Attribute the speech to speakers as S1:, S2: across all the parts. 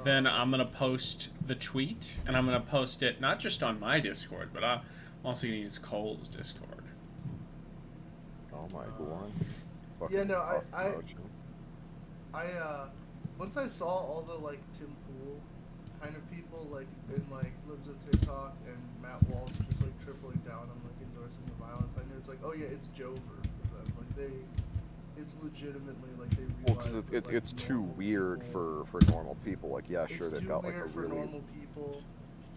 S1: Then I'm gonna post the tweet, and I'm gonna post it not just on my Discord, but I'm also gonna use Cole's Discord.
S2: Oh my god.
S3: Yeah, no,
S2: Promotion.
S3: once I saw all the like Tim Pool kind of people like in like Libs of TikTok and Matt Walsh just like tripling down on like endorsing the violence, I knew it's like, oh yeah, it's Jover for them. Like it's legitimately like they
S2: Well,
S3: realize
S2: because
S3: that,
S2: it's
S3: like,
S2: too weird
S3: people,
S2: for normal people. Like, yeah, sure, they've got like a
S3: for
S2: really.
S3: normal people.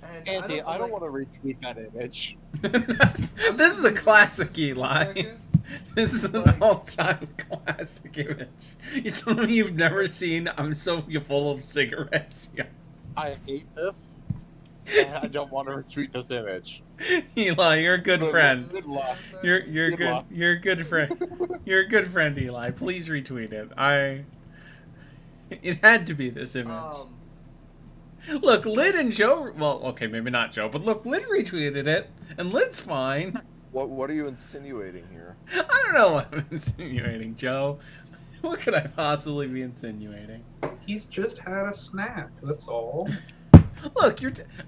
S3: And
S4: Andy, I don't want to retweet that image.
S1: This is a classic, Eli. This is an all-time classic image. You told me you've never seen I'm so full of cigarettes. Yeah.
S4: I hate this, and I don't want to retweet this image.
S1: Eli, you're a good friend.
S4: Good luck.
S1: You're
S4: Good
S1: good.
S4: luck.
S1: You're a good friend. You're a good friend, Eli. Please retweet it. It had to be this image. Look, Lid and Joe. Well, okay, maybe not Joe, but look, Lid retweeted it, and Lid's fine.
S2: What are you insinuating here?
S1: I don't know what I'm insinuating, Joe. What could I possibly be insinuating?
S5: He's just had a snack, that's all.
S1: Look,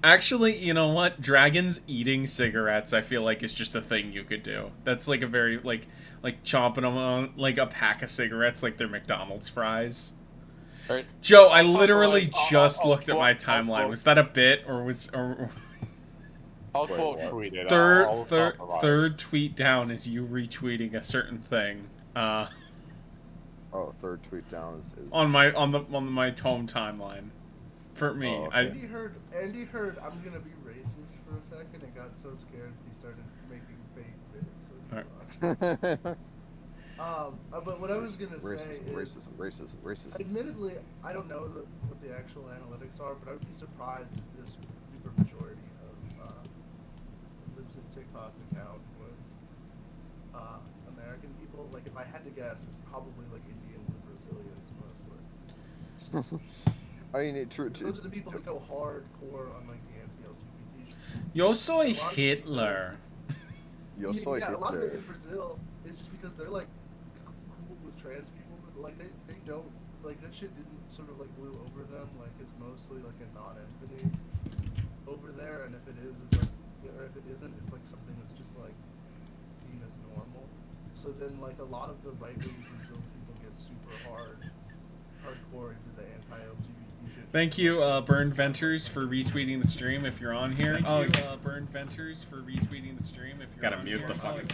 S1: actually, you know what? Dragons eating cigarettes, I feel like, is just a thing you could do. That's like a very, like chomping them on, like a pack of cigarettes, like they're McDonald's fries.
S4: Right.
S1: Joe, I literally just looked at my timeline. Was that a bit, or was...
S4: I'll quote tweet it.
S1: Third tweet down is you retweeting a certain thing.
S2: Oh, third tweet down is
S1: on my home timeline. For me,
S2: oh, okay.
S3: Andy heard I'm gonna be racist for a second and got so scared he started making fake bits. But what I was gonna say is
S2: racism.
S3: Admittedly, I don't know what the actual analytics are, but I would be surprised if this super majority of Libs of TikTok's account was American people. Like, if I had to guess, it's probably like Indians and Brazilians mostly.
S2: I mean, true.
S3: Those are the people that go hardcore on like the anti-LGBT.
S1: Yo soy Hitler.
S2: Yo soy
S3: Hitler. A lot of it in
S2: Hitler.
S3: Brazil is just because they're like cool with trans people, but like they don't like that shit didn't sort of like glue over them. Like it's mostly like a non-entity over there, and if it is, it's like, or if it isn't, it's like something that's just like seen as normal. So then like a lot of the right-wing Brazil people get super hardcore into the anti-LGBT.
S1: Thank you, Burned Ventures, for retweeting the stream if you're on here. Thank you, Burned Ventures, for retweeting the stream if you're on here. Gotta mute the fucking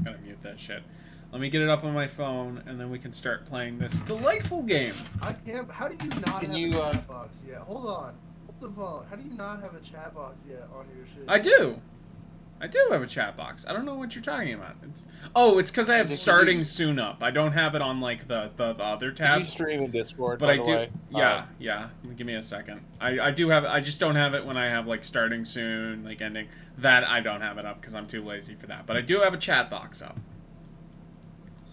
S1: Gotta mute that shit. Let me get it up on my phone, and then we can start playing this delightful game.
S3: I can't. How do you not have a chat box yet? Hold on. Hold the phone. How do you not have a chat box yet on your shit?
S1: I do. I do have a chat box. I don't know what you're talking about. It's because I have starting soon up. I don't have it on like the other tab.
S4: You stream in Discord,
S1: but
S4: by
S1: I
S4: the
S1: do.
S4: way.
S1: Yeah. Give me a second. I do have. I just don't have it when I have like starting soon, like ending. That I don't have it up because I'm too lazy for that. But I do have a chat box up.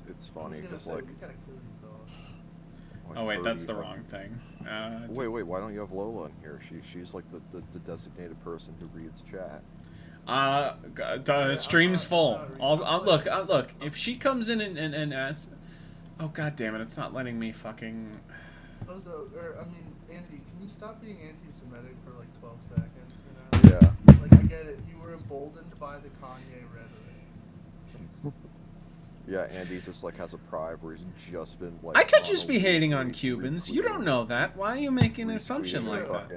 S2: It's funny because like.
S1: Oh wait, that's the wrong thing.
S2: Wait, why don't you have Lola in here? She's like the designated person who reads chat.
S1: The stream's full. Look. If she comes in and asks, oh god damn it, it's not letting me fucking.
S3: Andy, can you stop being anti-Semitic for like 12 seconds? You know?
S2: Yeah.
S3: Like I get it. You were emboldened by the Kanye rhetoric.
S2: Yeah, Andy just like has a pride where he's just been like.
S1: I could just be hating on Cubans. You don't know that. Why are you making an assumption like that?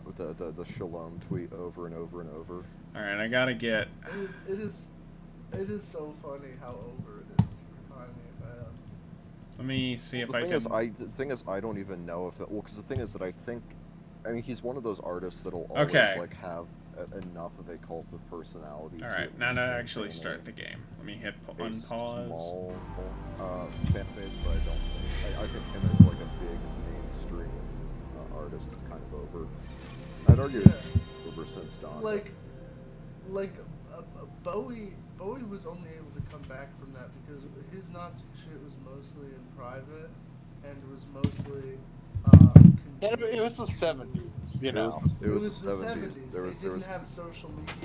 S2: With the Shalom tweet over and over and over.
S1: All right, I gotta get.
S3: It is so funny how over it is for Kanye fans.
S1: Let me see if I can.
S2: The thing is, I don't even know if that. Well, because the thing is that I think, I mean, he's one of those artists that'll always like have enough of a cult of personality.
S1: All right, now to actually start the game. Let me hit unpause.
S2: Small fan base, but I think him as like a big mainstream artist is kind of over. I'd argue over since Dawn.
S3: Bowie was only able to come back from that because his Nazi shit was mostly in private and was mostly.
S4: It was the 70s. it's, you
S2: It
S4: know.
S2: was, it
S3: It
S2: was
S3: was
S2: the
S3: the
S2: 70s.
S3: 70s.
S2: There was,
S3: They
S2: there was,
S3: didn't have social media.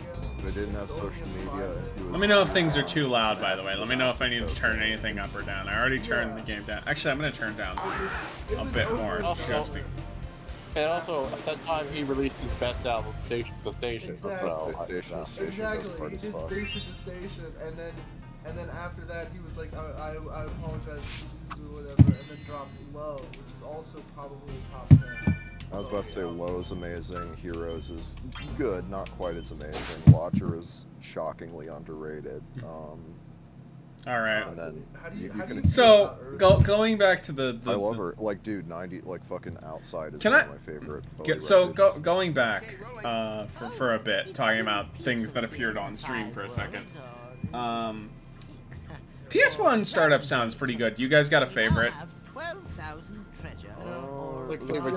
S2: they didn't have
S3: It was
S2: social
S3: only in
S2: media.
S3: private.
S2: He was-
S1: Let me know if things are too loud, by the way. Let me know if I need to turn anything up or down. I already turned
S3: Yeah.
S1: the game down. Actually, I'm going to turn down
S3: It
S1: a
S3: was
S1: bit
S3: over
S1: more,
S3: and
S4: Also-
S1: adjusting.
S4: And also, at that time, he released his best album, Station to Station.
S3: Exactly.
S4: So,
S2: Station to Station.
S3: Exactly.
S2: Goes hard
S3: He
S2: as
S3: did
S2: fuck.
S3: station to station, and then after that, he was like, I apologize to you or whatever, and then dropped Low, which is also probably a top 10.
S2: I was about to say
S3: album.
S2: Low's amazing, Heroes is good, not quite as amazing. Watcher is shockingly underrated.
S1: All right.
S2: And then
S3: How do you
S2: you
S3: feel
S2: can-
S3: about
S1: So,
S3: Earth?
S1: going back to the
S2: I love her. Like, dude, 90, like, fucking Outside is
S1: Can
S2: one
S1: I-
S2: of my favorite.
S1: Going back for a bit, talking about things that appeared on stream for a second. PS1 startup sounds pretty good. You guys got a favorite?
S6: 12,000 treasure
S4: like
S6: or
S4: favorite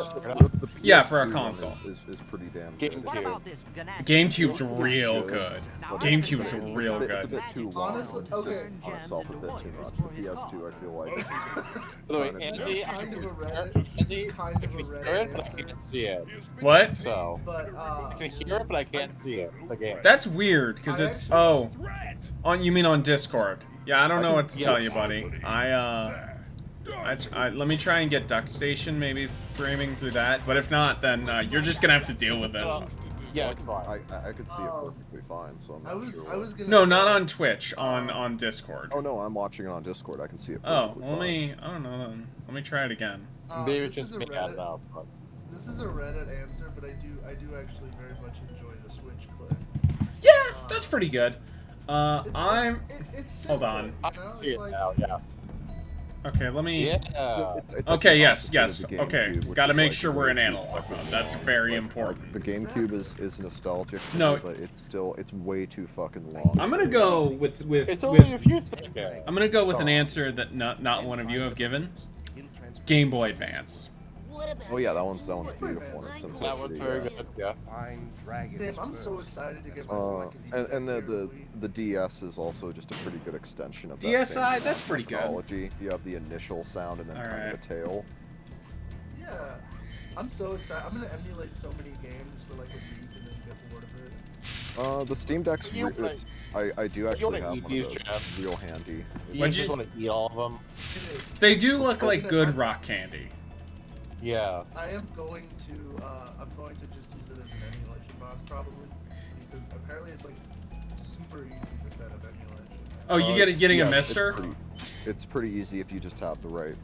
S2: The
S1: Yeah, for a
S2: PS2 one
S1: console.
S2: is pretty damn
S4: Game
S2: good.
S6: what
S4: Cube.
S6: about this Ganassi?
S1: GameCube's
S2: It's
S1: real
S2: good,
S1: good.
S2: but
S1: GameCube's
S2: it's a
S1: real
S2: bit- It's a
S1: good.
S2: bit too long.
S3: Honestly,
S2: It's just
S3: okay.
S2: on itself a bit too much. The PS2, I feel like.
S4: By the way,
S2: Kind of
S4: Andy, I
S3: kind
S4: can
S3: of a
S4: hear
S3: Reddit-
S4: it. Andy,
S3: kind
S4: I
S3: of
S4: can
S3: a
S4: hear
S3: Reddit
S4: it, but I
S3: answer.
S4: can't see it.
S1: What?
S4: So,
S3: But
S4: I can hear it, but I can't see it. The game.
S1: That's weird, because
S3: I
S1: it's...
S3: actually-
S1: You mean on Discord. Yeah, I don't know what to
S4: Yeah.
S1: tell you, buddy. Let me try and get Duck Station, maybe streaming through that. But if not, then you're just gonna have to deal with it.
S4: Yeah, it's fine.
S2: I could see it perfectly fine, so I'm not sure.
S3: I was gonna
S1: No,
S3: say-
S1: not on Twitch, on Discord.
S2: Oh no, I'm watching it on Discord. I can see it
S1: Oh,
S2: perfectly
S1: well, let
S2: fine.
S1: me... I don't know then. Let me try it again.
S4: Maybe
S3: this
S4: it's just
S3: is a
S4: me. I don't
S3: Reddit-
S4: know. But...
S3: This is a Reddit answer, but I do actually very much enjoy the Switch clip.
S1: Yeah, that's pretty good.
S3: It's
S1: Hold
S3: simple,
S1: on.
S3: you
S4: I
S3: know?
S4: can see
S3: It's
S4: it
S3: like-
S4: now, yeah.
S1: Okay, let me...
S4: Yeah.
S2: It's
S1: Okay,
S2: the
S1: yes,
S2: opposite
S1: yes.
S2: of the
S1: Okay,
S2: GameCube, which
S1: gotta
S2: is,
S1: make
S2: like,
S1: sure we're
S2: way
S1: in
S2: too
S1: analog
S2: fucking
S1: mode. That's
S2: long.
S1: very
S2: Like,
S1: important.
S2: The GameCube is nostalgic to
S1: No.
S2: me, but it's way too fucking long.
S1: I'm gonna go with
S4: It's only a few seconds.
S1: I'm gonna go with an
S4: Stop.
S1: answer that not one of you have given. Game Boy Advance.
S6: What about
S2: Oh yeah, that one's beautiful in its
S4: That
S2: simplicity.
S4: was very
S2: yeah.
S4: good, yeah.
S3: Damn, I'm so excited to get my
S2: Uh,
S3: second
S2: and
S3: DVD
S2: the
S3: week.
S2: the DS is also just a pretty good extension of that
S1: DSi,
S2: same sound
S1: that's pretty good.
S2: technology. You have the initial sound and then kind
S1: Alright.
S2: of a tail.
S3: Yeah, I'm so excited. I'm gonna emulate so many games for like a week and then get bored of it.
S2: The Steam Deck's
S4: You
S2: it's I do actually
S4: wanna
S2: have
S4: eat
S2: one
S4: these,
S2: of those
S4: Jeff?
S2: real handy.
S4: You
S1: What'd
S4: just
S1: you-
S4: want to eat all of them?
S3: It is.
S1: They do look like good rock candy.
S4: Yeah.
S3: I am going to I'm going to just use it as an emulation box probably because apparently it's like super easy to set up emulation.
S1: Oh, you
S2: It's-
S1: getting a
S2: yeah,
S1: mister?
S2: It's pretty easy if you just have the right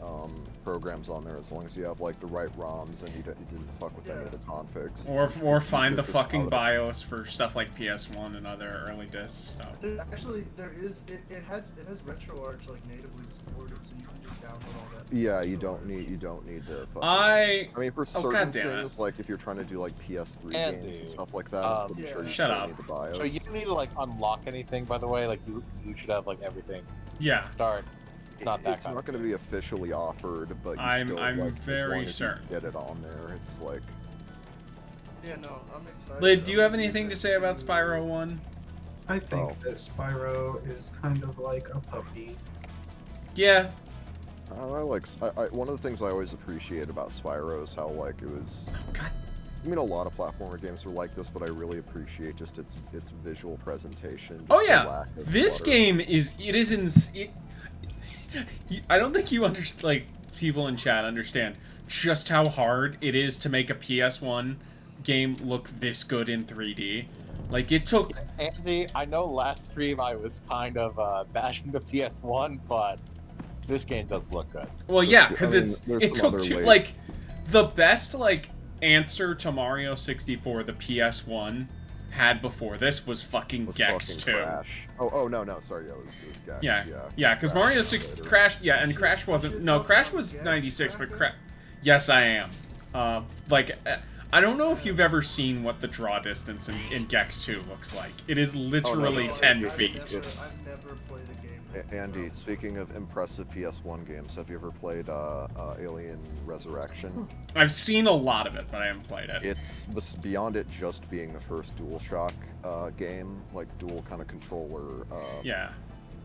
S2: programs on there, as long as you have like the right ROMs and you didn't fuck with any of the configs.
S1: Or find the
S2: It's
S1: fucking
S2: out of-
S1: BIOS for stuff like PS1 and other early disc stuff.
S3: Actually, it has RetroArch like natively supported, so you can just download all that.
S2: Yeah, you don't need to. Fucking,
S1: I
S2: mean, for
S1: Oh,
S2: certain
S1: goddammit.
S2: things, like if you're trying to do like PS3
S4: Andy,
S2: games and stuff like that,
S4: um,
S2: I'm pretty sure you
S1: Shut
S2: still
S1: up.
S2: need the BIOS.
S4: So you don't need to like unlock anything, by the way. Like you should have like everything.
S1: yeah.
S4: Start. It's not that
S2: It's
S4: kind
S2: not
S4: of
S2: going to be officially offered, but you
S1: I'm
S2: still,
S1: I'm
S2: like, as
S1: very
S2: long as you
S1: certain.
S2: get it on there. It's like
S3: Yeah, no, I'm excited.
S1: Lid, do you have
S3: I'm
S1: anything to
S3: using
S1: say
S3: it
S1: about Spyro 1?
S5: I think
S2: Oh.
S5: that Spyro is kind of like a puppy.
S1: Yeah.
S2: one of the things I always appreciate about Spyro is how like it was.
S1: God.
S2: I mean, a lot of platformer games are like this, but I really appreciate just its visual presentation. just
S1: Oh
S2: the
S1: yeah.
S2: lack of
S1: This
S2: clutter.
S1: game is I don't think you understand, like, people in chat understand just how hard it is to make a PS1 game look this good in 3D. Like, it took...
S4: Andy, I know last stream I was kind of bashing the PS1, but this game does look good.
S1: Well, yeah,
S2: I
S1: because
S2: mean,
S1: it
S2: there's some
S1: took
S2: other
S1: two...
S2: ways.
S1: Like, the best, like, answer to Mario 64 the PS1 had before this was fucking
S2: Was
S1: Gex
S2: fucking
S1: 2.
S2: Crash. Oh no, sorry, it was Gex.
S1: Yeah, because
S2: Crash
S1: Mario
S2: was
S1: 6
S2: later.
S1: Crash, yeah, and Crash wasn't. No, Crash was 96, but Crash. Yes, I am. I don't know if you've ever seen what the draw distance in Gex 2 looks like. It is literally
S2: no,
S1: 10
S2: it-
S1: feet.
S2: it's-
S3: I've never played a game.
S2: Andy, speaking of impressive PS1 games, have you ever played Alien Resurrection?
S1: I've seen a lot of it, but I haven't played it.
S2: It's beyond it just being the first DualShock game, like dual kind of controller.
S1: Yeah.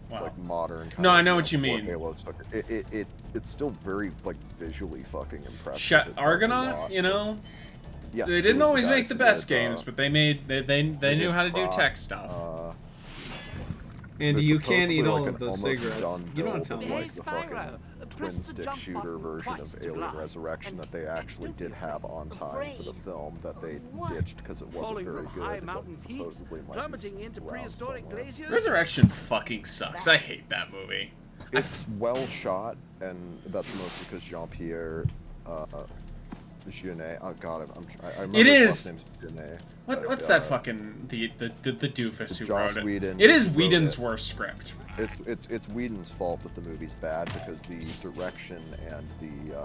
S1: Wow.
S2: Like modern. Kind
S1: No,
S2: of,
S1: I know what you
S2: core
S1: mean.
S2: Halo stuff. It's still very like visually fucking impressive.
S1: Shut
S2: It does a
S1: Argonaut,
S2: lot,
S1: you
S2: but-
S1: know?
S2: Yes,
S1: They
S2: it
S1: didn't
S2: was
S1: always
S2: guys
S1: make the
S2: who
S1: best
S2: did,
S1: games, but they knew
S2: did
S1: how to do
S2: Proc,
S1: tech stuff.
S7: Andy,
S2: there's
S7: you can't
S2: supposedly,
S7: eat
S2: like,
S7: all
S2: an
S7: of those
S2: almost
S7: cigarettes.
S2: done
S7: You don't
S2: build
S7: tell
S2: of,
S7: me.
S2: like, the fucking twin-stick shooter version of Alien Resurrection that they actually did have on time for the film that they ditched because it wasn't
S8: Falling
S2: very
S8: from
S2: good.
S8: high
S2: but
S8: mountain peaks,
S2: supposedly might be
S8: plummeting into
S2: around
S8: prehistoric
S2: somewhere.
S8: glaciers.
S1: Resurrection fucking sucks. I hate that movie.
S2: It's well shot, and that's mostly because Jean-Pierre Jeunet. Oh god, I remember
S1: It
S2: his
S1: is.
S2: last name's Jeunet.
S1: What's that fucking the doofus who
S2: Joss
S1: wrote it?
S2: Whedon
S1: It is
S2: wrote
S1: Whedon's
S2: it.
S1: worst script.
S2: It's Whedon's fault that the movie's bad because the direction and the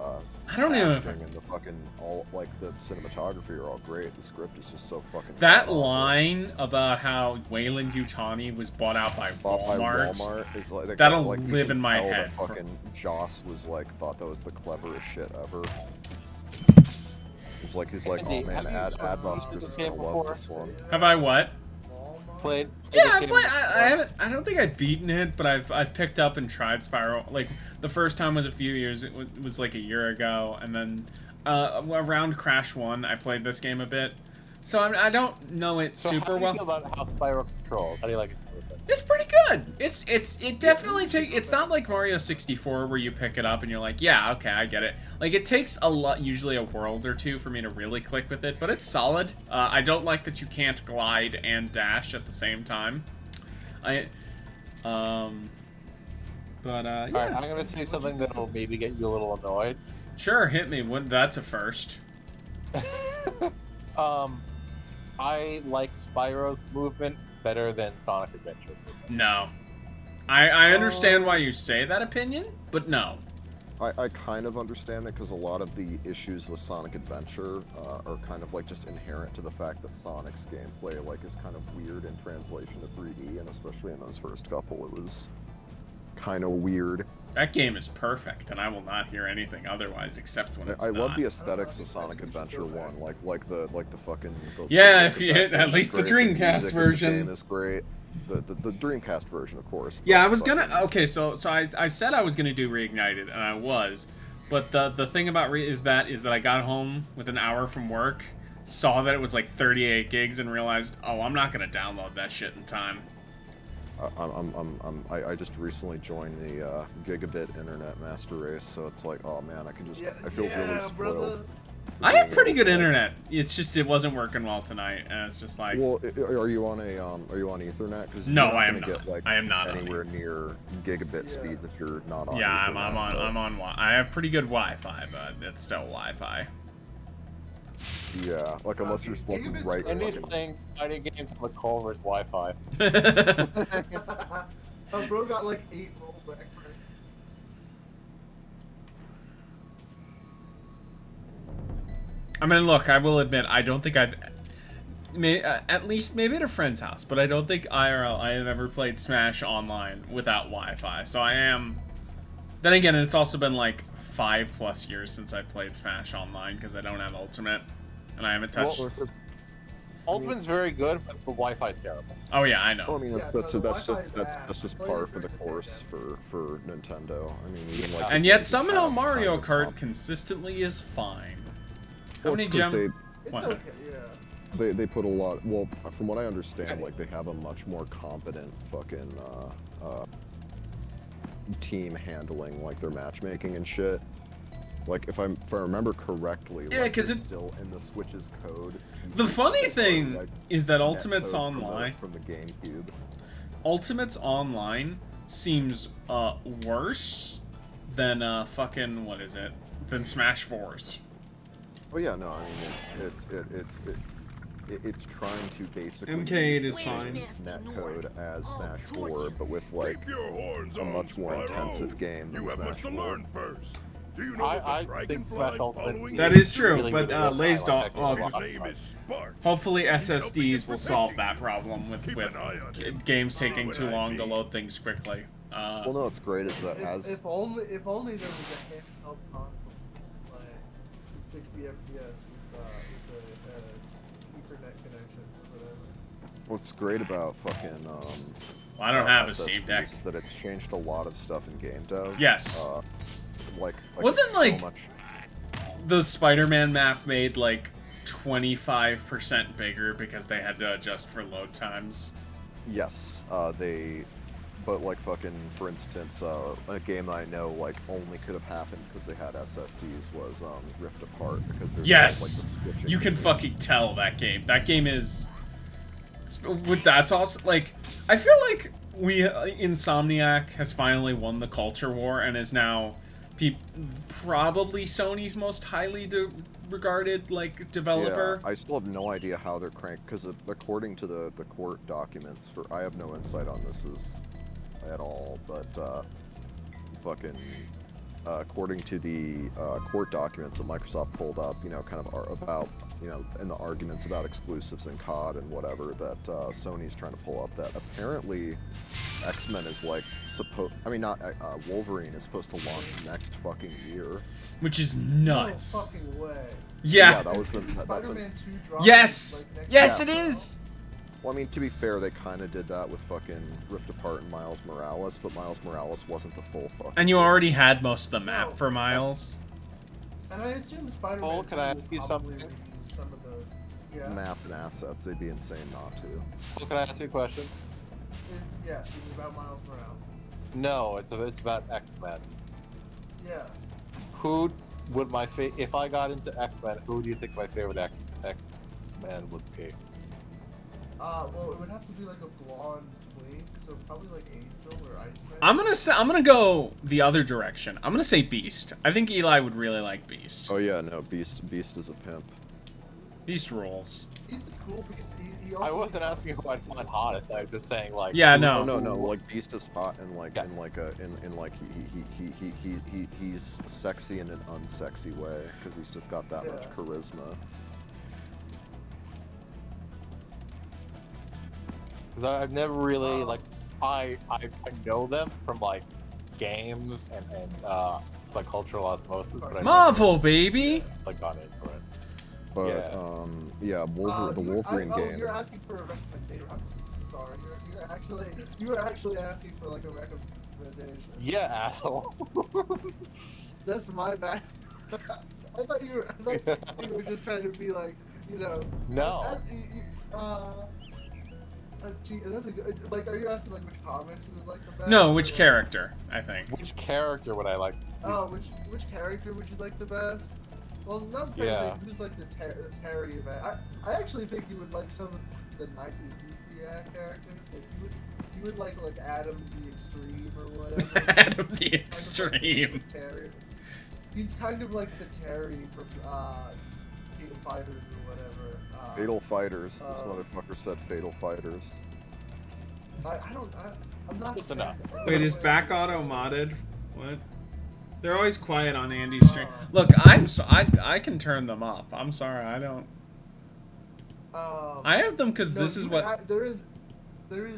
S1: I don't even.
S2: casting and the fucking all like the cinematography are all great. The script is just so fucking
S1: That
S2: awful.
S1: line about how Wayland Yutani was bought out by
S2: Bought by
S1: Walmart.
S2: Walmart is like
S1: That'll
S2: like, you
S1: live
S2: can
S1: in my
S2: tell that
S1: head.
S2: Fucking Joss was like thought that was the cleverest shit ever. He's like,
S4: Andy,
S2: oh man,
S4: have you
S2: Adbuster's is
S4: played
S2: gonna
S4: this
S2: love
S4: game
S2: this one.
S1: Have I what?
S4: Played
S1: Yeah,
S4: this
S1: I
S4: game
S1: played. I
S4: before?
S1: haven't. I don't think I've beaten it, but I've picked up and tried Spyro. Like the first time was a few years. It was like a year ago, and then around Crash 1, I played this game a bit. So I don't know it
S4: So
S1: super
S4: how do you
S1: well.
S4: feel about how Spyro controls? How do you like it?
S1: It's pretty good. It definitely it's not like Mario 64 where you pick it up and you're like, yeah, okay, I get it. Like it takes usually a world or two for me to really click with it, but it's solid. I don't like that you can't glide and dash at the same time. Yeah.
S4: Alright, I'm gonna say something that'll maybe get you a little annoyed.
S1: Sure, hit me. That's a first.
S4: I like Spyro's movement better than Sonic Adventure movement.
S1: No. I understand why you say that opinion, but no.
S2: I kind of understand it because a lot of the issues with Sonic Adventure are kind of like just inherent to the fact that Sonic's gameplay like is kind of weird in translation to 3D, and especially in those first couple, it was kind of weird.
S1: That game is perfect, and I will not hear anything otherwise except when it's
S2: I love
S1: not.
S2: the aesthetics of Sonic Adventure 1, like the fucking.
S1: Yeah, if you hit
S2: that
S1: at
S2: is
S1: least the
S2: great,
S1: Dreamcast
S2: music in the
S1: version.
S2: game is great. The Dreamcast version, of course.
S1: Yeah, I
S2: but
S1: was gonna.
S2: fucking-
S1: Okay, so I said I was gonna do Reignited, and I was, but the thing about is that I got home with an hour from work, saw that it was like 38 gigs, and realized, oh, I'm not gonna download that shit in time.
S2: I just recently joined the gigabit internet master race, so it's like, oh man, I feel really spoiled.
S3: brother.
S1: I have pretty good internet. It's just it wasn't working well tonight, and it's just like.
S2: Well, are you on Ethernet? Cause
S1: No,
S2: you're not
S1: I am
S2: gonna
S1: not.
S2: Get, like,
S1: I am not on
S2: anywhere near gigabit speed if you're not on.
S1: Yeah,
S2: Ethernet,
S1: I'm on.
S2: but-
S1: I'm on. I have pretty good Wi-Fi, but it's still Wi-Fi.
S2: Yeah, like unless you're looking
S3: Gigabit's
S2: right.
S4: And he's
S2: fucking-
S4: playing fighting games on the Culver's Wi-Fi.
S3: Oh, bro got like 8 rollback.
S1: I mean, look, I will admit, I don't think I've, at least maybe at a friend's house, but I don't think IRL I have ever played Smash online without Wi-Fi. So I am. Then again, it's also been like 5+ years since I played Smash online because I don't have Ultimate, and I haven't touched.
S4: Well, Ultimate's very good, but the Wi-Fi's terrible.
S1: Oh yeah, I
S2: Well, I
S1: know.
S2: mean,
S3: Yeah,
S2: that's
S3: no, the Wi-Fi is
S2: that's just
S3: bad.
S2: par for the course for Nintendo. I mean, even like.
S1: And
S2: the
S1: yet
S2: games
S1: somehow
S2: have
S1: Mario
S2: kind of
S1: Kart
S2: comp-
S1: consistently is fine. How
S2: Well,
S1: many
S2: it's 'cause
S1: gem?
S3: It's
S1: What?
S3: okay, yeah.
S2: they put a lot. Well, from what I understand, like they have a much more competent fucking team handling like their matchmaking and shit. Like if I remember correctly,
S1: Yeah,
S2: like,
S1: 'cause
S2: there's
S1: it-
S2: still in the Switch's code.
S1: The funny
S2: like,
S1: thing
S2: like,
S1: is that
S2: net
S1: Ultimate's
S2: code
S1: online.
S2: from the GameCube.
S1: Ultimate's online seems worse than fucking what is it? Than Smash 4's.
S2: Oh yeah, no, I mean it's trying to basically
S7: MK8
S2: use
S7: is
S2: the
S7: fine.
S2: same net code as Smash 4, but with like a much more intensive game than Smash 4.
S8: first.
S4: I think Smash Ultimate.
S1: That is true,
S4: really,
S1: but
S4: really good. I
S1: Lays
S4: like
S1: don't.
S4: that game a lot.
S1: Hopefully SSDs will solve that problem with games taking too long to load things quickly.
S2: Well, no, what's great is that as
S3: If only there was a handheld console like 60 FPS with Ethernet connection or whatever.
S2: what's great about fucking
S1: I don't have a
S2: SSDs
S1: Steam Deck.
S2: is that it's changed a lot of stuff in game dev.
S1: Yes.
S2: Like
S1: Wasn't,
S2: it's so
S1: like,
S2: much.
S1: The Spider-Man map made like 25% bigger because they had to adjust for load times.
S2: Yes, but like fucking, for instance, a game that I know like only could have happened because they had SSDs was Rift Apart because there's
S1: Yes!
S2: like the switching
S1: You can
S2: between-
S1: fucking tell that game. That game is... That's also, like... I feel like Insomniac has finally won the culture war and is now probably Sony's most highly regarded, like, developer.
S2: Yeah, I still have no idea how they're cranked because according to the court documents, I have no insight on this at all, but fucking according to the court documents that Microsoft pulled up, you know, kind of are about, you know, in the arguments about exclusives in COD and whatever, that Sony's trying to pull up, that apparently X-Men is like Wolverine is supposed to launch next fucking year.
S1: Which is nuts.
S3: No fucking way.
S1: Yeah.
S2: That was the...
S3: Spider-Man 2 dropped,
S1: Yes!
S3: like, next
S1: Yes,
S3: month.
S1: it is!
S2: Well, I mean, to be fair, they kind of did that with fucking Rift Apart and Miles Morales, but Miles Morales wasn't the full fucking...
S1: And you
S2: thing.
S1: already had most of the map
S3: No.
S1: for Miles.
S3: And I assume Spider-Man
S4: Cole,
S3: 2
S4: can I
S3: will
S4: ask you
S3: probably
S4: something?
S3: reuse some of the... Yeah.
S2: Map and assets, they'd be insane not to.
S4: Well, can I ask you a question?
S3: Yes, it's about Miles Morales.
S4: No, it's about X-Men.
S3: Yes.
S4: Who would if I got into X-Men, who do you think my favorite X-Men would be?
S3: Well, it would have to be like a blonde twink, so probably like Angel or Iceman.
S1: I'm gonna go the other direction. I'm gonna say Beast. I think Eli would really like Beast.
S2: Oh yeah, no, Beast is a pimp.
S1: Beast rules.
S3: Beast is cool because he also...
S4: I wasn't asking who I'd find hottest. I was just saying like.
S1: Yeah,
S4: who-
S1: no.
S2: No, like Beast is hot and like
S4: Yeah.
S2: he's sexy in an unsexy way because he's just got that much
S3: Yeah.
S2: charisma.
S4: Because I've never really like I know them from like games and like cultural osmosis, but I
S1: Marvel, baby!
S4: never, like got into it.
S2: But
S4: Yeah.
S2: the Wolverine game.
S3: You're asking for a recommendation. I'm sorry. You were actually asking for like a recommendation.
S4: Yeah, asshole.
S3: That's my bad. I thought you were just trying to be like, you know.
S4: No.
S3: That's a good. Like, are you asking like which comics you would like the best?
S1: No,
S3: or,
S1: which
S3: like-
S1: character, I think.
S4: Which character would I like?
S3: Oh, which character would you like the best? Well, not
S4: Yeah.
S3: who's like the Terry event. I actually think you would like some of the 90s DPA characters. Like you would like Adam the Extreme or whatever.
S1: Adam the
S3: Kind of like
S1: Extreme.
S3: the Terry. He's kind of like the Terry from Fatal Fighters or whatever.
S2: Fatal Fighters. This
S3: uh,
S2: motherfucker said Fatal Fighters.
S3: I'm not.
S4: Close enough.
S1: Wait, is back auto modded? What? They're always quiet on Andy's stream. Look, I can turn them up. I'm sorry, I don't. I have them because
S3: No,
S1: this is what.
S3: there is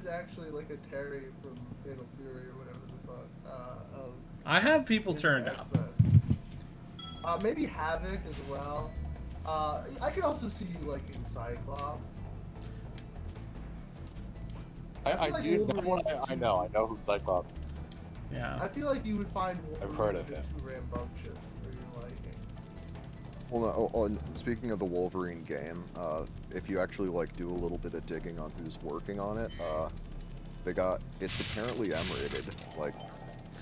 S3: actually like a Terry from Fatal Fury or whatever the fuck.
S1: I have people
S3: in
S1: turned
S3: the
S1: up.
S3: X-Men. Maybe Havoc as well. I could also see you like in Cyclops.
S4: I
S3: like
S4: do. That one
S3: Wolverine's
S4: I know who Cyclops is.
S1: Yeah.
S3: I feel like you would find
S4: I've heard of
S3: Wolverine
S4: him.
S3: too rambunctious for your liking.
S2: Well, no, and speaking of the Wolverine game, if you actually like do a little bit of digging on who's working on it, it's apparently M-rated. Like,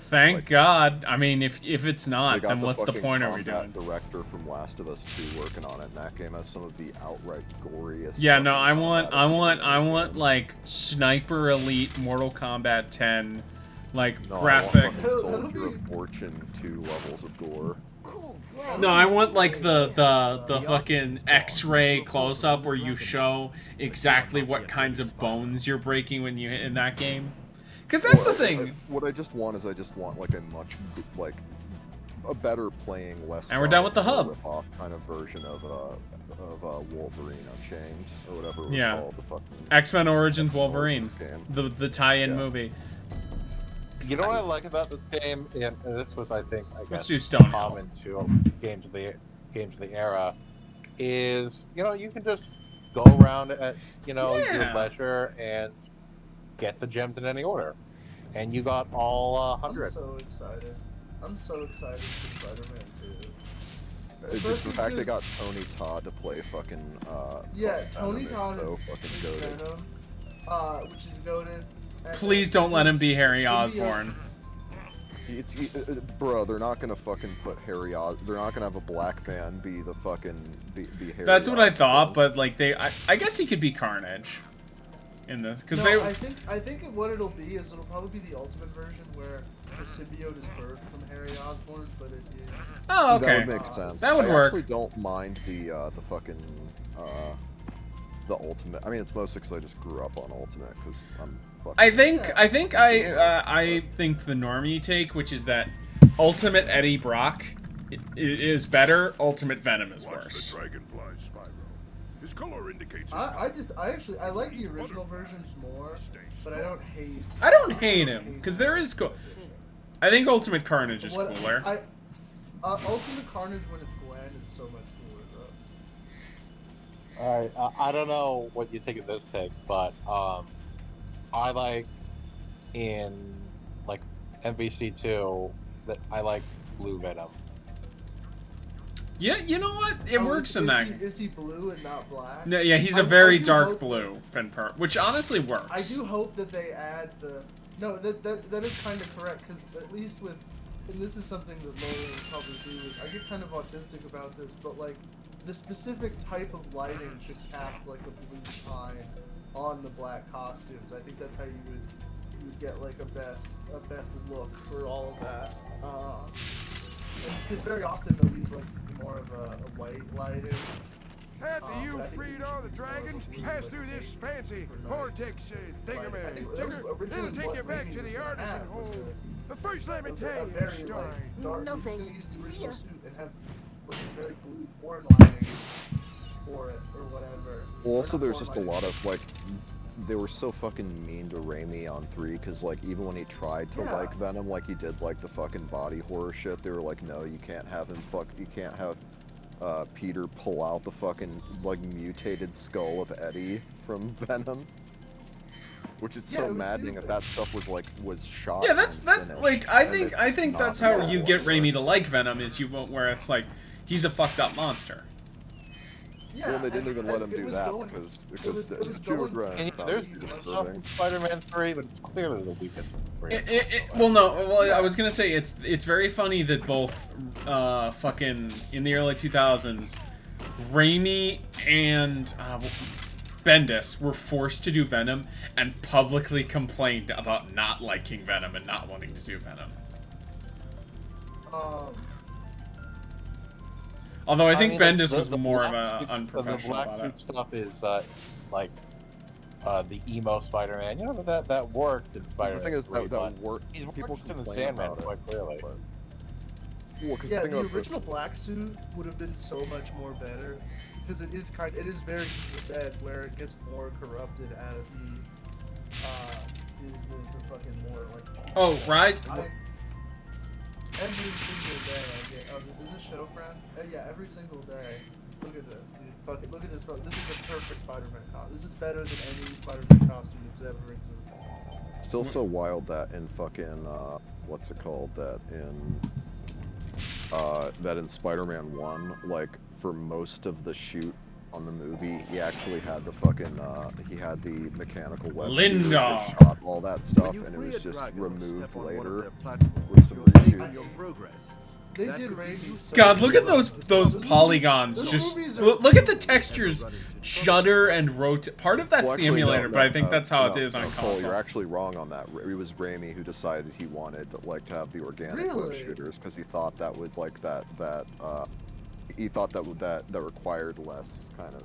S1: Thank God. I mean, if it's
S2: they
S1: not,
S2: got
S1: then
S2: the
S1: what's the
S2: fucking
S1: point are we
S2: combat
S1: doing?
S2: director from Last of Us 2 working on it, and that game has some of the outright goriest.
S1: Yeah, no,
S2: fucking combat
S1: I
S2: experience.
S1: want like Sniper Elite Mortal Kombat 10, like
S2: No,
S1: graphic.
S2: I want fucking Soldier of Fortune 2 levels of gore.
S1: No, I want like the fucking X-ray close-up where you show exactly what kinds of bones you're breaking when you hit in that game. Because that's the thing.
S2: What I just want is like a much like a better playing, less.
S1: And we're done with the hub.
S2: Rip-off kind of version of Wolverine Unchained or whatever it was
S1: Yeah.
S2: called. The fucking
S1: X-Men Origins Wolverine,
S2: Origins game.
S1: the tie-in
S2: Yeah.
S1: movie.
S4: You know what I like about this game, and this was, I think, I
S1: Let's
S4: guess,
S1: do Stonehill.
S4: common to games of the era, is you can just go around at your
S1: Yeah.
S4: leisure and get the gems in any order, and you got all
S3: I'm
S4: 100.
S3: so excited. I'm so excited for Spider-Man 2.
S2: the fact they got Tony Todd to play fucking
S3: Yeah,
S2: fucking
S3: Tony
S2: Venom
S3: Todd
S2: is so
S3: is
S2: fucking
S3: is
S2: goated.
S3: Venom, which is goated.
S1: Please don't let him be Harry Osborn.
S2: Bro, they're not gonna fucking put they're not gonna have a black man be the fucking be Harry.
S1: That's what I thought,
S2: Osborn.
S1: but like I guess he could be Carnage in this because
S3: No, I think what it'll be is it'll probably be the ultimate version where the symbiote is birthed from Harry Osborn, but it is.
S1: Oh, okay.
S2: That would make sense.
S1: That would
S2: I
S1: work.
S2: actually don't mind the fucking the ultimate. I mean, it's mostly because I just grew up on Ultimate because I'm.
S1: I think I think the normie take, which is that Ultimate Eddie Brock is better. Ultimate Venom is worse.
S8: The dragonfly, Spyro. His color indicates.
S3: I like the original versions more, but I don't hate.
S1: I don't hate him because there is I think Ultimate Carnage is cooler.
S3: Ultimate Carnage when it's Gwen is so much cooler, though.
S4: Alright, I don't know what you think of this take, but I like in like MVC2 that I like Blue Venom.
S1: Yeah, you know what? It works in that.
S3: Is he blue and not black?
S1: No, yeah, he's a very dark blue, which honestly works.
S3: I do hope that they add the. No, that is kind of correct because at least with, and this is something that Lola would probably do. I get kind of autistic about this, but like the specific type of lighting should cast like a blue shine on the black costumes. I think that's how you would get like a best look for all of that. Because very often they'll use like more of a white lighting.
S8: After you freed all the dragons, pass through this fancy vortex thingamajigger. It'll take you back to the artisan hole. But first, let me tell you a story.
S6: No thanks. See ya.
S3: And have like this very blue horn lighting for it or whatever.
S2: Well, also there's just a lot of like, they were so fucking mean to Raimi on 3 because like even when he tried to like Venom, like he did like the fucking body horror shit, they were like, no, you can't have him you can't have Peter pull out the fucking like mutated skull of Eddie from Venom. Which is so maddening that stuff was shot.
S1: Yeah, that's
S2: finished,
S1: like I think that's how you get Raimi to like Venom is where it's like he's a fucked up monster.
S3: Yeah,
S2: well, they didn't even let him do that because the two were growing.
S4: There's stuff in Spider-Man 3, but it's clearly the weakest of the 3.
S1: I was gonna say it's very funny that both fucking in the early 2000s, Raimi and Bendis were forced to do Venom and publicly complained about not liking Venom and not wanting to do Venom. Although I think Bendis was more of an unprofessional
S4: about it. The black suit stuff is like the emo Spider-Man. You know that works in Spider-Man.
S2: The thing is that works.
S4: He's people in the Sandman quite clearly.
S2: Well,
S3: yeah, the original black suit would have been so much more better because it is very dead where it gets more corrupted out of the fucking more like.
S1: Oh right.
S3: Every single day I get. Is this show friend? Yeah, every single day. Look at this, dude. Fuck it. Look at this. This is the perfect Spider-Man costume. This is better than any Spider-Man costume that's ever existed.
S2: Still so wild that in fucking what's it called? That in Spider-Man 1, like for most of the shoot on the movie, he actually had the fucking he had the mechanical web
S1: Linda
S2: that shot all that stuff, and it was just removed later with some reshoots.
S3: They did Raimi so
S1: God, look at those polygons. Just look at the textures shudder and rotate. Part of that's the emulator, but I think that's how it is on console.
S2: You're actually wrong on that. It was Raimi who decided he wanted to have the organic web shooters because he thought that would he thought that required less kind of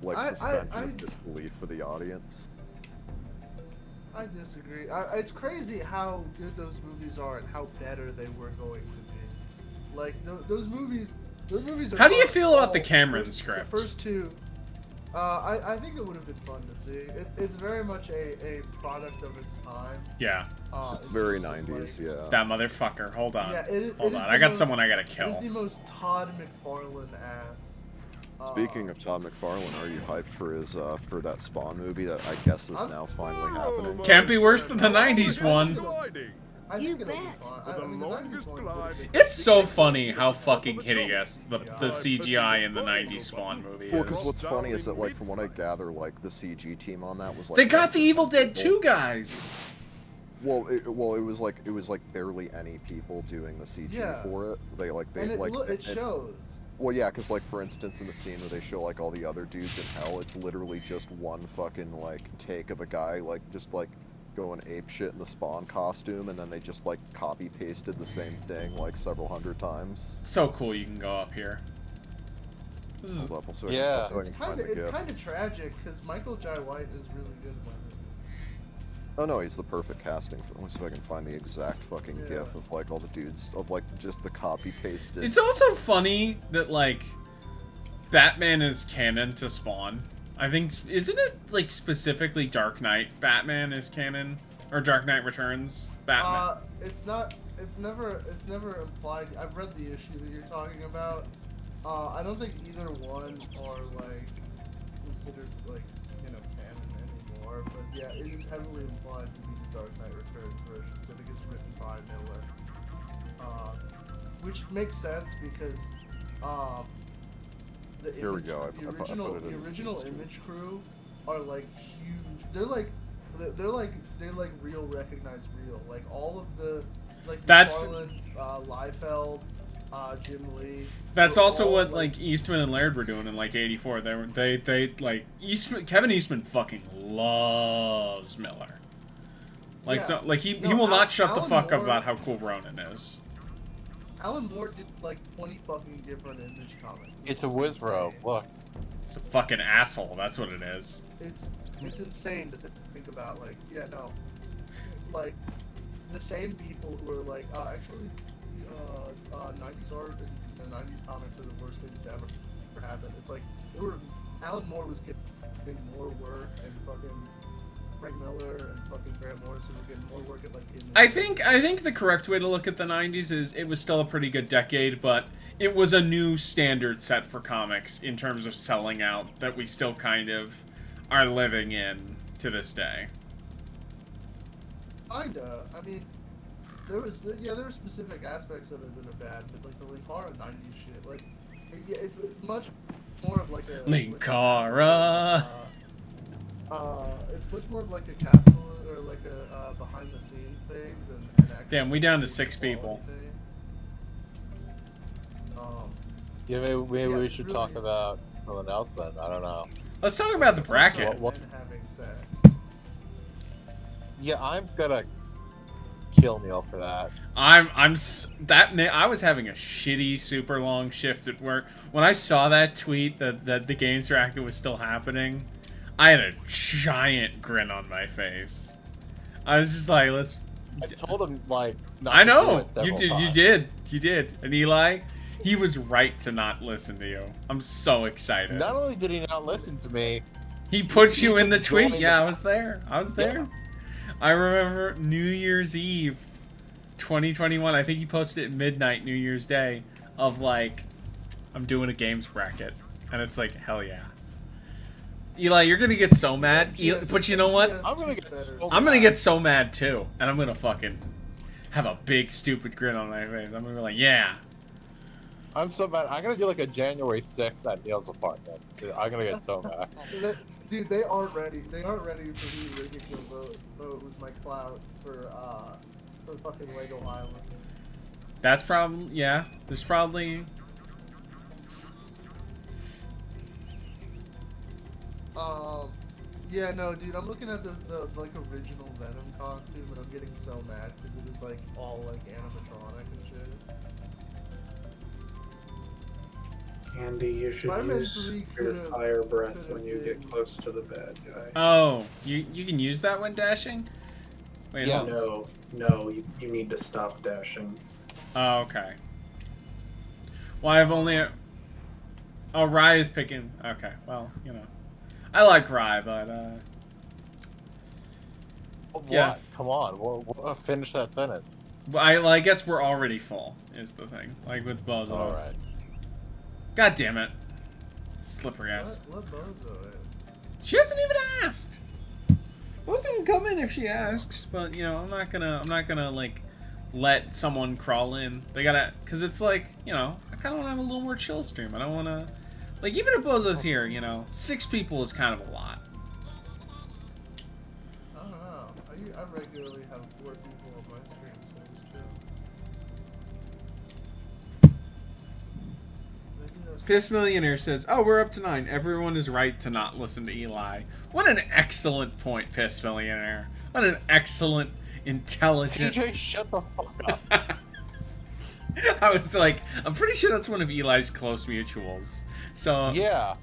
S2: like suspension of disbelief for the audience.
S3: I disagree. It's crazy how good those movies are and how better they were going to be. Like those movies are.
S1: How do you feel about the Cameron script?
S3: The first two. I think it would have been fun to see. It's very much a product of its time.
S1: Yeah.
S2: Very 90s, yeah.
S1: That motherfucker. Hold on.
S3: Yeah,
S1: Hold on. I got someone I gotta kill.
S3: It's the most Todd McFarlane ass.
S2: Speaking of Todd McFarlane, are you hyped for his for that Spawn movie that I guess is now finally happening?
S1: Can't be worse than the 90s one.
S3: I
S6: You
S3: think it'll be
S6: bet.
S3: fun.
S8: For
S3: I
S8: the
S3: mean, the 90s
S8: longest
S3: one
S8: glide.
S3: was-
S1: It's so funny how fucking hideous the CGI in the 90s Spawn movie
S2: Well, because
S1: is.
S2: what's funny is that, like, from what I gather, like, the CG team on that was like...
S1: They got
S2: less
S1: the
S2: than
S1: Evil
S2: 10
S1: Dead
S2: people.
S1: 2 guys!
S2: Well, it was like barely any people doing the CG
S3: Yeah.
S2: for it. They
S3: And it shows.
S2: Well, yeah, because, like, for instance, in the scene where they show, like, all the other dudes in hell, it's literally just one fucking, like, take of a guy, like, just, like, going apeshit in the Spawn costume, and then they just, like, copy-pasted the same thing, like, several hundred times.
S1: So cool you can go up here. This is...
S2: Hold up, so
S4: Yeah.
S2: so I
S3: It's
S2: can find
S3: kind of
S2: the GIF.
S3: tragic because Michael Jai White is really good in my movie.
S2: Oh no, he's the perfect casting for. Let me see if I can find the exact fucking
S3: Yeah.
S2: GIF of like all the dudes of like just the copy pasted.
S1: It's also funny that, like, Batman is canon to Spawn. I think, isn't it, like, specifically Dark Knight Batman is canon? Or Dark Knight Returns Batman?
S3: It's not. It's never implied. I've read the issue that you're talking about. I don't think either one are like considered like canon anymore. But yeah, it is heavily implied to be the Dark Knight Returns version. So I think it's written by Miller, which makes sense because the
S2: Here we
S3: image,
S2: go, I
S3: the
S2: put it
S3: original
S2: in
S3: the
S2: the
S3: original
S2: stream.
S3: image crew are like huge. They're like real recognized real. Like all of the like
S1: That's-
S3: McFarlane, Liefeld, Jim Lee.
S1: That's
S3: they're
S1: also
S3: all,
S1: what, like, Eastman and Laird were doing in, like, 84. They like, Kevin Eastman fucking loves Miller. Like,
S3: Yeah.
S1: so, like, he
S3: No,
S1: will not shut the
S3: Alan
S1: fuck up
S3: Moore-
S1: about how cool Ronan is.
S3: Alan Moore did like 20 fucking different image comics.
S4: It's a Wizrobe.
S3: Insane.
S4: Look.
S1: It's a fucking asshole, that's what it is.
S3: It's insane to think about. Like, yeah, no, like the same people who are like, actually, 90s art and the 90s comics are the worst things to ever happen. It's like Alan Moore was getting more work, and fucking Frank Miller and fucking Grant Morrison were getting more work at like.
S1: I think the correct way to look at the 90s is it was still a pretty good decade, but it was a new standard set for comics in terms of selling out that we still kind of are living in to this day.
S3: Kinda. I mean, there were specific aspects of it that are bad, but like the Linkara 90s shit, like, it's much more of like a
S1: Linkara.
S3: It's much more of like a capital or like a behind the scenes thing than an actual.
S1: Damn, we down to 6
S3: quality
S1: people.
S3: thing.
S4: Yeah, maybe
S3: Yeah,
S4: we
S3: it's
S4: should
S3: really-
S4: talk about something else then. I don't know.
S1: Let's talk about the bracket.
S4: What-
S3: And having sex.
S4: Yeah, I'm gonna kill Neil for that.
S1: I was having a shitty super long shift at work. When I saw that tweet that the Games Interactive was still happening, I had a giant grin on my face. I was just like, let's.
S4: I told him like. Not
S1: I
S4: to do
S1: know
S4: it several
S1: you
S4: times.
S1: did. And Eli, he was right to not listen to you. I'm so excited.
S4: Not only did he not listen to me,
S1: He put you
S4: he
S1: in the
S4: just
S1: tweet.
S4: joined
S1: Yeah,
S4: the-
S1: I was there.
S4: Yeah.
S1: I remember New Year's Eve, 2021. I think he posted at midnight New Year's Day of like, I'm doing a games bracket, and it's like, hell yeah. Eli, you're gonna get so mad. But you know what?
S4: I'm gonna get so
S1: I'm gonna get so mad too, and I'm gonna fucking have a big stupid grin on my face. I'm gonna be like, yeah.
S4: I'm so mad. I'm gonna do like a January 6th at Neil's apartment. Dude, I'm gonna get so mad.
S3: Dude, they aren't ready. They aren't ready for me to get to vote with my clout for fucking Lego Island.
S1: That's probably, yeah. There's probably.
S3: Yeah, no, dude, I'm looking at the like original Venom costume, and I'm getting so mad because it is like all like animatronic and shit.
S5: Andy, you should
S3: Spider-Man
S5: use
S3: 3
S5: your
S3: could've-
S5: fire breath
S3: could've
S5: when you get
S3: been-
S5: close to the bad guy.
S1: Oh, you can use that when dashing? Wait,
S4: Yeah.
S1: hold on.
S5: No, you need to stop dashing.
S1: Oh, okay. Well, I've only. Oh, Rye is picking. Okay, well, you know. I like Rye, but,
S4: What?
S1: Yeah.
S4: Come on, we'll finish that sentence.
S1: I guess we're already full, is the thing. Like with Bozo.
S4: All right.
S1: God damn it. Slippery ass.
S3: Let Bozo in.
S1: She hasn't even asked. Bozo can come in if she asks, but, you know, I'm not gonna, like, let someone crawl in. They gotta, cause it's like, you know, I kind of want to have a little more chill stream. I don't want to, like, even if Bozo's here, you know, 6 people is kind of a lot.
S3: I don't know. I regularly have 4 people on my stream, so it's chill. Maybe that's-
S1: Piss Millionaire says, "Oh, we're up to 9. Everyone is right to not listen to Eli." What an excellent point, Piss Millionaire. What an excellent, intelligent.
S4: CJ, shut the fuck up.
S1: I was like, I'm pretty sure that's one of Eli's close mutuals. So
S4: Yeah.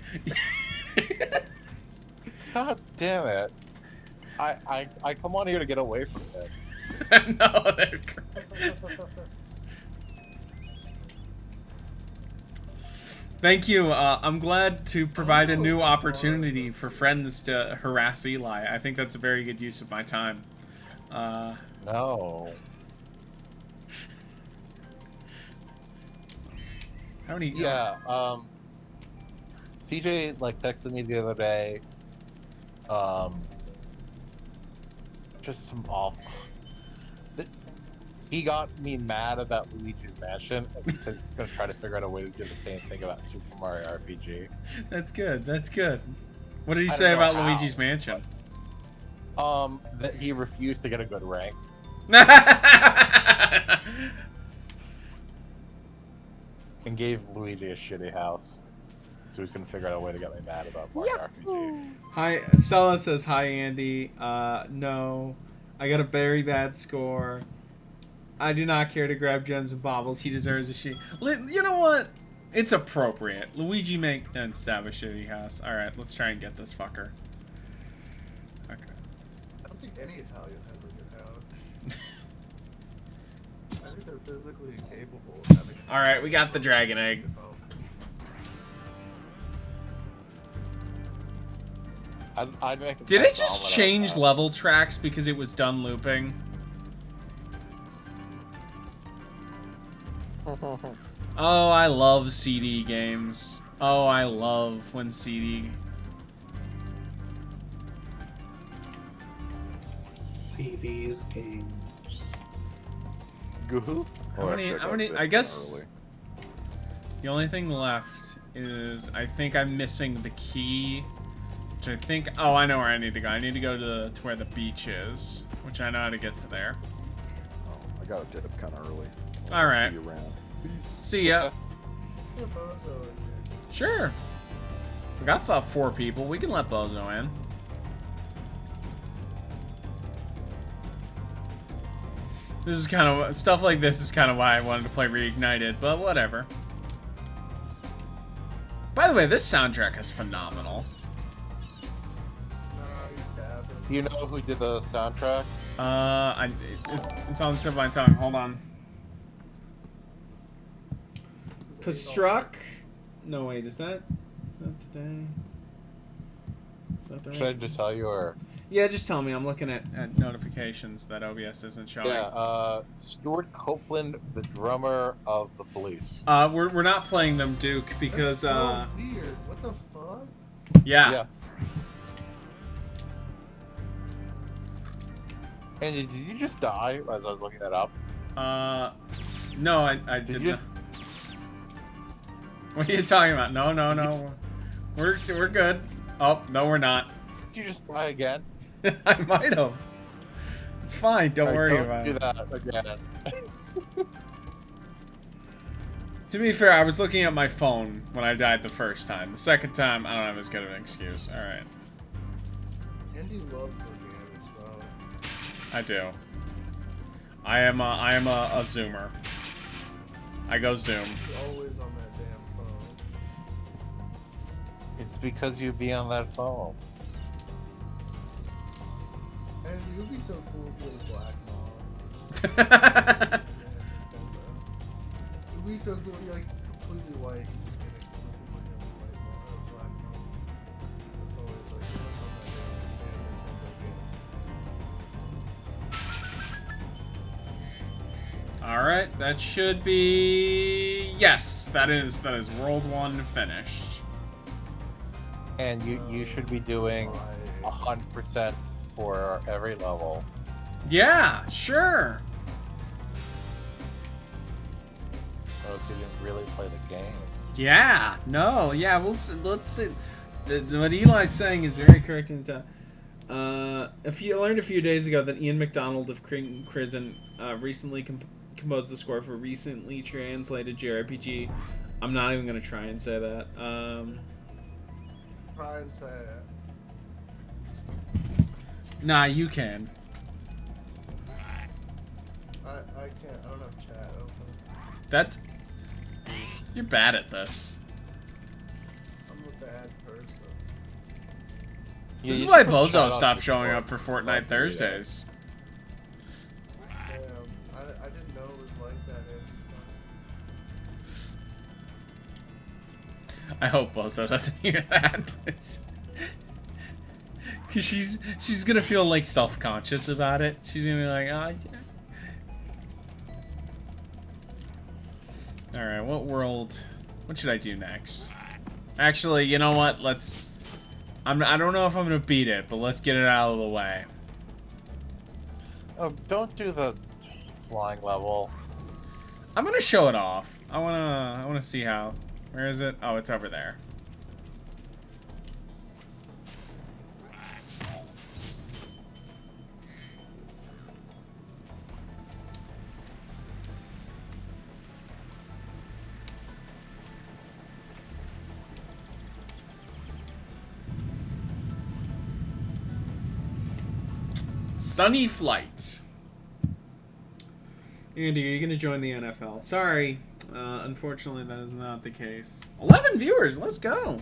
S4: God damn it. I come on here to get away from it.
S1: no, they're Thank you. I'm glad to provide a new opportunity for friends to harass Eli. I think that's a very good use of my time.
S4: No.
S1: How many?
S4: Yeah, CJ, like, texted me the other day, just some awful... He got me mad about Luigi's Mansion, and he said he's gonna try to figure out a way to do the same thing about Super Mario RPG.
S1: That's good. That's good. What did he
S4: I
S1: say
S4: don't know
S1: about
S4: how,
S1: Luigi's Mansion?
S4: That he refused to get a good rank. And gave Luigi a shitty house. So he's gonna figure out a way to get me mad about Mario RPG.
S1: Hi, Stella says, "Hi, Andy. No. I got a very bad score. I do not care to grab gems and baubles. He deserves a shit." You know what? It's appropriate. Luigi make and stab a shitty house. Alright, let's try and get this fucker. Okay.
S3: I don't think any Italian has a good house. I think they're physically incapable of having.
S1: Alright, we got the dragon egg.
S4: I'd make
S1: Did it just change level tracks because it was done looping? Oh, I love CD games. Oh, I love when CD...
S5: CD's games.
S2: Goo-hoo.
S1: How many, I guess the only thing left is I think I'm missing the key. Which I think, oh, I know where I need to go. I need to go to where the beach is, which I know how to get to there.
S2: Oh, I got a dip kind of early.
S1: Alright.
S2: See you around.
S1: See ya. Sure. We got 4 people. We can let Bozo in. This is kind of stuff like this is kind of why I wanted to play Reignited, but whatever. By the way, this soundtrack is phenomenal.
S4: Do you know who did the soundtrack?
S1: It's on the tip of my tongue. Hold on. Construct? No, wait, is that today? Is that the right?
S4: Should I just tell you, or?
S1: Yeah, just tell me. I'm looking at notifications that OBS isn't showing.
S4: Yeah, Stuart Copeland, the drummer of the Police.
S1: We're not playing them, Duke, because
S3: That's so weird. What the fuck?
S1: yeah.
S4: And did you just die as I was looking that up?
S1: No, I did
S4: you
S1: not. What are you talking about? No. We're good. Oh, no, we're not.
S4: Did you just die again?
S1: I might have. It's fine. Don't worry
S4: don't
S1: about
S4: do
S1: it.
S4: that again.
S1: To be fair, I was looking at my phone when I died the first time. The second time, I don't have as good of an excuse. All right.
S3: Andy loves looking at his phone.
S1: I do. I am a zoomer. I go zoom.
S3: He's always on that damn phone.
S4: It's because you be on that phone.
S3: And it would be so cool if you had a black mom. It would be so cool. You're like completely white. You just get next to the white mom or black mom. That's always like what's on that damn Nintendo game.
S1: All right, that should be yes. That is World 1 finished.
S4: And you should be doing 100% for every level.
S1: Yeah, sure.
S4: Oh, so you didn't really play the game.
S1: Yeah, no, yeah, let's see. What Eli's saying is very correct in time. I learned a few days ago that Ian McDonald of Prison recently composed the score for recently translated JRPG. I'm not even gonna try and say that.
S3: Try and say it.
S1: Nah, you can.
S3: I can't. I don't have chat open.
S1: That's. You're bad at this.
S3: I'm a bad person.
S4: Yeah,
S1: This is
S4: you
S1: why
S4: should put
S1: Bozo
S4: shout-out
S1: stopped
S4: to
S1: showing
S4: Discord.
S1: up for Fortnite Thursdays.
S3: Damn. I didn't know it was like that, Andy.
S1: I hope Bozo doesn't hear that. Cause she's gonna feel like self-conscious about it. She's gonna be like, oh, yeah. All right, what should I do next? Actually, you know what? I don't know if I'm gonna beat it, but let's get it out of the way.
S4: Oh, don't do the flying level.
S1: I'm gonna show it off. I wanna see how. Where is it? Oh, it's over there. Sunny Flight. Andy, are you going to join the NFL? Sorry. Unfortunately, that is not the case. 11 viewers. Let's go.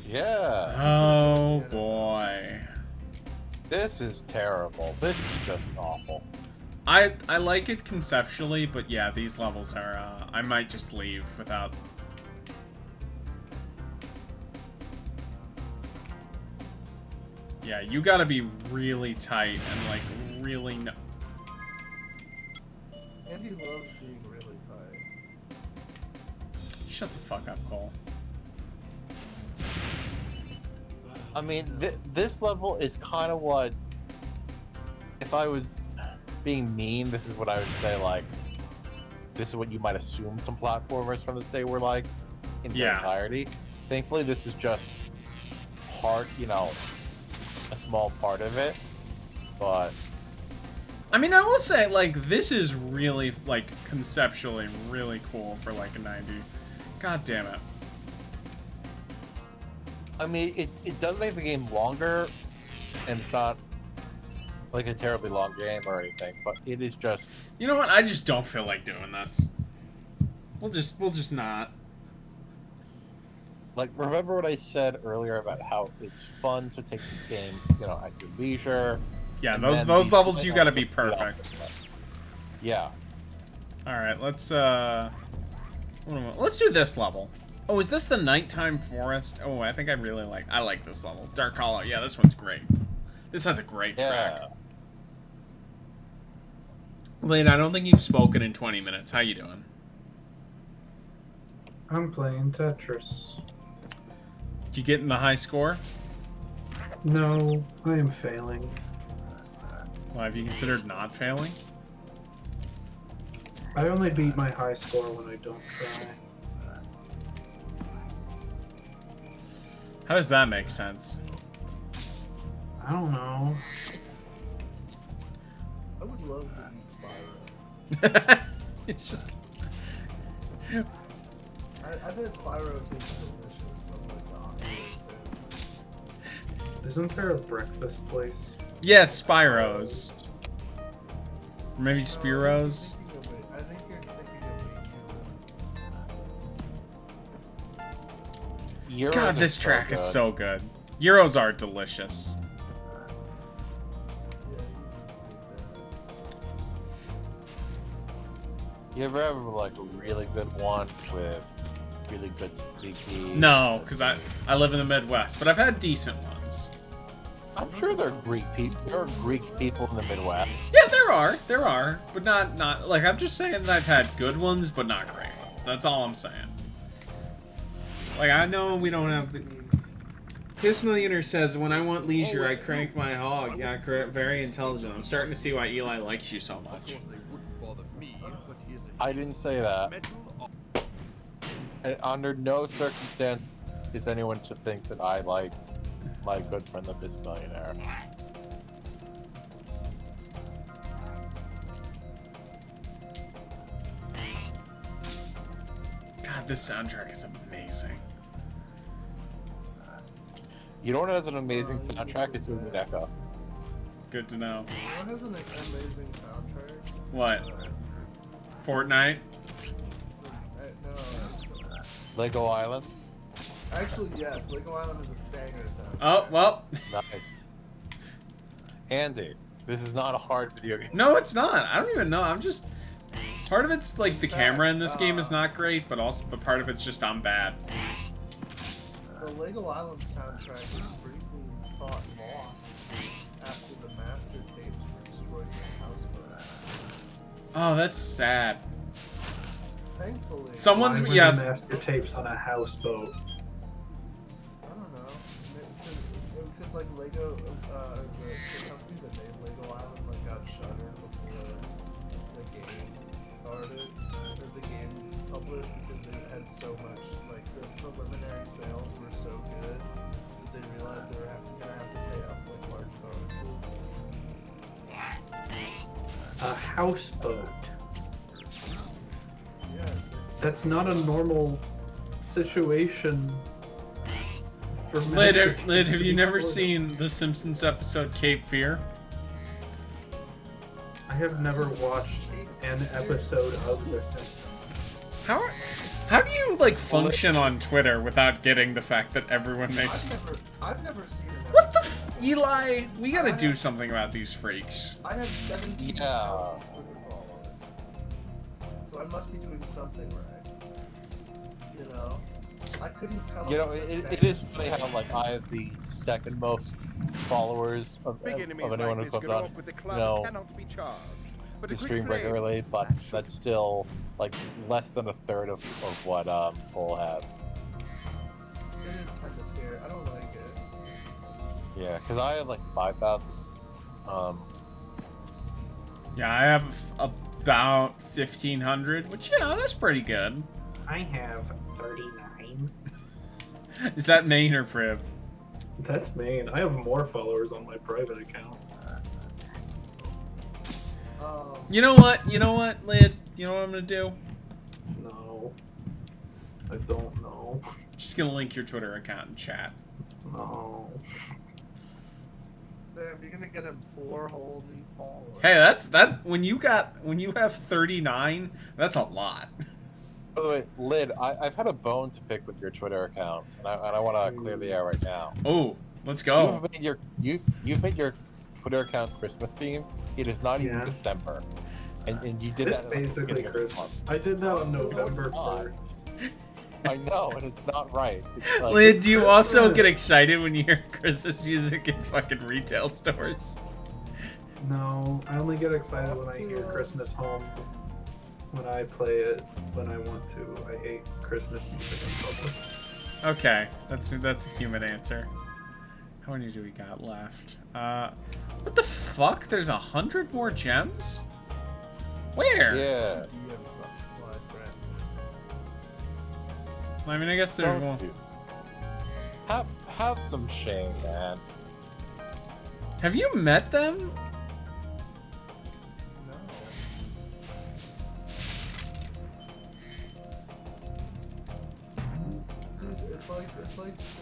S4: Yeah.
S1: Oh, boy.
S4: This is terrible. This is just awful.
S1: I like it conceptually, but yeah, these levels are... I might just leave without... Yeah, you gotta be really tight and, like, really...
S3: Andy loves being really tight.
S1: Shut the fuck up, Cole.
S4: I mean, this level is kind of what... If I was being mean, this is what I would say, like... This is what you might assume some platformers from this day were like, in their entirety. Thankfully, this is just part, you know... a small part of it, but
S1: I mean, I will say, like, this is really, like, conceptually really cool for, like, a 90. God damn it.
S4: I mean, it does make the game longer, and it's not, like, a terribly long game or anything, but it is just...
S1: You know what? I just don't feel like doing this. We'll just not.
S4: Like, remember what I said earlier about how it's fun to take this game, you know, at your leisure?
S1: Yeah, those levels you gotta be perfect.
S4: Yeah.
S1: Alright, let's do this level. Oh, is this the nighttime forest? Oh, I think I like this level. Dark Hollow. Yeah, this one's great. This has a great track. Lane, I don't think you've spoken in 20 minutes. How you doing?
S5: I'm playing Tetris.
S1: Did you get in the high score?
S5: No, I am failing.
S1: Well, have you considered not failing?
S5: I only beat my high score when I don't try.
S1: How does that make sense?
S5: I don't know.
S3: I would love to beat Spyro.
S1: It's just...
S3: I bet Spyro tastes delicious. Oh my god.
S5: Isn't there a breakfast place?
S1: Yes, Spyro's. Or maybe Spyro's.
S3: I think you're thinking of
S4: Euros
S1: God, this
S4: so
S1: track is
S4: good.
S1: so good. Euros are delicious.
S4: You ever have, like, a really good one with really good tzatziki?
S1: No, because I live in the Midwest, but I've had decent ones.
S4: I'm sure there are Greek people. There are Greek people in the Midwest.
S1: Yeah, there are, but not like I'm just saying that I've had good ones, but not great ones. That's all I'm saying. Like I know we don't have the. Piss Millionaire says, when I want leisure, I crank my hog. Yeah, very intelligent. I'm starting to see why Eli likes you so much.
S4: I didn't say that. And under no circumstance is anyone to think that I like my good friend the Biz Millionaire.
S1: God, this soundtrack is amazing.
S4: You know what has an amazing soundtrack? Is Umi Neko.
S1: Good to know.
S3: What has an amazing soundtrack?
S1: What? Fortnite?
S3: No.
S4: Lego Island.
S3: Actually, yes. Lego Island is a banger soundtrack.
S1: Oh, well.
S4: Nice. Andy, this is not a hard video game.
S1: No, it's not. I don't even know. I'm just... Part of it's like the camera in this game is not great, but part of it's just I'm bad.
S3: The Lego Island soundtrack was briefly thought lost after the master tapes were destroyed in the houseboat.
S1: Oh, that's sad.
S3: Thankfully,
S1: Someone's...
S5: Why were
S1: Yes.
S5: the master tapes on a houseboat?
S3: I don't know. Because like Lego, the company that made Lego Island like got shuttered before the game started, or the game published, because they had so much, like the preliminary sales were so good that they realized they were gonna have to pay up like large bonuses.
S5: A houseboat.
S3: Yeah.
S5: That's not a normal situation. For
S1: Lid,
S5: master
S1: have
S5: tapes to
S1: you
S5: be
S1: never
S5: stored.
S1: seen the Simpsons episode Cape Fear?
S5: I have never watched an episode of The Simpsons.
S1: How do you, like, function on Twitter without getting the fact that everyone makes...
S3: I've never seen it.
S1: What the f... Eli, we gotta do something about these freaks.
S3: I have 17
S4: Yeah.
S3: Twitter followers. So I must be doing something right. You know? I couldn't come
S4: You know,
S3: up with a
S4: it is funny how like I have the second most followers of
S8: Big enemies
S4: anyone
S8: like
S4: who
S8: this
S4: comes
S8: get
S4: on,
S8: off with the
S4: you
S8: club
S4: know,
S8: cannot be charged. But
S4: the
S8: a quick
S4: stream
S8: flame
S4: regularly, but that's still like less than a third of what Bull has.
S3: It is kind of scary. I don't like it.
S4: Yeah, because I have like 5,000.
S1: Yeah, I have about 1,500, which, you know, that's pretty good.
S5: I have 39.
S1: Is that main or priv?
S5: That's main. I have more followers on my private account.
S1: You know what, Lid? You know what I'm gonna do?
S5: No. I don't know.
S1: Just gonna link your Twitter account in chat.
S5: No.
S3: Damn, you're gonna get him 4 whole new followers.
S1: Hey, that's when you have 39, that's a lot.
S4: By the way, Lid, I've had a bone to pick with your Twitter account, and I want to clear the air right now.
S1: Oh, let's go.
S4: You've made your Twitter account Christmas themed. It is not even
S5: Yeah.
S4: December, and you did
S5: It's
S4: that at the
S5: basically
S4: beginning of this
S5: Christmas.
S4: month.
S5: I did that on
S4: No, it's
S5: November
S4: not.
S5: 1st.
S4: I know, and it's not right. It's like,
S1: Lid, do you also get excited when you hear Christmas music in fucking retail stores?
S5: No, I only get excited when I hear Christmas Home. When I play it, when I want to. I hate Christmas music in public.
S1: Okay, that's a human answer. How many do we got left? What the fuck? There's 100 more gems? Where?
S4: Yeah.
S3: DM sucks, my friend.
S1: I mean, I guess there's
S4: Don't
S1: one.
S4: do- Have some shame, man.
S1: Have you met them?
S3: No. Dude, it's like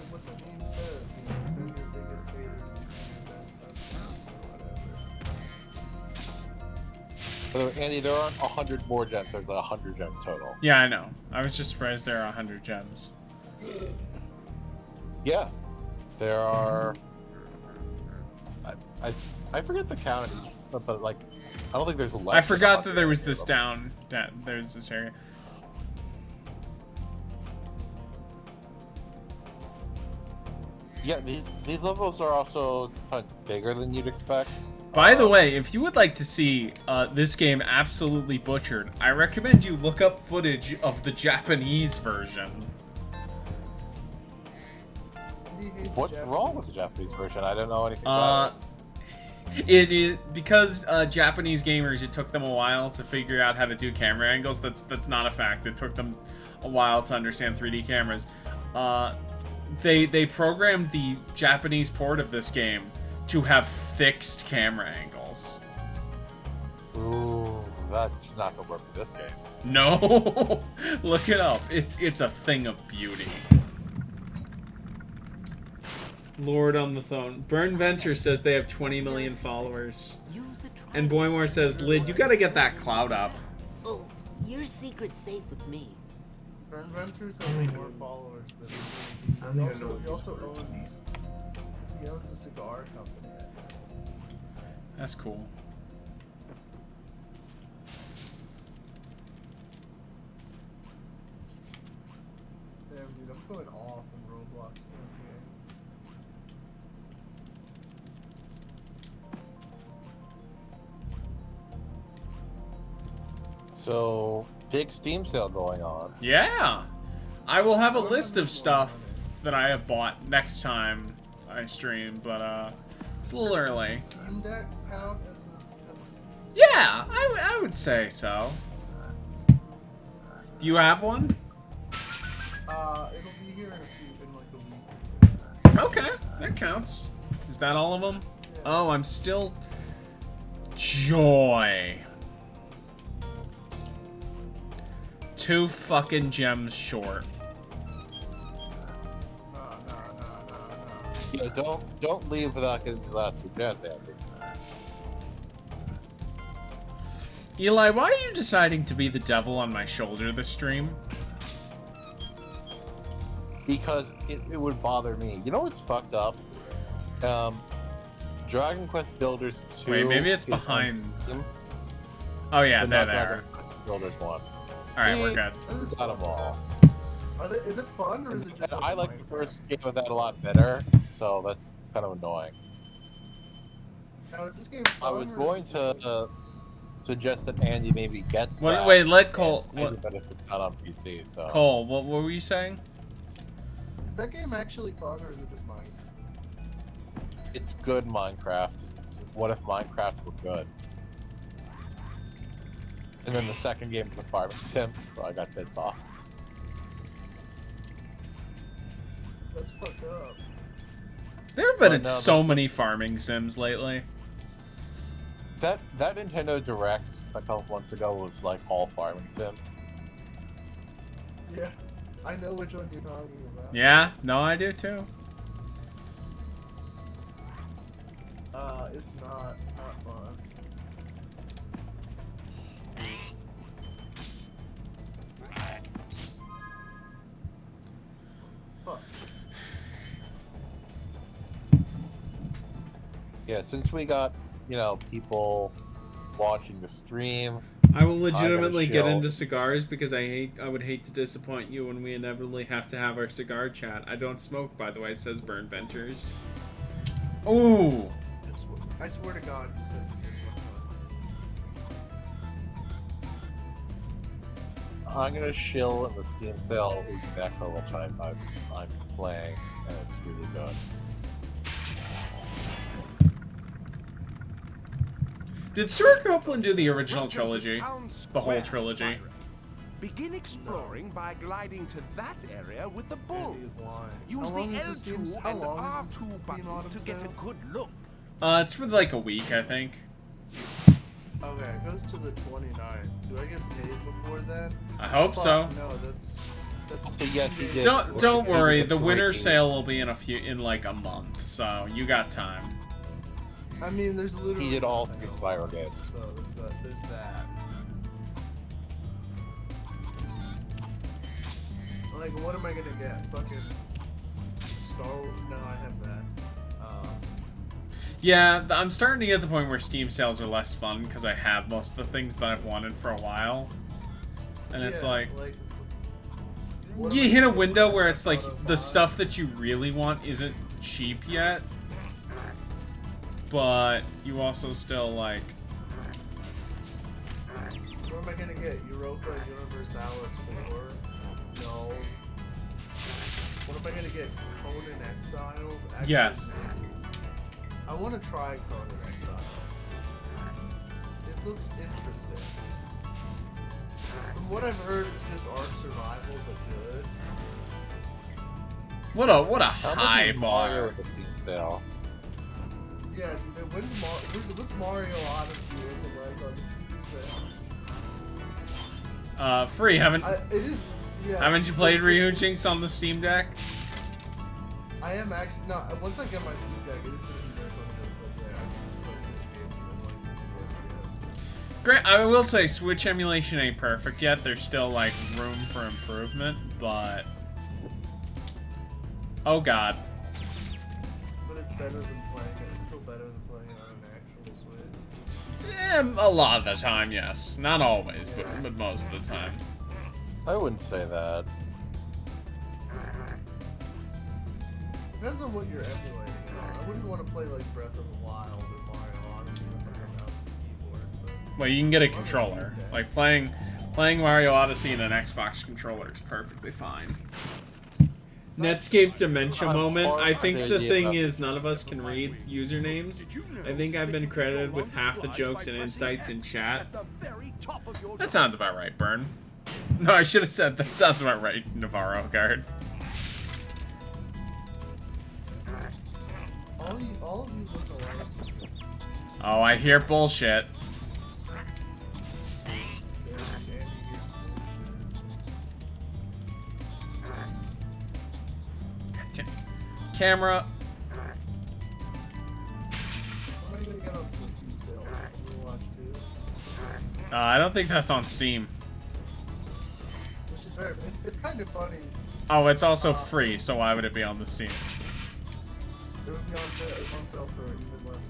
S3: what the meme says, you know, know your biggest haters and your best customers or whatever.
S4: By the way, Andy, there aren't 100 more gems. There's 100 gems total.
S1: Yeah, I know. I was just surprised there are 100 gems.
S4: Yeah, there are. I forget the count of each, but like, I don't think there's less.
S1: I forgot that
S4: than
S1: there was
S4: 100
S1: this
S4: of them.
S1: there's this area.
S4: Yeah, these levels are also sometimes bigger than you'd expect.
S1: By the way, if you would like to see this game absolutely butchered, I recommend you look up footage of the Japanese version.
S3: He hates
S4: What's
S3: Japanese.
S4: wrong with the Japanese version? I don't know anything about it.
S1: It is because Japanese gamers. It took them a while to figure out how to do camera angles. That's not a fact. It took them a while to understand 3D cameras. They programmed the Japanese port of this game to have fixed camera angles.
S4: Ooh, that's not gonna work for this game.
S1: No, look it up. It's a thing of beauty. Lord on the phone. Burn Venture says they have 20 million followers. And Boymore says, Lid, you gotta get that cloud up.
S6: Oh, your secret's safe with me.
S3: Burn Ventures has more followers than
S5: I don't even know.
S3: he also owns a cigar company.
S1: That's cool.
S3: Damn, dude, I'm going off in Roblox.
S4: So, big Steam sale going on.
S1: Yeah! I will have a list of stuff that I have bought next time I stream, but it's a little early.
S3: Steam Deck count as a
S1: Yeah, I would say so. Do you have one?
S3: it'll be here in like a week.
S1: Okay, that counts. Is that all of them?
S3: Yeah.
S1: Oh, I'm still... Joy. 2 fucking gems short.
S3: No.
S4: Yeah, don't leave without getting the last 2 gems, Andy.
S1: Eli, why are you deciding to be the devil on my shoulder this stream?
S4: Because it would bother me. You know what's fucked up? Dragon Quest Builders 2.
S1: Wait, maybe it's
S4: is on
S1: behind.
S4: Steam,
S1: Oh yeah,
S4: but
S1: there
S4: not
S1: they are.
S4: Dragon Quest Builders 1.
S1: Alright, we're
S4: See?
S1: good.
S4: We got them all.
S3: Is it fun or is it just
S4: And
S3: like
S4: I like the
S3: Minecraft?
S4: first game of that a lot better, so that's kind of annoying.
S3: Now, is this game
S4: I
S3: fun
S4: was
S3: or
S4: going
S3: is it
S4: to suggest that Andy maybe gets
S1: Wait,
S4: that.
S1: wait, let Cole...
S4: It's better if it's not on PC, so...
S1: Cole, what were you saying?
S3: Is that game actually fun or is it just Minecraft?
S4: It's good Minecraft. It's what if Minecraft were good? And then the second game was a farming sim, so I got pissed off.
S3: That's fucked up.
S1: There have been
S4: Oh, no,
S1: so many farming sims lately.
S4: That Nintendo Direct a couple months ago was like all farming sims.
S3: Yeah, I know which one you're talking about.
S1: Yeah? No, I do too.
S3: It's not fun. Fuck.
S4: Yeah, since we got, people watching the stream,
S1: I will legitimately get
S4: show-
S1: into cigars because I would hate to disappoint you when we inevitably have to have our cigar chat. I don't smoke, by the way, says Burn Ventures. Ooh!
S3: I swear to God, you said you didn't.
S4: I'm gonna shill in the Steam sale Necro, which I'm playing, and it's really good.
S1: Did Stuart Copeland do the original
S8: Welcome to
S1: trilogy?
S8: Town
S1: The whole
S8: Square,
S1: trilogy?
S8: Spyro. Begin exploring by gliding to that area with the bull.
S3: Andy is lying.
S8: Use
S3: How long
S8: the
S3: is this
S8: L2
S3: game- how
S8: and
S3: long is
S8: R2
S3: this game
S8: buttons
S3: on
S8: to get a
S3: sale?
S8: good look.
S1: It's for like a week, I think.
S3: Okay, it goes to the 29th. Do I get paid before then?
S1: I hope
S3: Fuck,
S1: so.
S3: No, that's
S4: So yes, you did.
S1: Don't worry, the winter
S4: Three.
S1: sale will be in like a month, so you got time.
S3: I mean, there's literally.
S4: He did all
S3: nothing
S4: 3 Spyro games.
S3: So there's that. Like, what am I gonna get? Fucking Star Wars? No, I have that.
S1: Yeah, I'm starting to get to the point where Steam sales are less fun because I have most of the things that I've wanted for a while. And it's
S3: yeah,
S1: like,
S3: what
S1: you
S3: am I
S1: hit a
S3: gonna get
S1: window
S3: for
S1: where
S3: my
S1: it's like
S3: Photo
S1: the
S3: 5?
S1: stuff that you really want isn't cheap yet. But you also still like...
S3: What am I gonna get? Europa Universalis 4? No. What am I gonna get? Conan Exiles? Actually,
S1: Yes.
S3: I want to try Conan Exiles. It looks interesting. The from what I've heard, it's just Ark Survival, but good.
S1: What a
S4: How much
S1: high
S4: is Mario
S1: bar.
S4: with the Steam sale?
S3: Yeah, dude, what's Mario Odyssey looking like on the Steam sale?
S1: Free. Haven't
S3: Yeah.
S1: you played
S3: it's-
S1: Ryujinx on the Steam Deck?
S3: I am actually no. Once I get my Steam Deck, it is gonna be very fun to play. I can play some games and like
S1: Grant, I will say Switch emulation ain't perfect yet. There's still like room for improvement, but oh god.
S3: but it's better than playing it. It's still better than playing it on an actual Switch.
S1: A lot of the time, yes. Not always, but most of the time.
S4: I wouldn't say that.
S3: Depends on what you're emulating it on. I wouldn't want to play like Breath of the Wild or Mario Odyssey with a mouse and keyboard. But
S1: Well, you can get a controller. Like playing Mario Odyssey in an Xbox controller is perfectly fine. Netscape Dementia moment. I think the thing is none of us can read usernames. I think I've been credited with half the jokes and insights in chat. That sounds about right, Burn. No, I should have said that sounds about right, Navarro Guard.
S3: all of you look alike.
S1: Oh, I hear bullshit. Camera.
S3: What are you gonna get on the Steam sale? Overwatch 2?
S1: I don't think that's on Steam.
S3: Which is very, it's kind of funny.
S1: Oh, it's also free, so why would it be on the Steam?
S3: It would be on sale. It's on sale for even less.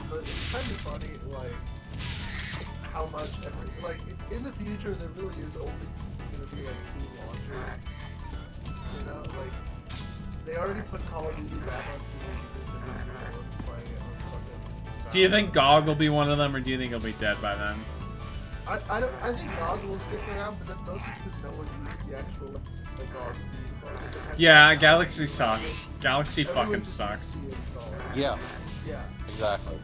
S3: But it's kind of funny, like how much, like in the future, there really is only gonna be like 2 launchers. You know, like they already put Call of Duty back on Steam because they didn't know what's playing it on fucking.
S1: Do you think GOG will be one of them, or do you think it'll be dead by then?
S3: I think GOG will stick around, but that's mostly because no one uses the actual like GOG Steam card. They have
S1: Yeah,
S3: to-
S1: Galaxy sucks. Galaxy
S3: everyone
S1: fucking
S3: just
S1: sucks.
S3: uses the installer.
S4: Yeah,
S3: Yeah.
S4: exactly.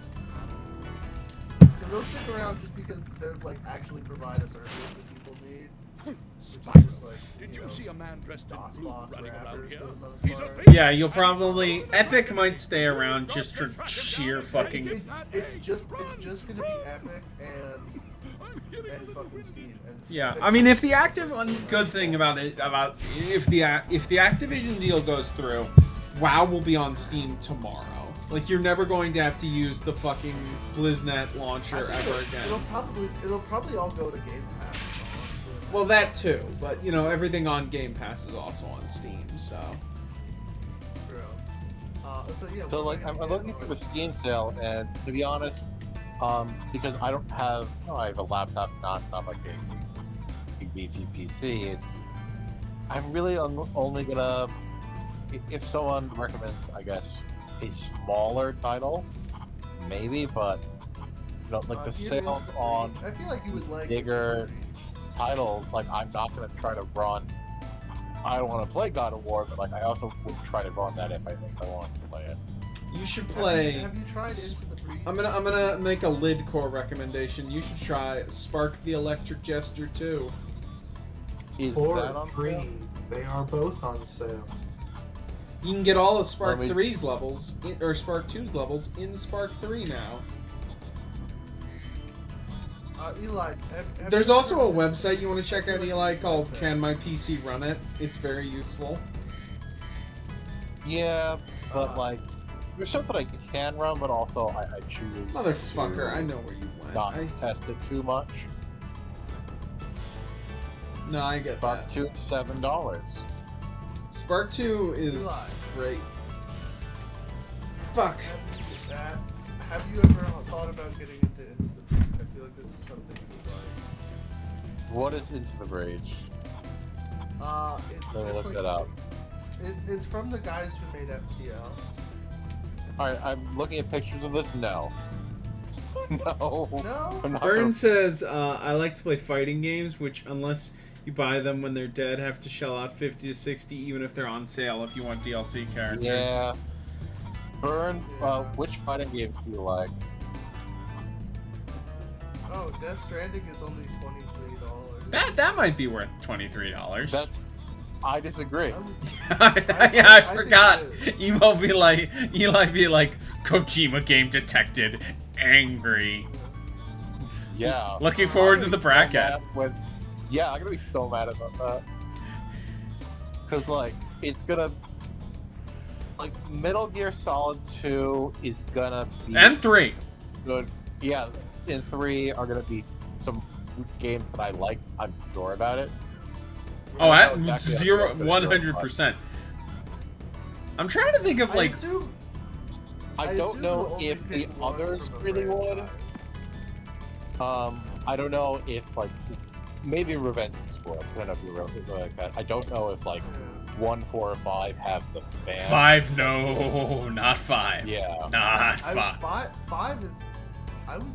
S3: So they'll stick around just because they're like actually provide a service that people need. Which is just like,
S9: Did you
S3: know,
S9: see a man dressed in
S3: DOS
S9: blue
S3: box
S9: running around
S3: wrappers
S9: here?
S3: for the most
S9: He's a
S3: part.
S9: big
S1: Yeah, you'll probably Epic might stay around just for sheer fucking.
S3: It's just gonna be Epic and fucking Steam. And
S1: Yeah, I mean, if the one good thing about it if the Activision deal goes through, WoW will be on Steam tomorrow. Like, you're never going to have to use the fucking BlizzNet launcher
S3: I think
S1: ever again.
S3: It'll probably all go to Game Pass. Honestly.
S1: Well, that too, but you know, everything on Game Pass is also on Steam, so.
S3: True. So yeah.
S4: So
S3: what
S4: like,
S3: are
S4: I'm
S3: you
S4: looking
S3: getting
S4: through
S3: on
S4: the Steam sale, and to be honest, because I don't have, I have a laptop, not like a big beefy PC. I'm really only gonna, if someone recommends, I guess, a smaller title, maybe, but you know, like the sales on
S3: I feel like you would like
S4: bigger titles, like I'm not gonna try to run. I don't want to play God of War, but like I also would try to run that if I think I want to play it.
S1: You should play.
S3: Have you tried Into the Breach?
S1: I'm gonna make a lid core recommendation. You should try Spark the Electric Jester 2.
S4: Is
S5: Or
S4: that on
S5: 3.
S4: sale?
S5: They are both on sale.
S1: You can get all of Spark
S4: Let me-
S1: 3's levels, or Spark 2's levels, in Spark 3 now.
S3: Eli, have
S1: There's
S3: you
S1: also a
S3: ever-
S1: website you want to check out, Eli, called Can My PC Run It? It's very useful.
S4: Yeah, but like there's something I can run, but also I choose
S1: Motherfucker,
S4: to
S1: I know where you went.
S4: not test it too much.
S1: No, I get
S4: Spark
S1: that.
S4: 2 is $7.
S1: Spark 2 is
S3: Eli.
S1: great. Fuck.
S3: Have you ever thought about getting into the Breach? I feel like this is something you would like.
S4: What is Into the Breach?
S3: It's
S4: Let me look
S3: like,
S4: that up.
S3: It's from the guys who made FTL.
S4: Alright, I'm looking at pictures of this. No. No.
S3: No?
S4: I'm not
S1: Burn
S4: gonna-
S1: says, I like to play fighting games, which, unless you buy them when they're dead, have to shell out 50 to 60, even if they're on sale if you want DLC characters.
S4: Yeah. Burn,
S3: Yeah.
S4: which fighting games do you like?
S3: Oh, Death Stranding is only $23.
S1: That might be worth $23.
S4: I disagree.
S1: Yeah, I
S3: think
S1: forgot.
S3: it is.
S1: You might be like Kojima game detected, angry.
S4: Yeah.
S1: Looking forward to
S4: I'm
S1: the
S4: gonna be so
S1: bracket.
S4: mad when- yeah, I'm gonna be so mad about that. Cause like, it's gonna... Like, Metal Gear Solid 2 is gonna be...
S1: And 3.
S4: Good. Yeah, and 3 are gonna be some games that I like. I'm sure about it.
S1: Oh,
S4: I
S1: at
S4: know exactly how
S1: zero,
S4: it's gonna go,
S1: 100%. I'm trying to think of like.
S4: I don't know if the others really would. I don't know if like maybe Revenge would. I don't know if you wrote it like that. I don't know if like 1, 4, or 5 have the fans.
S1: 5, no, not 5.
S4: Yeah.
S1: Not 5.
S3: Five is. I don't know.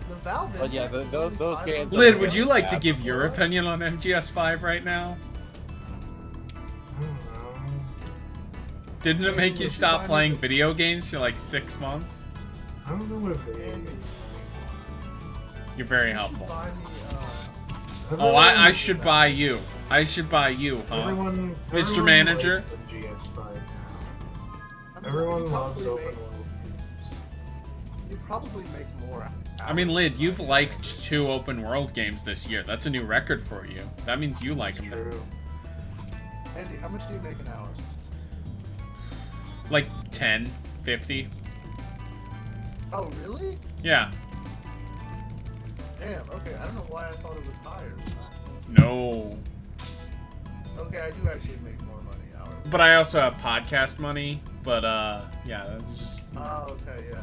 S3: The Valve.
S4: But yeah, those games.
S1: Lid, would you like to give your opinion on MGS5 right now?
S5: I don't know.
S1: Didn't it make you stop playing video games for like 6 months?
S5: I don't know what a video
S3: Andy,
S5: game is.
S1: You're very
S3: you should
S1: helpful.
S3: buy me,
S1: Oh, I should buy you. I should buy you, huh?
S5: Everyone
S1: Mr. Manager?
S5: likes the GS5 now.
S3: I mean,
S5: Everyone
S3: you
S5: loves
S3: probably
S5: open
S3: make-
S5: world games.
S3: You probably make more.
S1: I mean, Lid, you've liked 2 open world games this year. That's a new record for you. That means you like them.
S5: True.
S3: Andy, how much do you make an hour?
S1: Like 10, 50.
S3: Oh, really?
S1: Yeah.
S3: Damn. Okay, I don't know why I thought it was higher.
S1: No.
S3: Okay, I do actually make more money an hour.
S1: But I also have podcast money. But yeah, that's just.
S3: Oh, okay, yeah.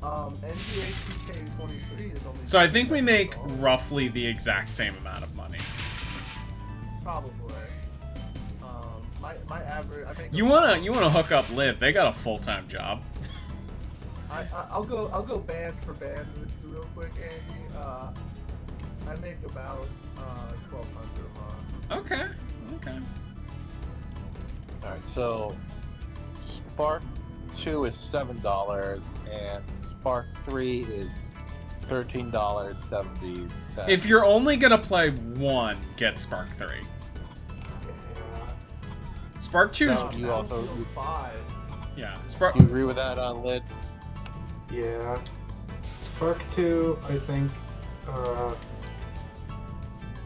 S3: NBA 2K23 is only.
S1: So I think we make
S3: $7.
S1: roughly the exact same amount of money.
S3: Probably. My average. I make.
S1: You wanna hook up Lid? They got a full-time job.
S3: I'll go band for band with you real quick, Andy. I make about $1,200 a month.
S1: Okay. Okay.
S4: Alright, so Spark 2 is $7 and Spark 3 is $13.70.
S1: If you're only gonna play one, get Spark 3. Spark 2's
S4: No, you also
S3: Battlefield 5.
S1: yeah. Spark.
S4: do you agree with that on Lid?
S5: Yeah. Spark 2, I think,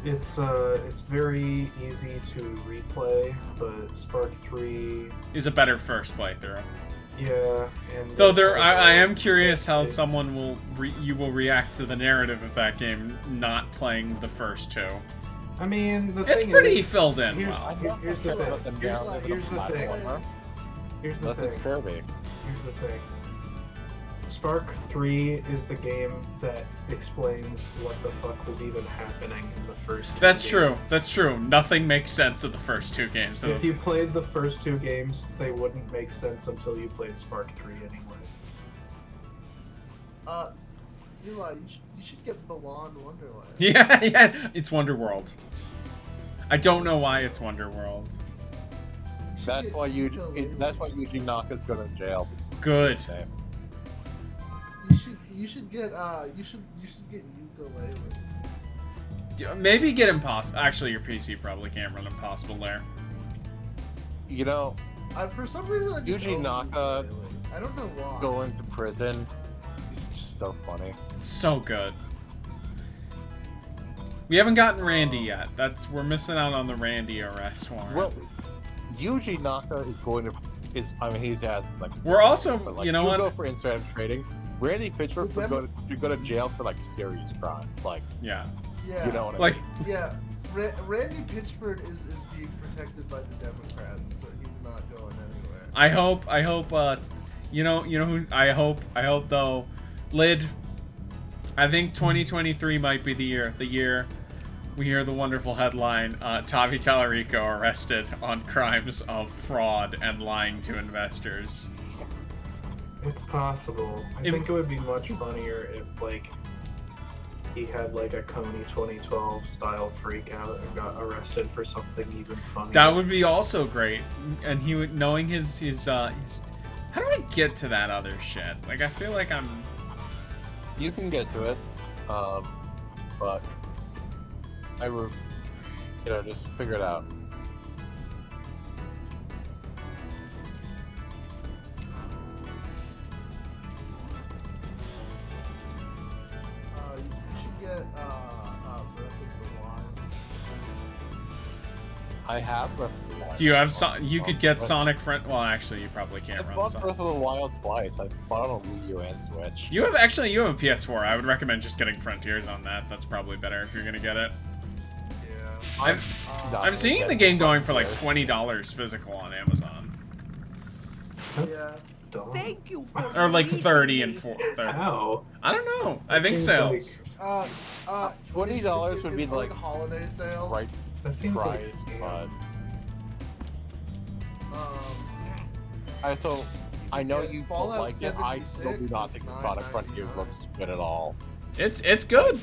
S5: it's very easy to replay, but Spark 3,
S1: Is a better first playthrough.
S5: yeah, and
S1: Though I am curious how someone will react to the narrative of that game not playing the first 2.
S5: I mean, the
S1: It's
S5: thing
S1: pretty
S5: is,
S1: filled in
S5: here's-
S1: well.
S5: here's the thing.
S4: Let them
S5: Here's
S4: down
S5: the-
S4: with
S5: here's
S4: a
S5: the thing.
S4: platformer,
S5: Here's the
S4: unless it's
S5: thing.
S4: Kirby.
S5: Here's the thing. Spark 3 is the game that explains what the fuck was even happening in the first 2
S1: That's
S5: games.
S1: true. That's true. Nothing makes sense of the first 2 games.
S5: If you played the first 2 games, they wouldn't make sense until you played Spark 3 anyway.
S3: Eli, you should get Beyond Wonderland.
S1: Yeah, yeah. It's Wonderworld. I don't know why it's Wonderworld.
S4: That's why that's why Yuji Naka's going to jail.
S1: Good.
S3: You should get Ukulele.
S1: Maybe get Impossible. Actually, your PC probably can't run Impossible there.
S4: You know,
S3: For some reason, I just
S4: Yuji
S3: own
S4: Naka
S3: Ukulele. I don't know why.
S4: going to prison is just so funny.
S1: It's so good. We haven't gotten Randy yet. We're missing out on the Randy arrest warrant.
S4: Well, Yuji Naka is going to he's had like.
S1: We're also,
S4: but, like,
S1: you know
S4: you
S1: what?
S4: go for insider trading. Randy Pitchford
S3: With them-
S4: you go to jail for like serious crimes, like
S1: Yeah.
S3: Yeah.
S4: you know what I
S1: Like,
S4: mean.
S3: Yeah. Randy Pitchford is being protected by the Democrats, so he's not going anywhere.
S1: I hope, you know who, I hope though, Lid, I think 2023 might be the year we hear the wonderful headline, Tavi Tallarico arrested on crimes of fraud and lying to investors.
S5: It's possible. I think it would be much funnier if, like, he had like a Coney 2012 style freak out and got arrested for something even funnier.
S1: That would be also great. And he would, knowing his how do I get to that other shit? Like, I feel like I'm...
S4: You can get to it, but just figure it out.
S3: You should get Breath of the Wild.
S4: I have Breath of the Wild.
S1: Do you have you could get Sonic Front? Well, actually, you probably can't
S4: I
S1: run
S4: bought
S1: Sonic.
S4: Breath of the Wild twice. I bought it on Wii U and Switch.
S1: You have a PS4. I would recommend just getting Frontiers on that. That's probably better if you're gonna get it.
S3: Yeah.
S1: I'm seeing the game going for like $20 physical on Amazon,
S3: Yeah.
S5: Dumb.
S6: Thank you for
S1: or like 30 and
S6: releasing
S1: 40.
S5: How?
S1: I don't know. I think
S5: Seems
S1: sales.
S4: $20 would be
S3: it's
S4: like
S3: a holiday sale.
S4: right
S5: That seems like
S4: price,
S5: scam.
S4: but I know
S3: Yeah,
S4: you don't
S3: Fallout
S4: like it. I still do
S3: 76
S4: not
S3: is
S4: think the Sonic Frontiers
S3: $9.99.
S4: looks good at all.
S1: It's good.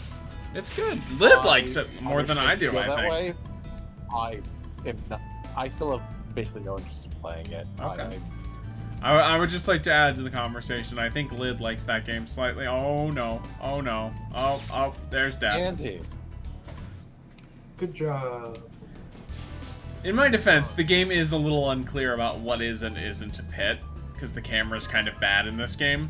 S1: It's good. Lib likes it more than I do.
S4: feel
S1: I
S4: that
S1: think.
S4: way. I still have basically no interest in playing it.
S1: Okay. I would just like to add to the conversation. I think Lid likes that game slightly. Oh no. Oh no. Oh, there's death.
S4: Andy.
S5: Good job.
S1: In my defense, the game is a little unclear about what is and isn't a pit, because the camera's kind of bad in this game.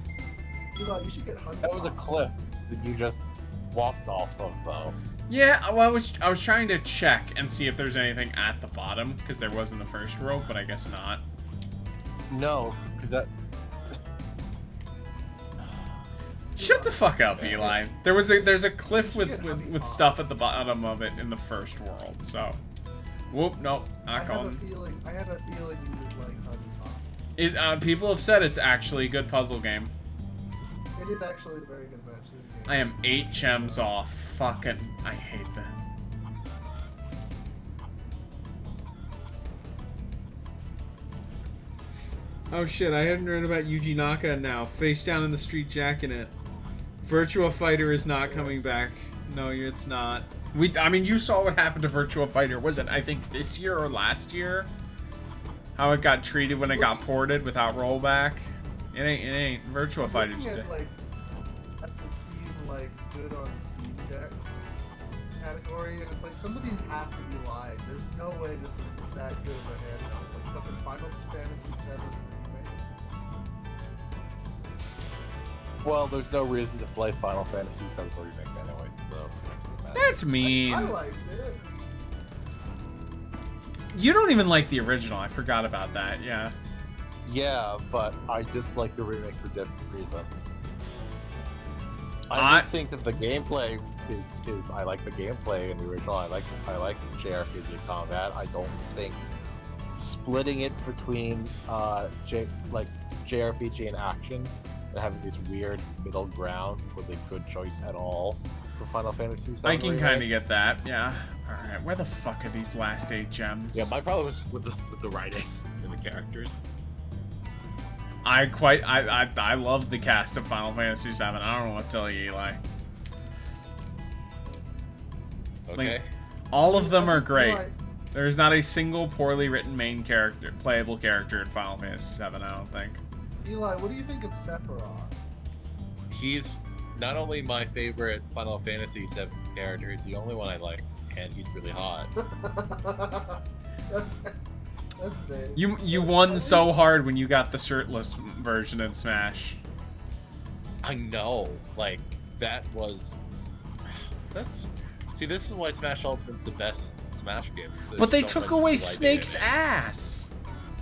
S3: You should get Honey
S4: That was a
S3: Pot.
S4: cliff that you just walked off of, though.
S1: Yeah, well, I was trying to check and see if there's anything at the bottom, because there was in the first rope, but I guess not.
S4: No, because that.
S1: Shut the fuck up, Eli. There's a cliff with stuff at the bottom of it in the first world, so. Whoop, nope, not going.
S3: I have a feeling you would like Honey Pot.
S1: People have said it's actually a good puzzle game.
S3: It is actually a very good match.
S1: I am 8 gems off. Fucking, I hate that. Oh shit, I haven't read about Yuji Naka now. Face down in the street jacking it. Virtua Fighter is not coming back. No, it's not. I mean, you saw what happened to Virtua Fighter. Was it, I think, this year or last year? How it got treated when it got ported without rollback? It ain't. Virtua Fighter just did.
S3: At the Steam, good on Steam Deck category, and it's like, some of these have to be live. There's no way this is that good of a handheld. Like, fucking Final Fantasy VII Remake.
S4: Well, there's no reason to play Final Fantasy VII Remake anyways, though.
S1: That's mean.
S3: I liked it.
S1: You don't even like the original. I forgot about that. Yeah.
S4: Yeah, but I dislike the remake for different reasons. I just think that the gameplay is I like the gameplay in the original. I like JRPG combat. I don't think splitting it between JRPG and action and having this weird middle ground was a good choice at all for Final Fantasy VII.
S1: I can kind of get that. Yeah. All right. Where the fuck are these last 8 gems?
S4: Yeah, my problem was with the writing and the characters.
S1: I love the cast of Final Fantasy VII. I don't know what to tell you, Eli.
S4: Okay.
S1: Like, all of them are great.
S3: Eli,
S1: There's not a single poorly written main character, playable character in Final Fantasy VII, I don't think.
S3: Eli, what do you think of Sephiroth?
S9: He's not only my favorite Final Fantasy VII character, he's the only one I like, and he's really hot.
S3: That's big.
S1: You won so hard when you got the shirtless version in Smash.
S9: I know, like, see, this is why Smash Ultimate's the best Smash game.
S1: But they took away Snake's ass.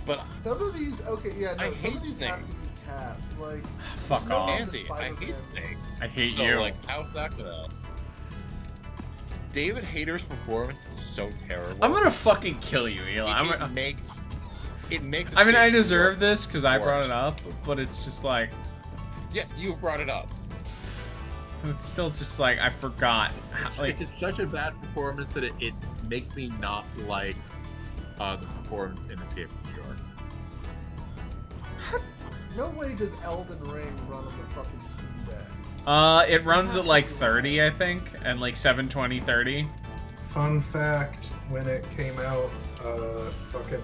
S9: But
S3: Some of these, okay, yeah, no,
S9: I
S3: some
S9: hate
S3: of these
S9: Snake.
S3: have to be capped. Like,
S1: Fuck
S3: no
S1: off.
S9: Andy, I hate Snake.
S1: I hate
S9: So,
S1: you.
S9: like, how's that gonna... David Hayter's performance is so terrible.
S1: I'm gonna fucking kill you, Eli.
S9: It makes
S1: I mean, I
S9: Escape
S1: deserve
S9: work
S1: this because I brought
S9: worse.
S1: it up, but it's just like,
S9: Yes, you brought it up.
S1: it's still just like, I forgot. Like,
S9: It's just such a bad performance that it makes me not like the performance in Escape from New York.
S3: no way does Elden Ring run on the fucking Steam Deck.
S1: It runs at like 30, I think, and like 720, 30.
S5: Fun fact, when it came out, fucking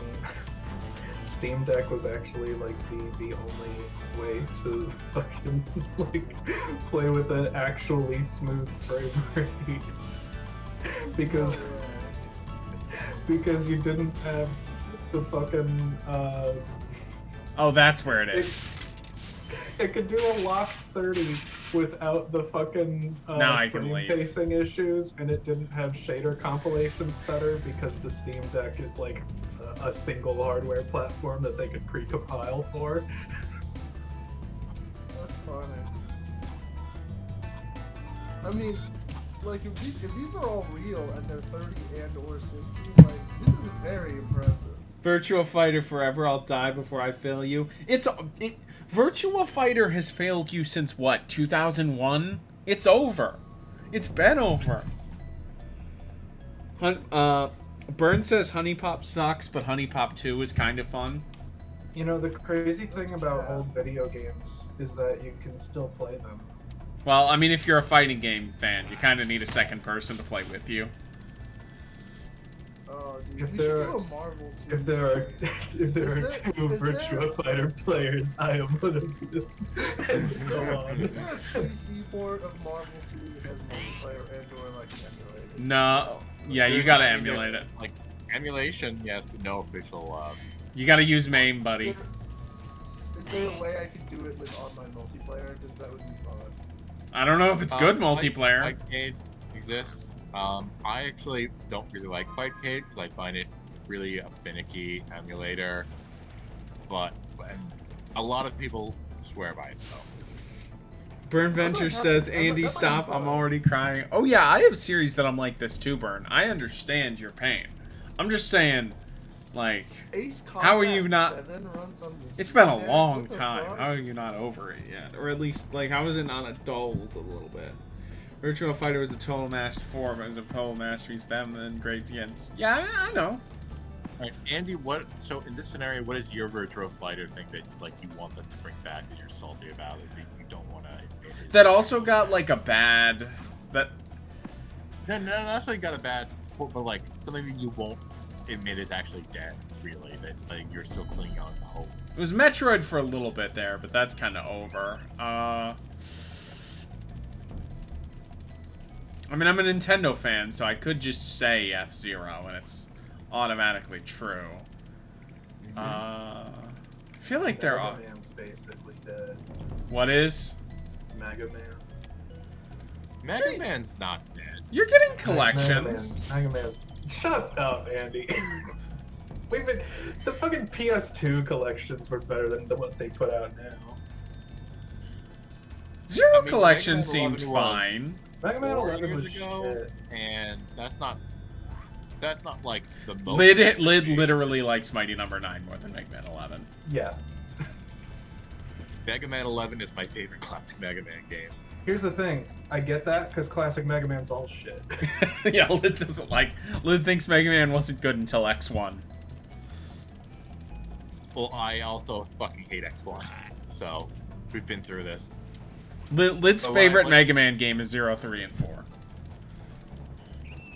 S5: Steam Deck was actually like the only way to fucking like play with an actually smooth frame rate. because you didn't have the fucking
S1: Oh, that's where it is.
S5: It could do a locked 30 without the fucking
S1: Now I can
S5: frame
S1: leave.
S5: pacing issues, and it didn't have shader compilation stutter because the Steam Deck is like a single hardware platform that they could pre-compile for.
S3: That's funny. I mean, like if these are all real and they're 30 and or 60, like this is very impressive.
S1: Virtua Fighter forever, I'll die before I fail you. Virtua Fighter has failed you since what, 2001? It's over. It's been over. Burn says Honey Pop sucks, but Honey Pop 2 is kind of fun.
S5: You know, the crazy thing about old video games is that you can still play them.
S1: Well, I mean, if you're a fighting game fan, you kind of need a second person to play with you.
S3: Oh, dude,
S5: If
S3: we
S5: there
S3: should
S5: are-
S3: do a Marvel too.
S5: If there are two Virtua Fighter players, I am one of them. And
S3: Is
S5: so
S3: there
S5: on.
S3: a PC port of Marvel 2 that has multiplayer and or like emulated?
S1: No. Yeah, you gotta emulate it.
S9: Like, emulation, yes, but no official,
S1: You gotta use MAME, buddy.
S3: Is there a way I could do it with online multiplayer? Because that would be fun.
S1: I don't know if it's good multiplayer.
S9: Fightcade exists. I actually don't really like Fightcade because I find it really a finicky emulator. But and a lot of people swear by it, though.
S1: Burn Venture says, Andy, stop, I'm already crying. Oh yeah, I have series that I'm like this too, Burn. I understand your pain. I'm just saying, like,
S3: Ace
S1: how are
S3: Combat
S1: you not...
S3: 7 runs on the
S1: It's been a
S3: Steam Deck?
S1: long
S3: What the
S1: time.
S3: fuck?
S1: How are you not over it yet? Or at least, like, how is it not adult a little bit? Virtua Fighter was a total master form. It was a total masterpiece. Them and great against... Yeah, I know.
S9: Alright, Andy, so in this scenario, what is your Virtua Fighter thing that, like, you want them to bring back that you're salty about it, that you don't want to admit is...
S1: That also got, like, a bad...
S9: No, not necessarily got a bad... But, like, something that you won't admit is actually dead, really, that, like, you're still clinging on to hope.
S1: It was Metroid for a little bit there, but that's kind of over. I mean, I'm a Nintendo fan, so I could just say F-Zero, and it's automatically true. I feel like there are...
S5: Mega Man's basically dead.
S1: What is?
S5: Mega Man.
S9: Mega Man's not dead.
S1: You're getting collections.
S5: Mega Man. Shut up, Andy. The fucking PS2 collections were better than what they put out now.
S1: Zero
S9: I mean,
S1: collection
S9: Mega Man
S1: seemed
S9: 11 was
S1: fine.
S5: Mega Man
S9: 4
S5: 11 was
S9: years ago,
S5: shit.
S9: and that's not like the most...
S1: Lid literally likes Mighty Number 9 more than Mega Man 11.
S5: Yeah.
S9: Mega Man 11 is my favorite classic Mega Man game.
S5: Here's the thing. I get that because classic Mega Man's all shit.
S1: Yeah, Lid doesn't like... Lid thinks Mega Man wasn't good until X1.
S9: Well, I also fucking hate X1, so we've been through this.
S1: Lid's
S9: Oh,
S1: favorite
S9: like-
S1: Mega Man game is 0, 3, and 4.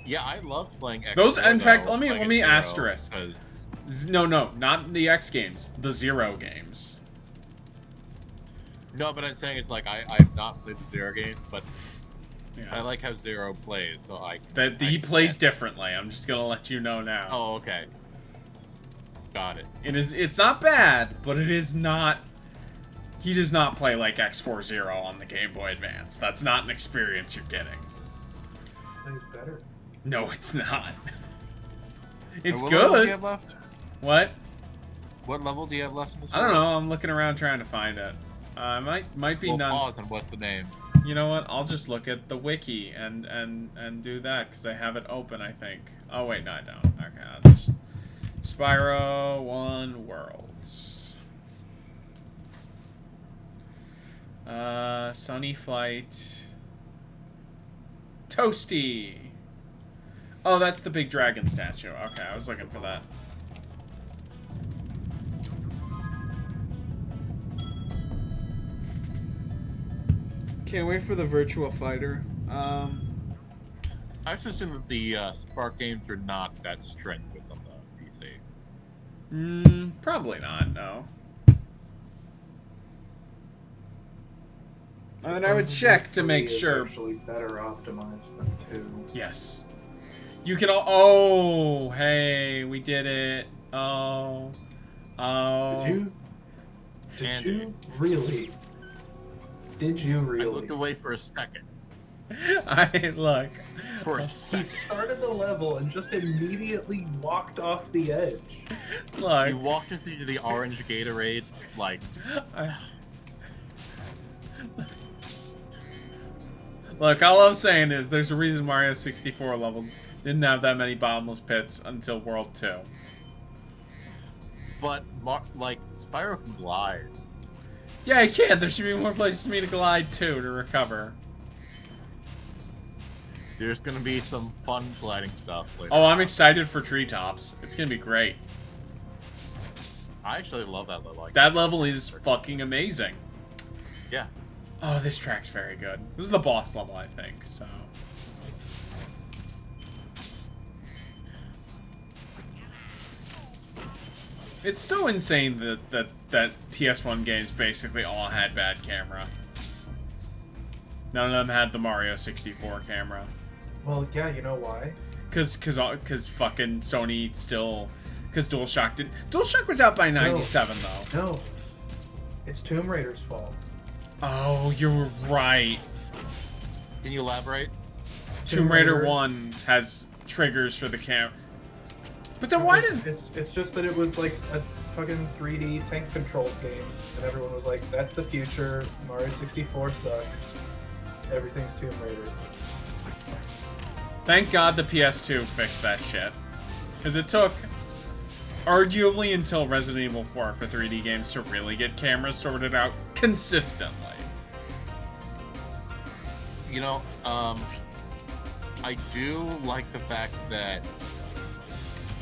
S9: Yeah, I loved playing X.
S1: Those, in fact, let me
S9: Zero,
S1: asterisk.
S9: 'cause-
S1: No, not the X games. The 0 games.
S9: No, but I'm saying it's like I've not played the Zero games, but I
S1: Yeah.
S9: like how Zero plays, so I.
S1: That he plays differently. I'm just gonna let you know now.
S9: Oh, okay. Got it.
S1: It's not bad, but it is not. He does not play like X40 on the Game Boy Advance. That's not an experience you're getting.
S5: Plays better.
S1: No, it's not.
S9: So
S1: It's
S9: what level do you
S1: good.
S9: have left?
S1: What?
S9: What level do you have left in this?
S1: I don't
S9: world?
S1: know. I'm looking around trying to find it. Might be
S9: Well,
S1: none.
S9: pause and what's the name?
S1: You know what? I'll just look at the wiki and do that because I have it open. I think. Oh wait, no, I don't. Okay, I'll just Spyro 1 Worlds. Sunny Flight. Toasty. Oh, that's the big dragon statue. Okay, I was looking for that. Can't wait for the Virtua Fighter.
S9: I was just assuming that the Spark games are not that strenuous on the PC.
S1: Probably not. No. And I would check to make sure.
S5: Actually, better optimized than 2.
S1: Yes. You can all. Oh, hey, we did it. Oh.
S5: Did you really? Did you really?
S9: I looked away for a second.
S1: Look.
S9: For a
S5: He
S9: second.
S5: started the level and just immediately walked off the edge.
S1: Look.
S9: He walked into the orange Gatorade, like.
S1: Look, all I'm saying is there's a reason Mario 64 levels didn't have that many bottomless pits until World 2.
S9: But, like, Spyro can glide.
S1: Yeah, I can. There should be more places for me to glide too to recover.
S9: There's gonna be some fun gliding stuff later.
S1: Oh, I'm excited for treetops. It's gonna be great.
S9: I actually love that level.
S1: That level is fucking amazing.
S9: Yeah.
S1: Oh, this track's very good. This is the boss level, I think, so. It's so insane that PS1 games basically all had bad camera. None of them had the Mario 64 camera.
S5: Well, yeah, you know why?
S1: Cause fucking Sony still, cause DualShock did. DualShock was out by '97 though.
S5: No, it's Tomb Raider's fault.
S1: Oh, you're right.
S9: Can you elaborate?
S1: Tomb Raider 1 has triggers for the cam. But then why did...
S5: It's just that it was like a fucking 3D tank controls game, and everyone was like, that's the future, Mario 64 sucks, everything's Tomb Raider.
S1: Thank God the PS2 fixed that shit. Because it took, arguably, until Resident Evil 4 for 3D games to really get cameras sorted out consistently.
S9: You know, I do like the fact that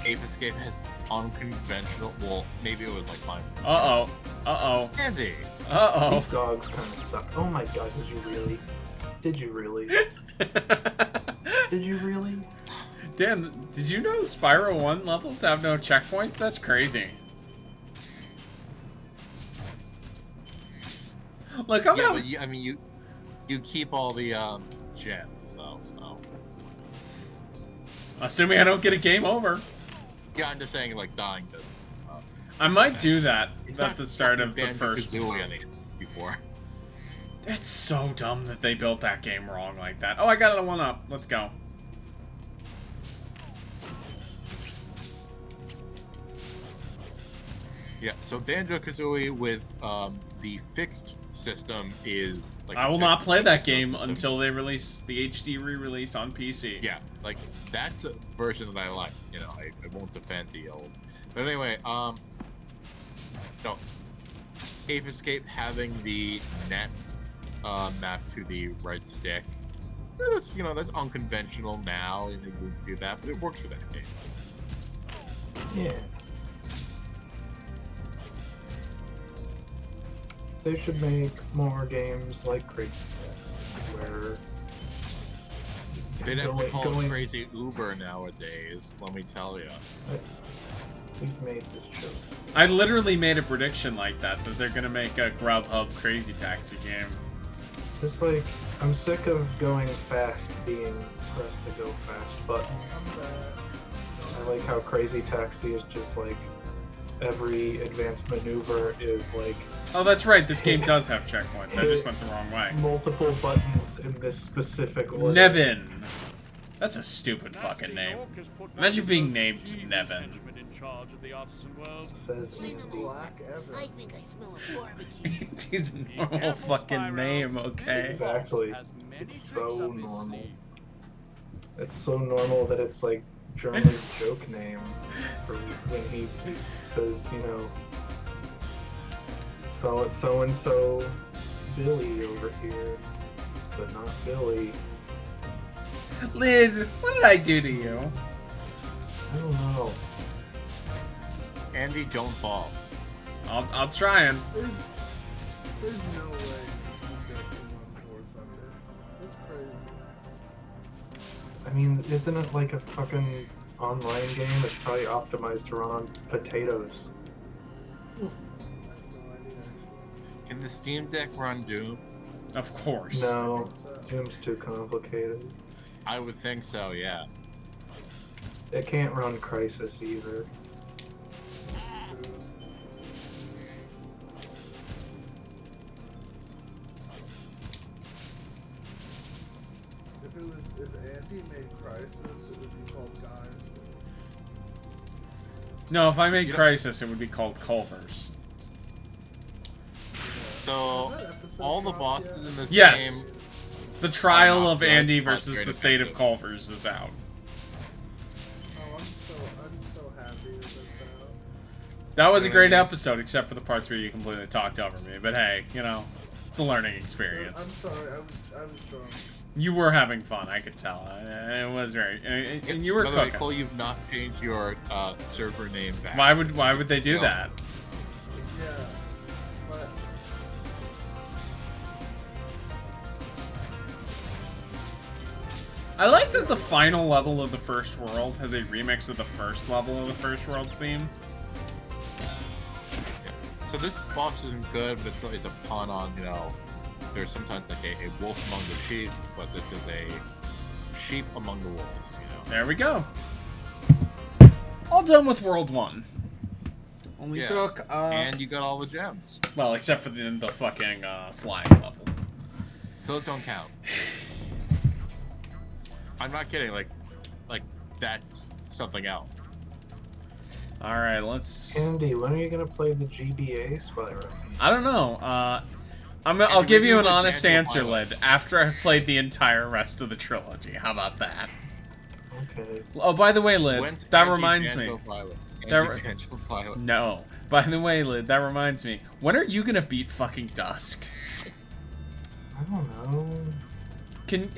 S9: Ape Escape has unconventional. Well, maybe it was like mine.
S1: Andy.
S5: These dogs kind of suck. Oh my god, did you really? Did you really? Did you really?
S1: Dan, did you know the Spyro 1 levels have no checkpoints? That's crazy. Look, I'm
S9: but I mean, you keep all the gems, though. So.
S1: Assuming I don't get a game over.
S9: Yeah, I'm just saying, like, dying doesn't.
S1: I might do that
S9: It's
S1: at
S9: not
S1: the start of the
S9: Banjo-Kazooie
S1: first.
S9: on the N64.
S1: It's so dumb that they built that game wrong like that. Oh, I got it one up. Let's go.
S9: Yeah, so Banjo-Kazooie with the fixed system is like
S1: I will not play that game until they release the HD re-release on PC.
S9: Yeah, like that's a version that I like. You know, I won't defend the old. But anyway, no, Ape Escape having the net map to the right stick. That's that's unconventional now, and they wouldn't do that, but it works for that game.
S5: Yeah. They should make more games like Crazy Taxi, where
S9: they'd have to call it Crazy Uber nowadays. Let me tell you.
S5: We've made this joke.
S1: I literally made a prediction like that they're gonna make a Grubhub Crazy Taxi game.
S5: Just like, I'm sick of going fast being press the go fast button. I like how Crazy Taxi is just like, every advanced maneuver is like...
S1: Oh, that's right, this game does have checkpoints. I just went the wrong way.
S5: Multiple buttons in this specific order.
S1: Nevin. That's a stupid fucking name. Imagine being named Nevin.
S5: Says
S6: I think I smell a barbecue.
S1: He's a normal fucking name, okay?
S5: Exactly. It's so normal. It's so normal that it's like Jeremy's joke name for when he says, so-and-so Billy over here, but not Billy.
S1: Lid, what did I do to you?
S5: I don't know.
S9: Andy, don't fall.
S1: I'm trying.
S3: There's no way I'm gonna come on 4 That's crazy.
S5: I mean, isn't it like a fucking online game? It's probably optimized to run on potatoes.
S3: I have no idea, actually.
S9: Can the Steam Deck run Doom?
S1: Of course.
S5: No, Doom's too complicated.
S9: I would think so, yeah.
S5: It can't run Crisis either.
S3: If Andy made Crisis, it would be called Guys.
S1: No, if I made
S9: Yeah.
S1: Crisis, it would be called Culver's.
S9: So,
S3: Has that episode
S9: all the
S3: dropped
S9: bosses
S3: yet?
S9: in this
S1: Yes.
S9: game...
S1: The Trial
S9: not
S1: of
S9: good.
S1: Andy
S9: Not
S1: versus
S9: very
S1: the State of
S9: defensive.
S1: Culver's is out.
S3: Oh, I'm so happy that that's out.
S1: That was a great
S9: Really?
S1: episode, except for the parts where you completely talked over me. But hey, you know, it's a learning
S3: I'm
S1: experience.
S3: sorry, I was drunk.
S1: You were having fun, I could tell. It was very, and you were
S9: By the way,
S1: cooking.
S9: Cole, you've not changed your server name back.
S1: Why would they do
S9: No.
S1: that?
S3: Yeah, but
S1: I like that the final level of the first world has a remix of the first level of the first world's theme.
S9: So this boss isn't good, but it's a pun on, you know, there's sometimes like a wolf among the sheep, but this is a sheep among the wolves, you know.
S1: There we go. All done with World 1. Only
S9: Yeah.
S1: took,
S9: And you got all the gems.
S1: well, except for the fucking, flying level.
S9: Those don't count. I'm not kidding, like that's something else.
S1: Alright, let's...
S5: Andy, when are you gonna play the GBA Spyro?
S1: I don't know, I'll
S9: Andy,
S1: give
S9: we
S1: you
S9: do
S1: an
S9: like
S1: honest
S9: Daniel
S1: answer,
S9: Pilot.
S1: Lid, after I've played the entire rest of the trilogy. How about that?
S5: Okay.
S1: Oh, by the way, Lid,
S9: When's
S1: that
S9: Anti
S1: reminds me.
S9: Banjo Pilot?
S1: That
S9: Anti-Banjo Pilot.
S1: No. By the way, Lid, that reminds me. When are you gonna beat fucking Dusk?
S5: I don't know.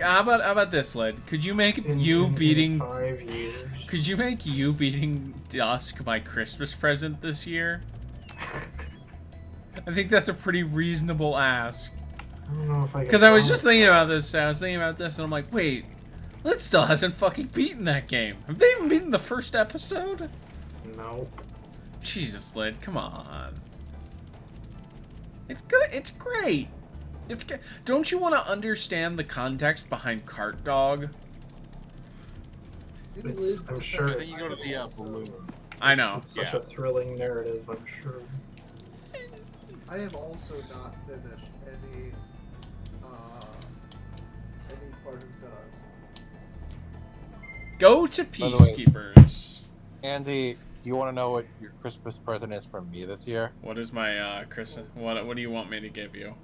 S1: How about this, Lid? Could you make
S5: In 5 years.
S1: Could you make you beating Dusk my Christmas present this year? I think that's a pretty reasonable ask.
S5: I don't know if I.
S1: Because I was just thinking about this. I was thinking about this, and I'm like, wait, Lid still hasn't fucking beaten that game. Have they even beaten the first episode?
S5: No.
S1: Jesus, Lid, come on. It's good. It's great. It's good. Don't you want to understand the context behind Cart Dog?
S5: I'm sure.
S9: I think you go to the balloon.
S1: I know.
S5: It's such
S9: Yeah.
S5: a thrilling narrative. I'm sure.
S3: I have also not finished any part of Dusk.
S1: Go to
S4: By the way-
S1: Peacekeepers.
S4: Andy, do you want to know what your Christmas present is from me this year?
S1: What is my Christmas? What do you want me to give you?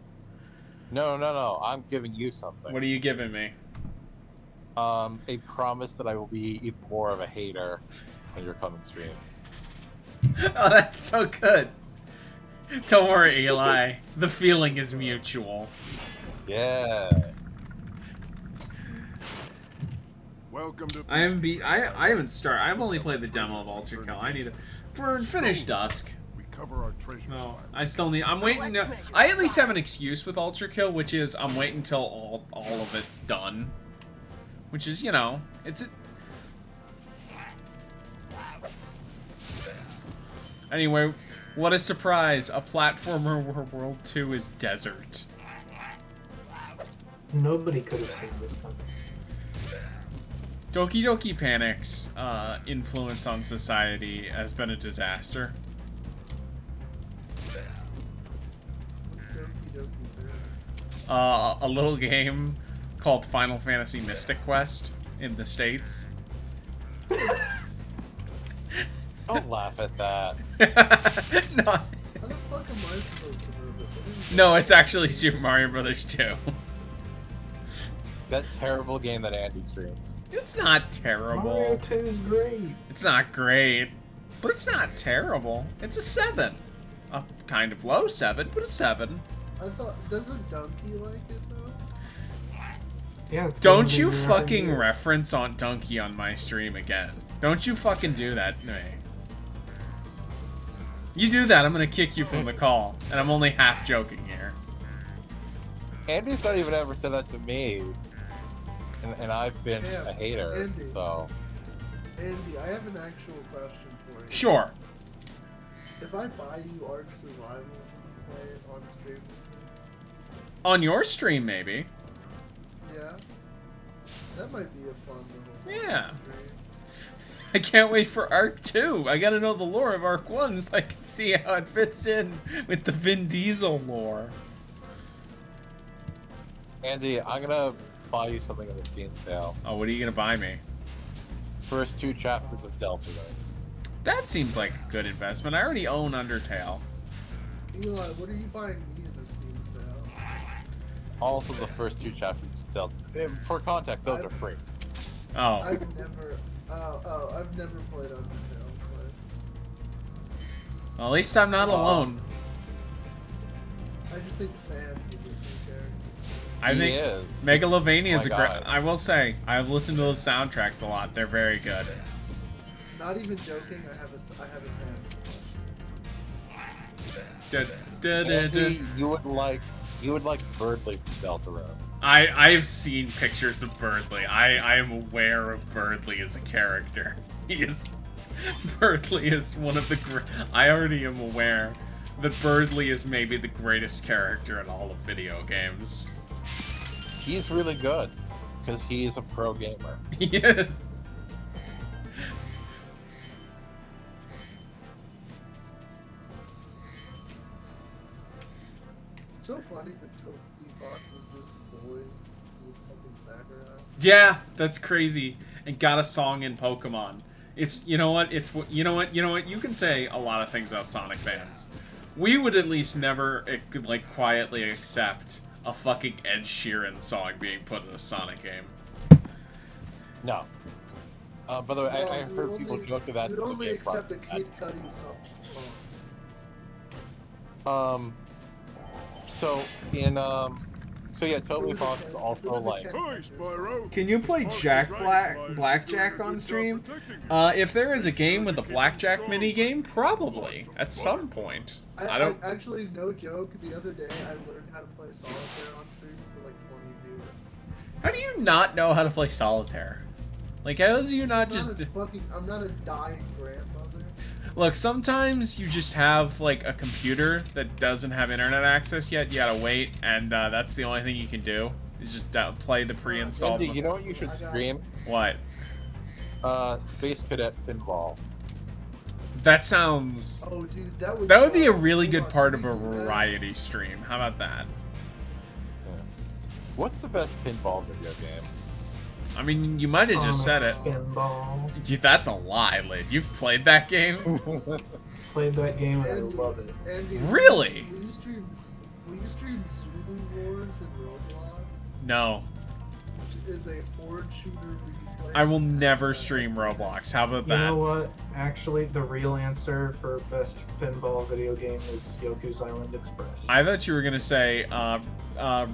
S4: No. I'm giving you something.
S1: What are you giving me?
S4: A promise that I will be even more of a hater on your coming streams.
S1: Oh, that's so good. Don't worry, Eli. The feeling is mutual.
S4: Yeah.
S8: Welcome to.
S1: I haven't started. I've only played the demo of Ultra Kill. I need to finish Dusk.
S8: We cover our treasures.
S1: No, I still need. I'm waiting. I at least have an excuse with Ultra Kill, which is I'm waiting until all of it's done. Which is, you know, it's. Anyway, what a surprise! A platformer where World 2 is desert.
S5: Nobody could have seen this coming.
S1: Doki Doki Panic's influence on society has been a disaster.
S3: What's Doki Doki Panic?
S1: A little game called Final Fantasy Mystic Quest in the States.
S4: Don't laugh at that.
S1: No,
S3: How the fuck am I supposed to know this? I didn't
S1: no, it's actually Super Mario Brothers 2.
S4: That terrible game that Andy streams.
S1: It's not
S5: Mario
S1: terrible.
S5: 2 is great.
S1: It's not great, but it's not terrible. It's a 7. A kind of low 7, but a 7.
S3: I thought, doesn't Donkey like it though?
S5: Yeah. It's
S1: Don't
S5: gonna
S1: you
S5: be
S1: fucking
S5: every year.
S1: reference on Donkey on my stream again. Don't you fucking do that to me. You do that, I'm gonna kick you from the call. And I'm only half joking here.
S4: Andy's not even ever said that to me, and I've been
S3: Yeah,
S4: a hater.
S3: Andy.
S4: So
S3: Andy, I have an actual question for you.
S1: Sure.
S3: If I buy you Ark Survival and play it on stream with me,
S1: On your stream, maybe.
S3: yeah, that might be a fun little
S1: Yeah.
S3: stream.
S1: I can't wait for Arc 2. I gotta know the lore of Arc 1 so I can see how it fits in with the Vin Diesel lore.
S4: Andy, I'm gonna buy you something in the Steam sale.
S1: Oh, what are you gonna buy me?
S4: First 2 chapters of Delta Rune.
S1: That seems like a good investment. I already own Undertale.
S3: Eli, what are you buying me in the Steam sale?
S4: Also, the first 2 chapters of Delta. For context, those are free.
S1: Oh.
S3: I've never played Undertale, so
S1: Well, at least I'm not alone.
S3: I just think Sans is a good character.
S1: I
S4: He
S1: think
S4: is.
S1: Megalovania is
S4: My
S1: a great.
S4: God.
S1: I will say, I've listened to those soundtracks a lot. They're very good.
S3: Not even joking, I have a Sans question.
S4: Andy, you would like Birdley from Deltarune.
S1: I've seen pictures of Birdley. I am aware of Birdley as a character. Birdley is one of the I already am aware that Birdley is maybe the greatest character in all of video games.
S4: He's really good because he's a pro gamer.
S1: He is.
S3: It's so funny that Toby Fox is just boys with fucking Sakura.
S1: Yeah, that's crazy. And got a song in Pokemon. It's, you know what? It's, you know what? You can say a lot of things about Sonic fans. We would at least never, like, quietly accept a fucking Ed Sheeran song being put in a Sonic game.
S4: No. By the way, I heard people joke to that.
S3: You'd only
S4: game
S3: accept a
S4: process.
S3: Kid Cudi song.
S4: So yeah, Toby Fox is also like.
S8: Hey, Spyro.
S1: Can you play Blackjack on stream? If there is a game with a Blackjack minigame, probably. At some point. I don't...
S3: Actually, no joke, the other day I learned how to play Solitaire on stream for like 20 viewers.
S1: How do you not know how to play Solitaire? Like, how do you not just...
S3: I'm not a dying grandmother.
S1: Look, sometimes you just have, like, a computer that doesn't have internet access yet. You gotta wait, and that's the only thing you can do. Is just play the pre-installed...
S4: Andy, you know what you should stream?
S1: What?
S4: Space Cadet Pinball.
S1: That sounds...
S3: Oh, dude, that
S1: would be a really good part of a variety stream. How about that?
S4: Yeah. What's the best pinball video game?
S1: I mean, you might have just said it.
S5: Spinball.
S1: Dude, that's a lie, Lid. You've played that game?
S5: Played that game and I love it.
S3: Andy,
S1: Really?
S3: Will you stream Zulu Wars in Roblox?
S1: No.
S3: Which is a horde shooter where you play...
S1: I will never stream Roblox. How about
S5: You
S1: that?
S5: know what? Actually, the real answer for best pinball video game is Yoku's Island Express.
S1: I thought you were gonna say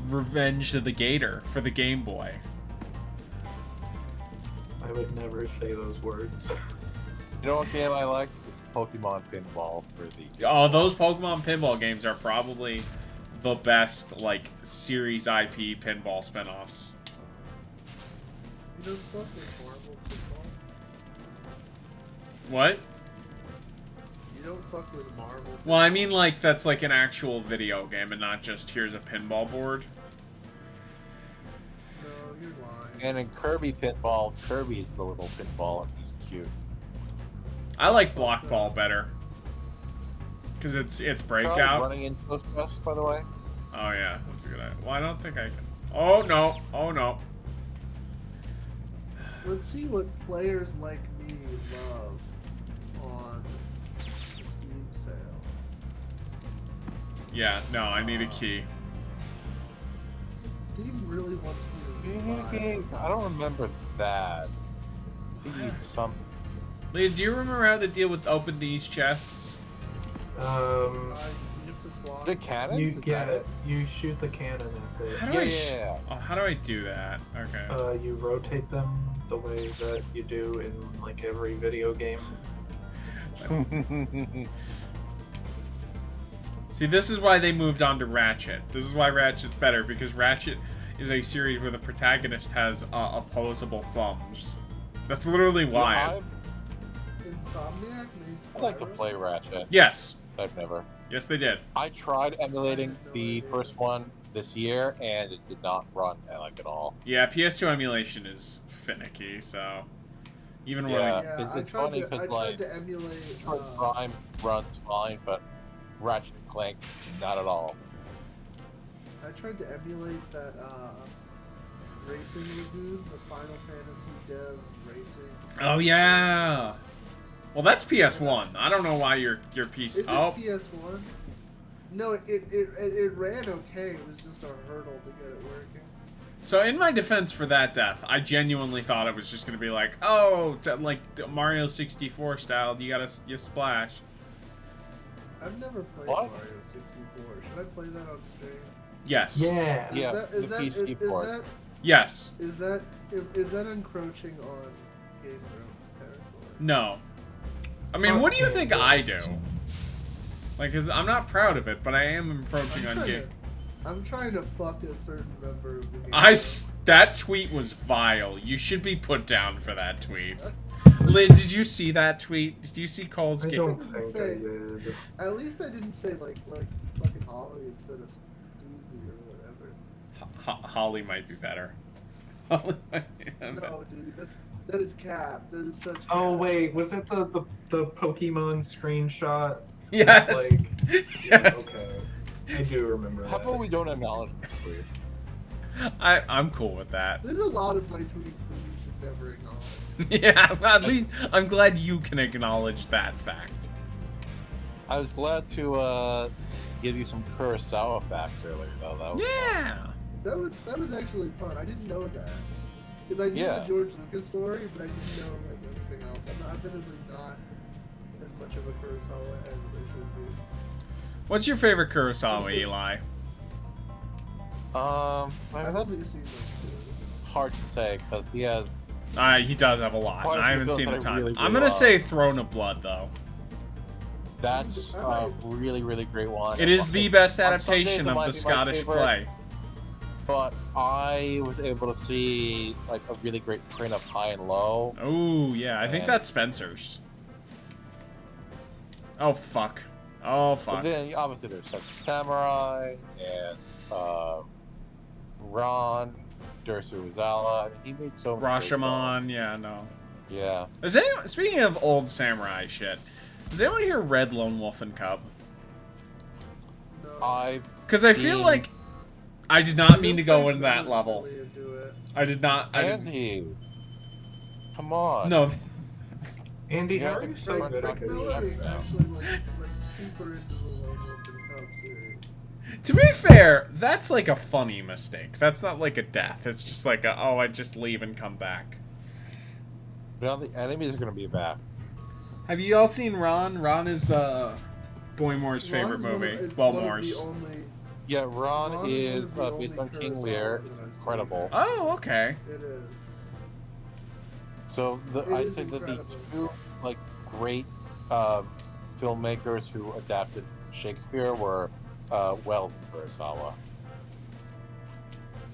S1: Revenge of the Gator for the Game Boy.
S5: I would never say those words.
S4: You know what game I liked? Is Pokemon Pinball for the.
S1: Oh, those Pokemon pinball games are probably the best, like, series IP pinball spinoffs.
S3: You don't fuck with Marvel Pinball?
S1: What?
S3: You don't fuck with Marvel Pinball?
S1: Well, I mean, like, that's like an actual video game and not just here's a pinball board.
S3: No, you're lying.
S4: And in Kirby Pinball, Kirby's the little pinball and he's cute.
S1: I like Block Ball better. Because it's
S4: Try
S1: breakout.
S4: running into those chests, by the way.
S1: Oh yeah, that's a good idea. Well, I don't think I can. Oh no! Oh no!
S3: Let's see what players like me love on the Steam sale.
S1: Yeah, no, I need a key.
S3: Steam really wants me to rebuy.
S4: I don't remember that. I think you need some.
S1: Leah, do you remember how to deal with open these chests?
S3: You have to block.
S4: The cannons?
S5: You
S4: Is
S5: get
S4: that it?
S5: You shoot the cannon at it.
S1: How do Oh, how do I do that? Okay.
S5: You rotate them the way that you do in like every video game.
S1: See, this is why they moved on to Ratchet. This is why Ratchet's better, because Ratchet is a series where the protagonist has opposable thumbs. That's literally why.
S3: Insomniac made
S4: I'd like to
S3: Spyro?
S4: play Ratchet.
S1: Yes.
S4: I've never.
S1: Yes, they did.
S4: I tried emulating
S3: no
S4: the
S3: idea.
S4: first one this year, and it did not run like at all.
S1: Yeah, PS2 emulation is finicky, so... Even when...
S4: Yeah,
S3: Yeah,
S4: it's funny
S3: I
S4: because
S3: tried
S4: like
S3: to emulate.
S4: Metroid Prime runs fine, but Ratchet and Clank not at all.
S3: I tried to emulate that racing lagoon, the Final Fantasy dev racing.
S1: Oh, yeah! Well, that's PS1. I don't know why your PC...
S3: Is it PS1? No, it ran okay. It was just a hurdle to get it working.
S1: So in my defense for that death, I genuinely thought it was just gonna be like, oh, like Mario 64 style, you splash.
S3: I've never played
S4: What?
S3: Mario 64. Should I play that on stream?
S1: Yes.
S5: Yeah.
S4: Yeah,
S3: Is
S4: the
S3: that,
S4: PC port.
S1: Yes.
S3: Is that encroaching on Game Grumps territory?
S1: No. I mean, what do you think I do? Like, 'cause I'm not proud of it, but I am encroaching on game.
S3: I'm trying to fuck a certain member of the game.
S1: That tweet was vile. You should be put down for that tweet. Lynn, did you see that tweet? Did you see Cole's
S5: I
S1: game?
S5: don't think I did.
S3: At least I didn't say like fucking Holly instead of Susie or whatever.
S1: Holly might be better. Holly might be better.
S3: No, dude, that is cap. That is such.
S5: Oh
S3: cap.
S5: wait, was that the Pokemon screenshot?
S1: Yes.
S5: Like,
S1: Yes.
S5: Okay. I do remember
S4: How
S5: that.
S4: about we don't acknowledge the tweet?
S1: I'm cool with that.
S3: There's a lot of my tweets that you should never acknowledge.
S1: Yeah, at least I'm glad you can acknowledge that fact.
S4: I was glad to give you some Kurosawa facts earlier, though. That was fun.
S3: That was actually fun. I didn't know that because I knew
S4: Yeah.
S3: the George Lucas story, but I didn't know like anything else. I'm admittedly not as much of a Kurosawa head as I should be.
S1: What's your favorite Kurosawa, Eli?
S4: I mean,
S3: I've
S4: that's
S3: only seen like two.
S4: hard to say because he has.
S1: He does have a lot.
S4: quite a
S1: I
S4: few
S1: haven't
S4: films
S1: seen
S4: that
S1: the
S4: I
S1: ton.
S4: really,
S1: I'm
S4: really
S1: gonna
S4: love.
S1: say Throne of Blood, though.
S4: That's a really, really great one.
S1: It is the best
S4: On some days
S1: adaptation
S4: it
S1: of
S4: might
S1: the
S4: be my
S1: Scottish
S4: favorite,
S1: play.
S4: But I was able to see like a really great print of High and Low.
S1: Oh, yeah. I think
S4: And-
S1: that's Spencer's. Oh, fuck. Oh,
S4: But
S1: fuck.
S4: then obviously there's Seven Samurai and Ron Dersu Uzala. I mean, he made so many great
S1: Rashomon,
S4: films.
S1: yeah, no.
S4: Yeah.
S1: Is anyone, speaking of old samurai shit, does anyone hear Red Lone Wolf and Cub?
S3: No.
S4: I've
S1: Because I feel
S4: seen
S1: like I did not mean to go into that
S3: I'm
S1: level.
S3: really into it.
S1: I did not. I didn't,
S4: Andy. Come on.
S1: no.
S5: Andy,
S4: Yeah,
S5: how are you
S4: it's
S5: so
S4: like
S5: good at
S4: fucking
S5: this?
S3: Miller is
S4: Yeah.
S3: actually like super into the Lone Wolf and Cub series.
S1: To be fair, that's like a funny mistake. That's not like a death. It's just like a, oh, I just leave and come back.
S4: Now the enemies are gonna be back.
S1: Have you all seen Ron? Ron is Boymore's favorite
S3: Ron's
S1: movie.
S3: is
S1: Well,
S3: one of the
S1: Moore's.
S3: only-
S4: Yeah, Ron
S3: Ron
S4: is
S3: is the
S4: based
S3: only
S4: on King
S3: Kurosawa
S4: Lear.
S3: that
S4: It's
S3: I've seen.
S4: incredible.
S1: Oh, okay.
S3: It is.
S4: So
S3: It
S4: I
S3: is
S4: think that the
S3: incredible.
S4: two like great filmmakers who adapted Shakespeare were Wells and Kurosawa.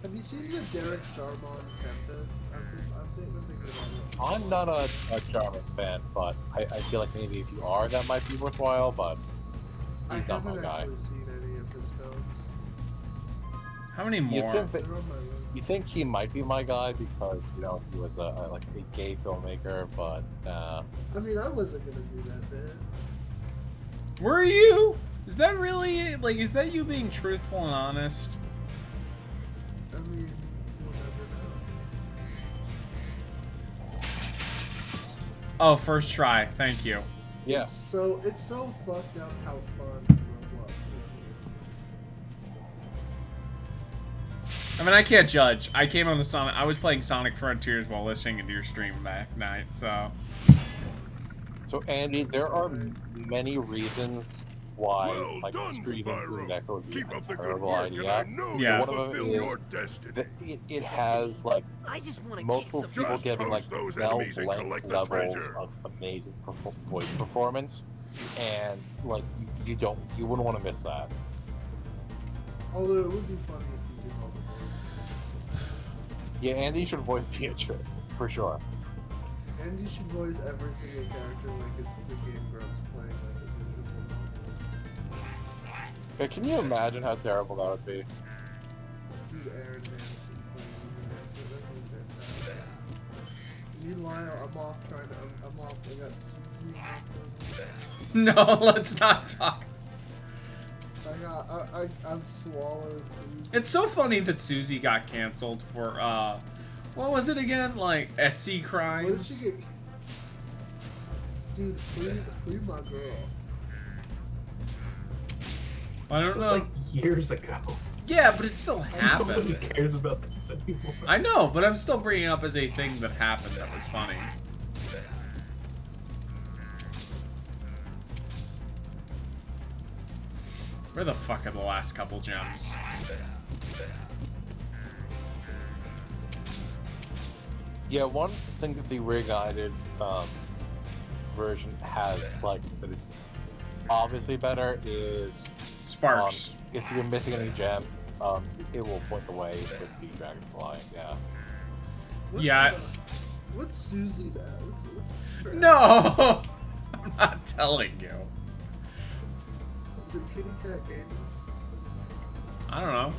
S3: Have you seen the Derek Sharman Tempest? I've seen them thinking about it.
S4: I'm not a Jarman fan, but I feel like maybe if you are, that might be worthwhile. But
S3: I
S4: he's not my
S3: haven't
S4: guy.
S3: actually seen any of his films.
S1: How many
S4: You
S1: more?
S4: think that
S3: They're on my list.
S4: you think he might be my guy because you know he was a gay filmmaker, but nah.
S3: I mean, I wasn't gonna do that bit.
S1: Were you? Is that really, like, is that you being truthful and honest?
S3: I mean, you'll never know.
S1: Oh, first try. Thank you.
S4: Yeah.
S3: It's so fucked up how fun Roblox is.
S1: I mean, I can't judge. I came on the Sonic. I was playing Sonic Frontiers while listening to your stream that night, so.
S4: So Andy, there are many reasons why
S8: Well
S4: like
S8: done,
S4: streaming
S8: Spyro.
S4: through Neko would be
S8: Keep
S4: a
S8: up the good
S4: terrible
S8: work, and I
S4: idea.
S8: know
S1: Yeah.
S8: you'll
S4: One of them
S8: fulfill
S4: is
S8: your destiny.
S4: That it has like
S6: I just want to
S4: multiple
S6: kick some
S4: people
S8: Just
S4: giving like
S8: toast those
S4: Mel
S8: enemies and
S4: Blanc
S8: collect the
S4: levels
S8: treasure.
S4: of amazing voice performance. and like you wouldn't want to miss that.
S3: Although it would be funny if you did all the voices.
S4: Yeah, Andy should voice Beatrice for sure.
S3: And you should voice every single character like it's the game Grub's playing like a usual.
S4: Yeah, can you imagine how terrible that would be?
S3: Dude, Aaron Manson playing the Meanwhile, I'm off. I got Susie and
S1: No, let's not talk.
S3: I've swallowed Susie.
S1: It's so funny that Susie got canceled for, what was it again? Like, Etsy crimes?
S3: What did she get? Dude, free my girl.
S1: I don't know.
S5: Like years ago.
S1: Yeah, but it still
S5: Nobody
S1: happened.
S5: cares about this anymore.
S1: I know, but I'm still bringing it up as a thing that happened that was funny. Where the fuck are the last couple gems?
S4: Yeah, one thing that the reguided version has, like, that is obviously better is
S1: Sparks.
S4: if you're missing any gems, it will point the way with the dragonfly. Yeah.
S1: Yeah.
S3: What's Susie's at? What's her
S1: No! I'm not telling you.
S3: Is it Kitty Cat Candy?
S1: I don't know.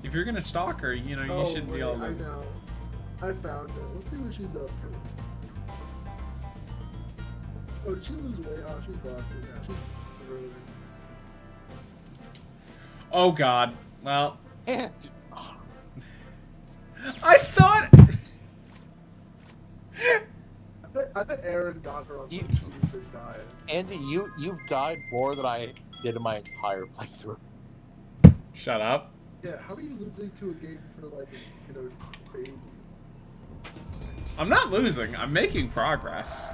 S1: If you're gonna stalk her, you know, you should be able to...
S3: I know. I found it. Let's see what she's up to. Oh, did she lose weight? Oh, she's lost it now. She's ruined.
S1: Oh god. Well,
S4: And
S1: I thought...
S3: I bet Aaron got her on some
S4: You-
S3: stupid diet.
S4: Andy, you've died more than I did in my entire playthrough.
S1: Shut up.
S3: Yeah, how are you losing to a game for like, baby?
S1: I'm not losing. I'm making progress.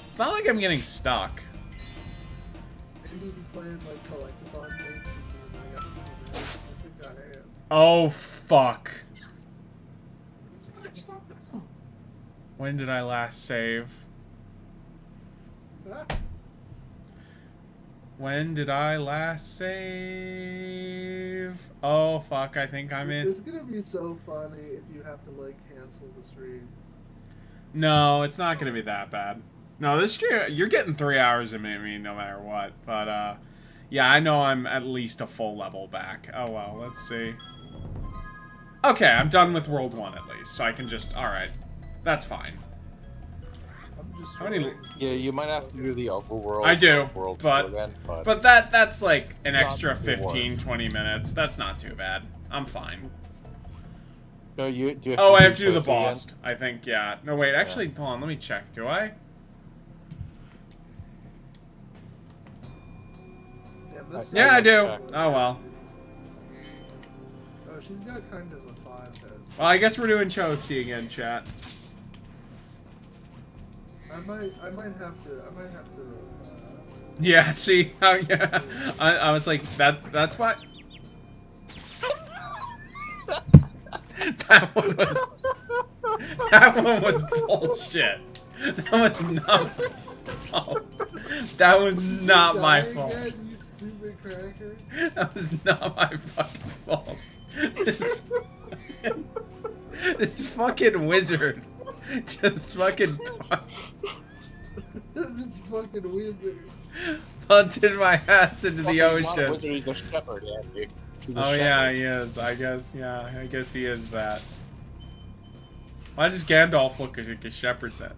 S1: It's not like I'm getting stuck.
S3: Maybe be playing like collectathon games and I think I am.
S1: Oh, fuck. When did I last save?
S3: Ah,
S1: When did I last save? Oh, fuck. I think I'm in.
S3: It's gonna be so funny if you have to like cancel the stream.
S1: No, it's not going to be that bad. No, this stream, you're getting 3 hours of me no matter what. But, yeah, I know I'm at least a full level back. Oh, well, let's see. Okay, I'm done with World 1 at least, so I can just... Alright. That's fine.
S3: I'm just
S1: How many-
S4: Yeah, you might have to do the overworld.
S1: I do,
S4: world
S1: but-
S4: tour again,
S1: But that's like an
S4: It's not
S1: extra
S4: the
S1: 15,
S4: worst.
S1: 20 minutes. That's not too bad. I'm fine.
S4: no, you do.
S1: Oh, I have to do the
S4: Chelsea again?
S1: boss. I think, yeah. No, wait, actually, hold on, let me check. Do I?
S3: Damn, this
S1: Yeah, I do.
S4: check.
S1: Oh, well.
S3: Oh, she's got kind of a 5 head.
S1: Well, I guess we're doing Chosty again, chat.
S3: I might have to.
S1: Yeah, see? How, yeah. I was like, that's what... That one was bullshit. That was not my fault. That was not my
S3: Die
S1: fault.
S3: again, you stupid cracker.
S1: That was not my fucking fault. This fucking wizard just fucking
S3: This fucking wizard.
S1: punted my ass into the
S4: Fucking not a
S1: ocean.
S4: wizard, he's a shepherd, Andy. He's a
S1: Oh
S4: shepherd.
S1: yeah, he is. I guess, yeah. I guess he is that. Why does Gandalf look like a shepherd then?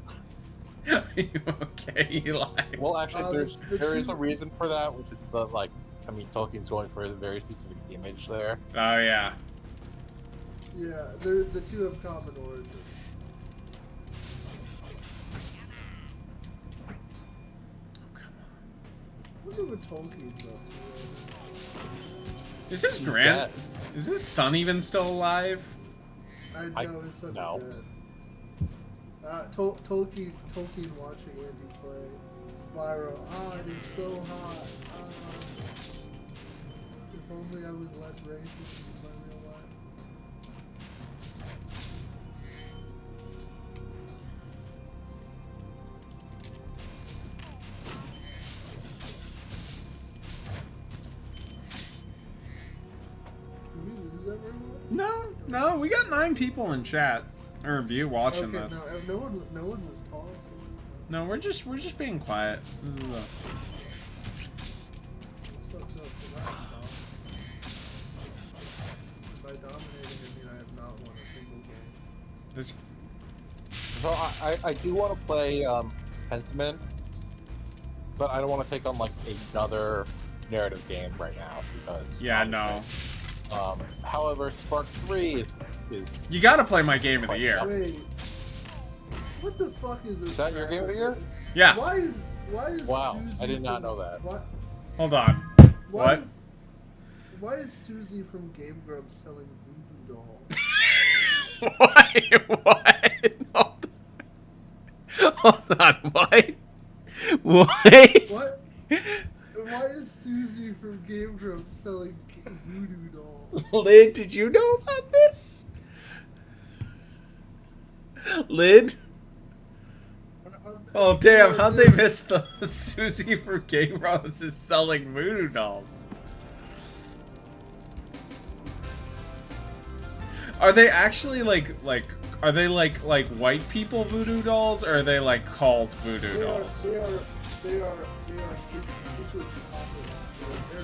S1: Are you okay, Eli?
S4: Well, actually,
S3: the
S4: there is
S3: two-
S4: a reason for that, which is the like. I mean, Tolkien's going for a very specific image there.
S1: Oh yeah.
S3: Yeah, they're the two have common origin. I wonder what Tolkien's up
S1: Is this
S4: He's
S1: Grant?
S4: dead.
S1: Is his son even still alive?
S3: to. I know his son's
S4: no.
S3: dead. Tolkien watching Andy play Spyro. Ah, it is so hot. If only I was less racist in my real life.
S1: No, we got 9 people in chat or view watching
S3: Okay,
S1: this.
S3: no one was talking.
S1: No, we're just being quiet. This is a.
S3: It's fucked up. 'Cause I am dominating. By dominating, I mean I have not won a single game.
S1: This.
S4: So I do want to play Pentiment, but I don't want to take on like another narrative game right now because
S1: Yeah, no.
S4: However, Spark 3 is
S1: You gotta play my game of the year.
S3: Wait. What the fuck is this?
S4: Is that your game of the year?
S1: Yeah.
S3: Why is
S4: Wow,
S3: Susie
S4: I did not
S3: from-
S4: know that.
S3: What?
S1: Hold on.
S3: Why
S1: What?
S3: Why is Susie from Game Grumps selling voodoo dolls?
S1: What? Hold on. What?
S3: What? Why is Susie from Game Grumps selling voodoo dolls?
S1: Lid, did you know about this? Lid? Oh damn, how'd they miss the Susie from Game Rose is selling voodoo dolls? Are they actually like are they like white people voodoo dolls, or are they like called voodoo dolls?
S3: They are ridiculously popular. They're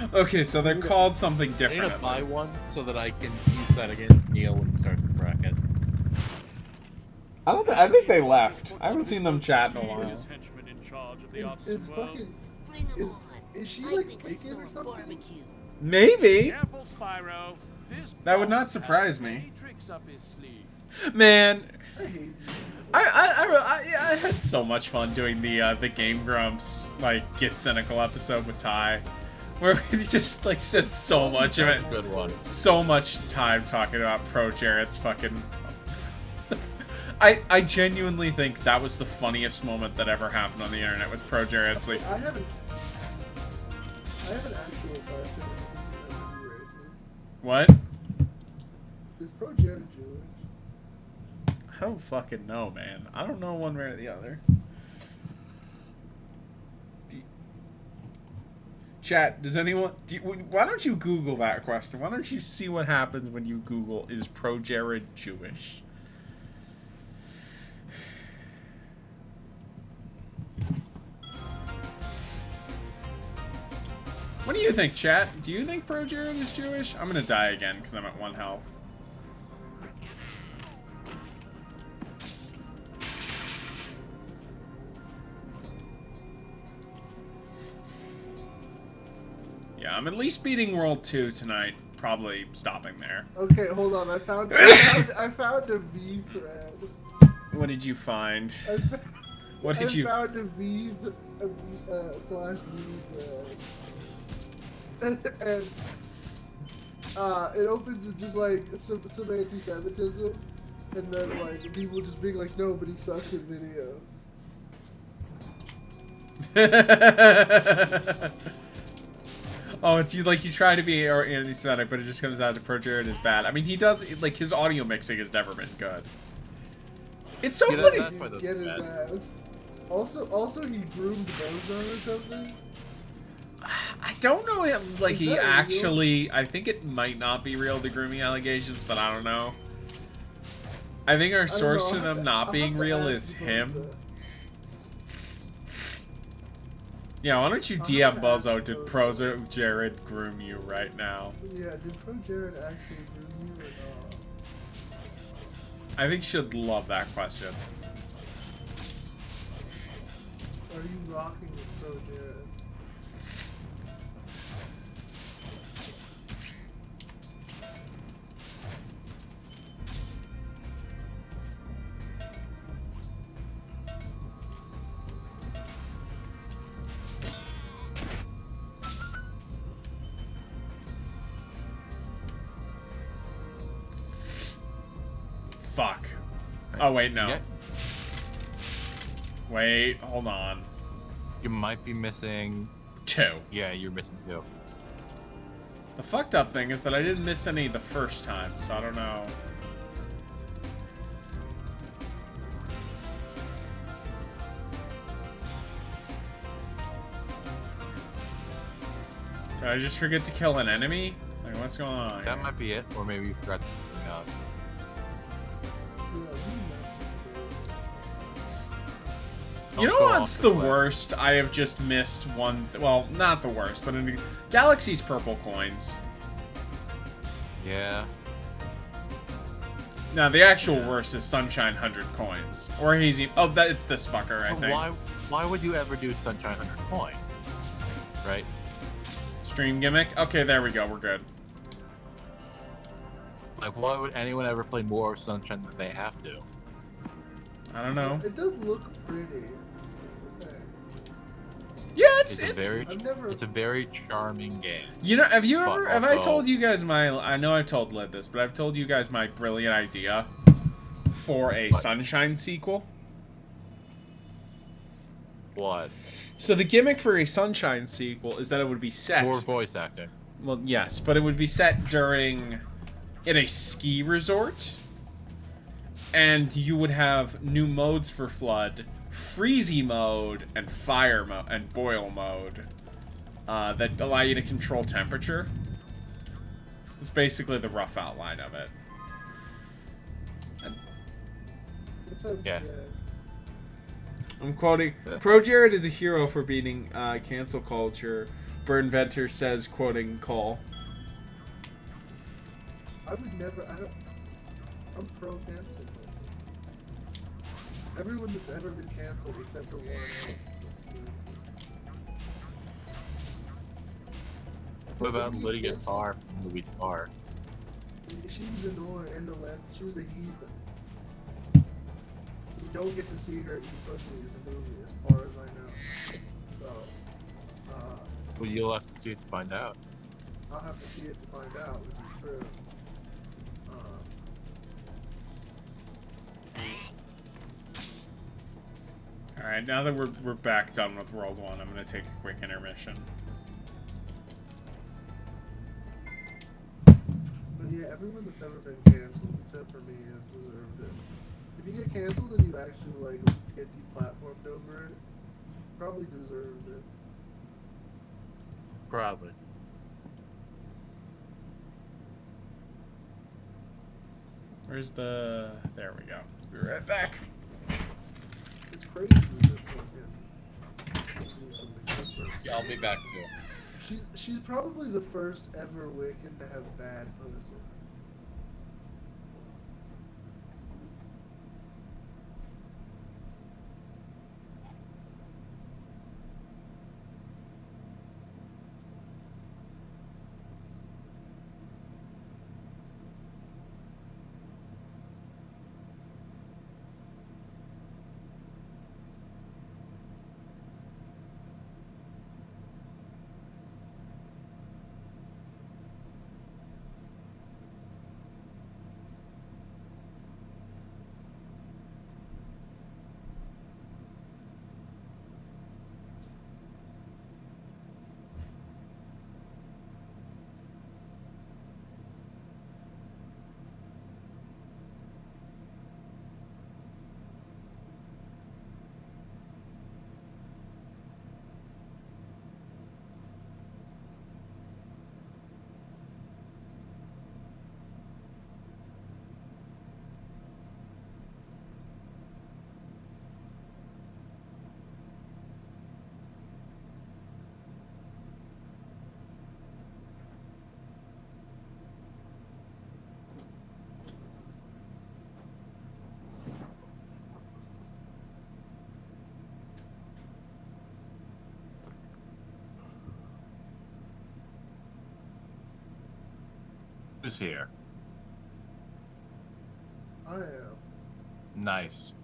S3: very
S1: Okay, so they're called something
S4: I need
S1: different.
S4: to
S1: at
S4: buy
S1: least.
S4: one so that I can use that against Neil when he starts the bracket.
S1: I think they left. I haven't seen them chat in a while.
S3: Is fucking
S6: Bring 'em on.
S3: is she
S6: I
S3: like
S6: think I
S3: bacon
S6: smell
S3: or
S6: a
S3: something?
S6: barbecue.
S1: Maybe.
S8: Careful, Spyro. This
S1: That would not
S8: boss
S1: surprise
S8: has
S1: me.
S8: many tricks up his sleeve.
S1: Man,
S3: I hate you.
S1: I had so much fun doing the Game Grumps like Get Cynical episode with Ty, where we just like spent so much of it,
S4: That's a good one.
S1: so much time talking about Pro Jarrett's fucking. I genuinely think that was the funniest moment that ever happened on the internet. Was Pro Jarrett's like.
S3: I have an actual question. This is racist.
S1: What?
S3: Is Pro Jared Jewish?
S1: I don't fucking know, man. I don't know one way or the other. Chat, does anyone... why don't you Google that question? Why don't you see what happens when you Google, is Pro Jared Jewish? What do you think, chat? Do you think Pro Jared is Jewish? I'm gonna die again because I'm at 1 health. Yeah, I'm at least beating World 2 tonight. Probably stopping there.
S3: Okay, hold on. I found a V thread.
S1: What did you find?
S3: I found,
S1: What did you...
S3: I found a V slash V thread. And it opens with just like some anti-Semitism, and then like people just being like, no, but he sucks at videos.
S1: Oh, it's you like you try to be anti-Semitic, but it just comes out to Pro Jared is bad. I mean, he does like his audio mixing has never been good. It's so
S4: Yeah,
S1: funny.
S4: that's why those
S3: Get
S4: are
S3: his
S4: bad.
S3: ass. Also, he groomed Bozo or something.
S1: I don't know him. Like
S3: Is
S1: he
S3: that real?
S1: actually, I think it might not be real, the grooming allegations, but I don't know. I think our
S3: I don't
S1: source
S3: know,
S1: to
S3: I'll have
S1: them
S3: to-
S1: not
S3: I'll
S1: being
S3: have to
S1: real
S3: ask
S1: is
S3: Bozo.
S1: him. Yeah, why don't you
S3: I'll
S1: DM
S3: have to ask
S1: Bozo? Did
S3: Bozo.
S1: Pro Jared groom you right now?
S3: Yeah, did Pro Jared actually groom you or not?
S1: I think she'd love that question.
S3: Are you rocking with Pro Jared?
S1: Fuck. Oh wait, no.
S4: Yeah,
S1: Wait, hold on.
S4: you might be missing.
S1: 2.
S4: Yeah, you're missing 2.
S1: The fucked up thing is that I didn't miss any the first time, so I don't know. Did I just forget to kill an enemy? Like, what's going on?
S4: That
S1: here?
S4: might be it, or maybe you forgot to put something up.
S1: You know
S4: Don't go
S1: what's
S4: off
S1: the
S4: cliff.
S1: worst? I have just missed one. Well, not the worst, but in Galaxy's purple coins.
S4: Yeah.
S1: Now the actual worst is Sunshine 100 coins, or Hazy. Oh, that it's this fucker, I
S4: But
S1: think.
S4: why would you ever do Sunshine 100 coin? Right?
S1: Stream gimmick. Okay, there we go. We're good.
S4: Like, why would anyone ever play more of Sunshine than they have to?
S1: I don't know.
S3: It does look pretty. That's the thing.
S1: Yeah,
S4: It's a very charming game.
S1: You know, have you
S4: But
S1: ever? Have I
S4: also-
S1: told you guys my? I know I've told Lid this, but I've told you guys my brilliant idea for a
S4: What?
S1: Sunshine sequel.
S4: What?
S1: So the gimmick for a Sunshine sequel is that it would be set.
S4: More voice acting.
S1: Well, yes, but it would be set in a ski resort, and you would have new modes for Flood, Freezy mode, and Fire mode, and Boil mode, that allow you to control temperature. It's basically the rough outline of it.
S3: That sounds
S4: Yeah.
S3: good.
S1: I'm quoting, Pro Jared is a hero for beating cancel culture. Burn Venter says, quoting Cole.
S3: I would never. I'm pro cancel. Everyone that's ever been canceled except for one.
S4: What about Lydia Tarr from the movie Tar?
S3: She was annoying in the last. She was a heathen. You don't get to see her eat pussy in the movie, as far as I know. So,
S4: Well, you'll have to see it to find out.
S3: I'll have to see it to find out, which is true.
S1: Alright, now that we're back done with World 1, I'm gonna take a quick intermission.
S3: But yeah, everyone that's ever been canceled, except for me, has deserved it. If you get canceled and you actually like get deplatformed over it, probably deserved it.
S4: Probably.
S1: Where's the... There we go. Be right back.
S3: It's crazy that fucking.
S4: Yeah, I'll be back too.
S3: She's probably the first ever Wiccan to have bad pussy.
S4: Who's here?
S3: I am.
S4: Nice.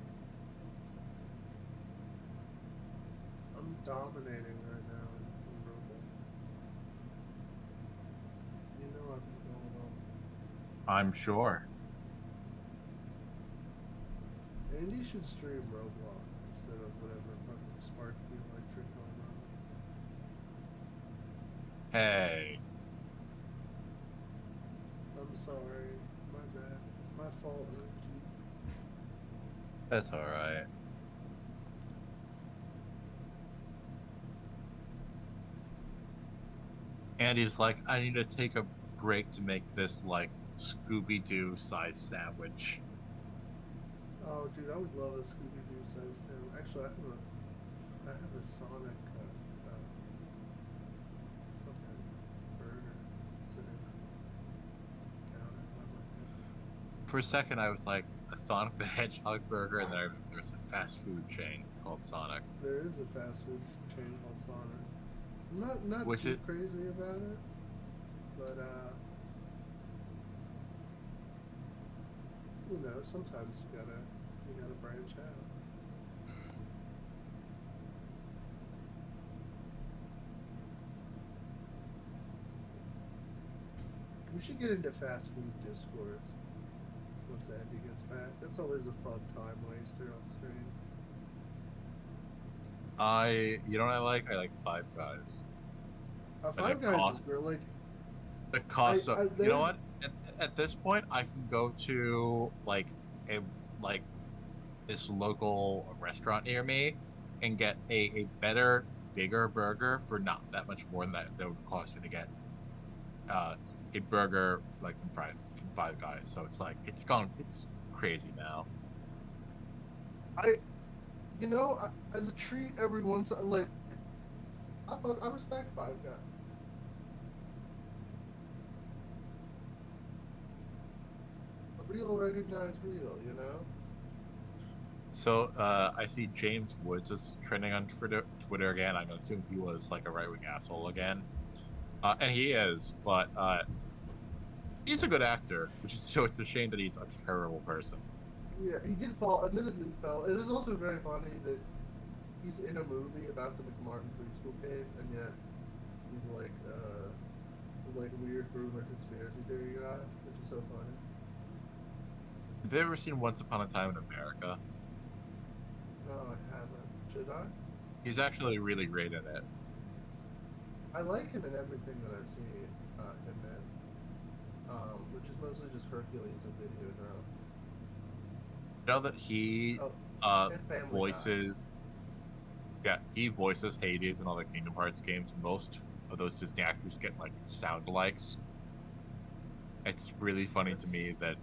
S3: I'm dominating right now in Rumble. You know I've been going on.
S4: I'm sure.
S3: Andy should stream Roblox instead of whatever fucking Sparky Electric going on.
S4: Hey.
S3: I'm sorry. My bad. My fault, Reggie.
S4: That's alright. Andy's like, I need to take a break to make this like Scooby-Doo size sandwich.
S3: Oh, dude, I would love a Scooby-Doo size sandwich. Actually, I have a Sonic fucking burger sitting on the counter.
S4: For a second, I was like a Sonic the Hedgehog burger, and then there's a fast food chain called Sonic.
S3: There is a fast food chain called Sonic. I'm not
S4: Which
S3: too crazy about it, but you know, sometimes you gotta branch out. We should get into fast food discourse once Andy gets back. That's always a fun time waster on stream.
S4: You know what I like? I like Five Guys.
S3: Five Guys is great. Like,
S4: the cost of, you know what? At this point, I can go to like this local restaurant near me and get a better, bigger burger for not that much more than that would cost me to get a burger like from Five Guys. So it's like it's crazy now.
S3: You know, as a treat, every once like I respect Five Guys. Real recognized real, you know?
S4: So, I see James Woods is trending on Twitter again. I'm assuming he was like a right-wing asshole again. And he is, but he's a good actor, so it's a shame that he's a terrible person.
S3: Yeah, he did admittedly fell. It is also very funny that he's in a movie about the McMartin preschool case, and yet he's like weird rumor conspiracy theory guy, which is so funny.
S4: Have you ever seen Once Upon a Time in America?
S3: No, I haven't. Should I?
S4: He's actually really great in it.
S3: I like him in everything that I've seen him in, which is mostly just Hercules and Videodrome.
S4: You know that he voices... Yeah, he voices Hades in all the Kingdom Hearts games. Most of those Disney actors get, like, sound-alikes. It's really funny to me that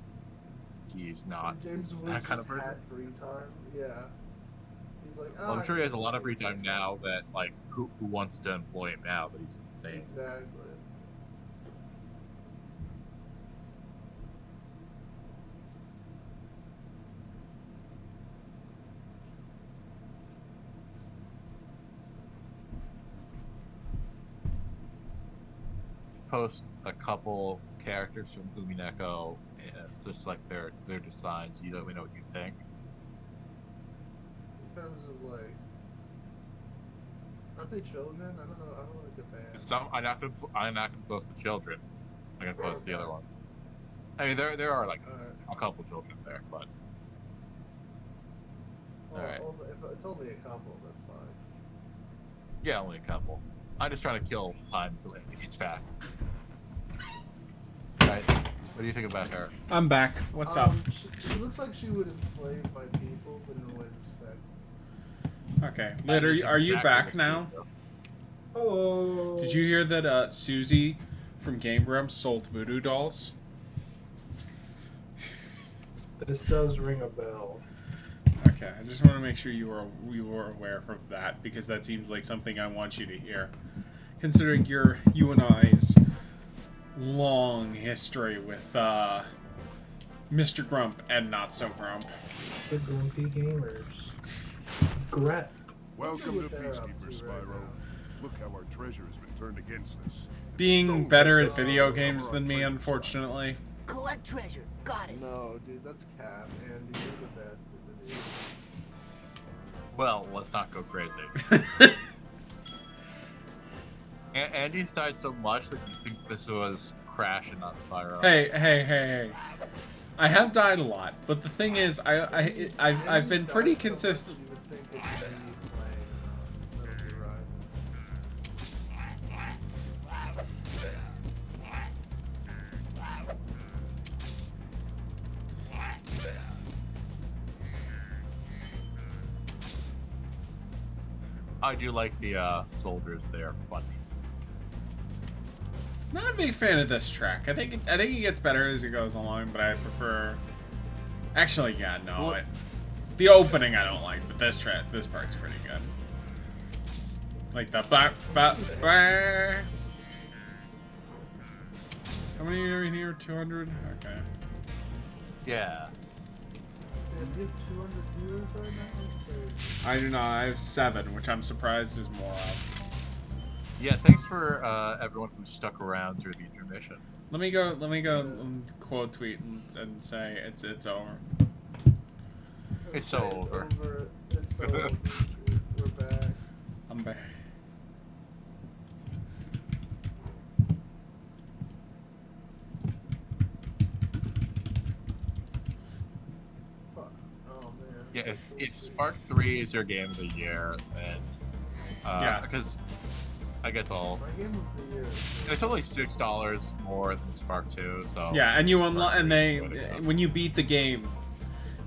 S4: he's not
S3: James Woods
S4: that kind of person.
S3: Had free time, yeah. He's like,
S4: well, I'm sure he has a lot of free time now. That like, who wants to employ him now? That he's insane.
S3: Exactly.
S4: Post a couple characters from Umineko, just like their designs. You let me know what you think.
S3: In terms of like, aren't they children? I don't know. I don't like the band.
S4: I'm not gonna post the children. I'm gonna post the other one. I mean, there are like a couple children there, but
S3: well,
S4: all right.
S3: If it's only a couple, that's fine.
S4: Yeah, only a couple. I'm just trying to kill time until it gets back. Right. What do you think about her?
S1: I'm back. What's up?
S3: She looks like she would enslave my people, but in a way that's sex.
S1: Okay. Lid, are you back now?
S5: Hello.
S1: Did you hear that Susie from Game Grumps sold voodoo dolls?
S5: This does ring a bell.
S1: Okay, I just want to make sure you were aware of that, because that seems like something I want you to hear. Considering you and I's long history with Mr. Grump and Not So Grump.
S5: The Grumpy Gamers. Gret.
S8: Welcome to Peacekeeper, Spyro. Look how our treasure has been turned against us.
S1: Being better at video games than me, unfortunately.
S6: Collect treasure. Got it.
S3: No, dude, that's cap, Andy. You're the best at video games.
S4: Well, let's not go crazy. Andy's died so much that you think this was Crash and not Spyro.
S1: Hey. I have died a lot, but the thing is, I've been pretty consistent.
S3: You would think it's Andy playing Metal Gear
S4: I do like the soldiers. They are funny.
S1: Not a big fan of this track. I think it gets better as it goes along, but I prefer. Actually, yeah, no. The opening I don't like, but this part's pretty good. Like the ba. How many are in here? 200. Okay.
S4: Yeah.
S3: Yeah, you have 200 viewers right now?
S1: I do not. I have 7, which I'm surprised is more of.
S4: Yeah, thanks for everyone who stuck around through the intermission.
S1: Let me go and quote tweet and say it's over.
S4: It's
S3: Okay,
S4: over.
S3: It's over. We're back.
S1: I'm back.
S3: Oh man.
S4: Yeah, if Spark 3 is your game of the year, then
S1: Yeah.
S4: because I guess
S3: My game of the year.
S4: it's only $6 more than Spark 2, so
S1: Yeah, and you unlock,
S4: Spark
S1: and
S4: 3 is the way to go.
S1: when you beat the game,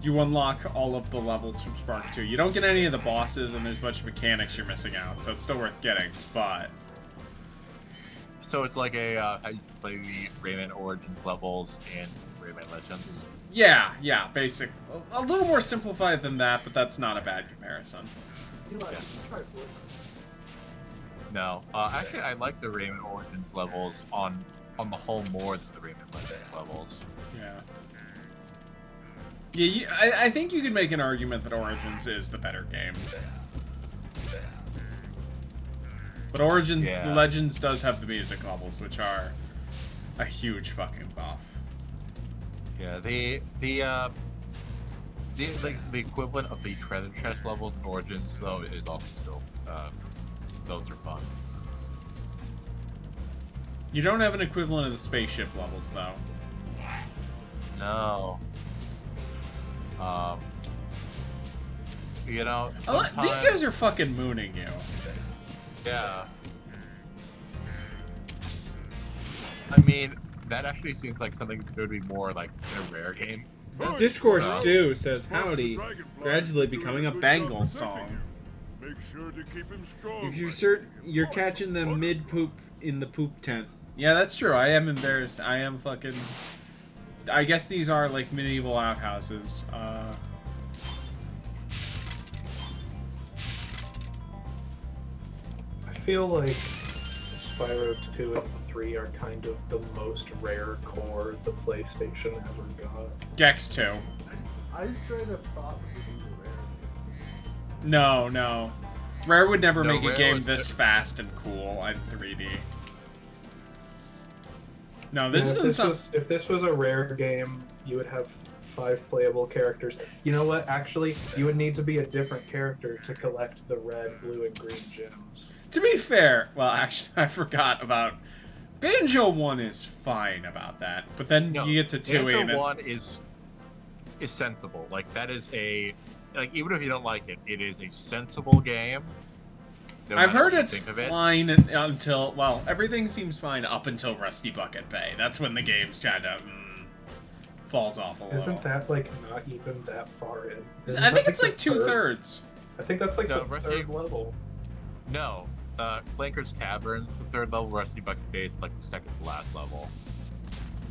S1: you unlock all of the levels from Spark 2. You don't get any of the bosses, and there's a bunch of mechanics you're missing out, so it's still worth getting, but...
S4: So it's like a how you play the Rayman Origins levels in Rayman Legends.
S1: Yeah, basic. A little more simplified than that, but that's not a bad comparison.
S3: You like
S4: Yeah.
S3: try Fortnite.
S4: No, actually I like the Rayman Origins levels on the whole more than the Rayman Legends levels.
S1: Yeah. Yeah, I think you could make an argument that Origins is the better game. But
S4: Yeah.
S1: Legends does have the music levels, which are a huge fucking buff.
S4: Yeah, the equivalent of the treasure chest levels in Origins though is also still those are fun.
S1: You don't have an equivalent of the spaceship levels, though.
S4: No. You know,
S1: These
S4: sometimes-
S1: guys are fucking mooning you.
S4: Yeah. I mean, that actually seems like something that would be more like in a rare game.
S1: Discourse
S4: Wow.
S1: Stew says, "Howdy, gradually becoming a Bengals song.
S8: Make sure to keep him strong.
S1: If you're catching them mid-poop in the poop tent." Yeah, that's true. I am embarrassed. I am fucking... I guess these are, like, medieval outhouses.
S5: I feel like Spyro 2 and 3 are kind of the most rare core the PlayStation ever got.
S1: Gex 2.
S3: I straight up thought that these were rare.
S1: No. Rare would never
S4: No,
S1: make a
S4: Rare
S1: game
S4: was
S1: this fast and cool in 3D. No, this
S5: And
S1: isn't some...
S5: if this was a rare game, you would have 5 playable characters. You know what? Actually, you would need to be a different character to collect the red, blue, and green gems.
S1: To be fair, well, actually, I forgot about... Banjo 1 is fine about that, but then
S4: No,
S1: you get to 2 and...
S4: Banjo 1 is sensible. Like, that is a... Like, even if you don't like it, it is a sensible game. No
S1: I've
S4: matter
S1: heard
S4: what you
S1: it's
S4: think of it.
S1: fine until... Well, everything seems fine up until Rusty Bucket Bay. That's when the game's kind of... falls off a little.
S5: Isn't that, like, not even that far in? Isn't
S1: I
S5: that,
S1: think it's
S5: the
S1: like
S5: third-
S1: 2/3.
S5: I think that's like
S4: No,
S5: the
S4: Rusty-
S5: third level.
S4: No. Flanker's Caverns, the third level, Rusty Bucket Bay is like the second to last level.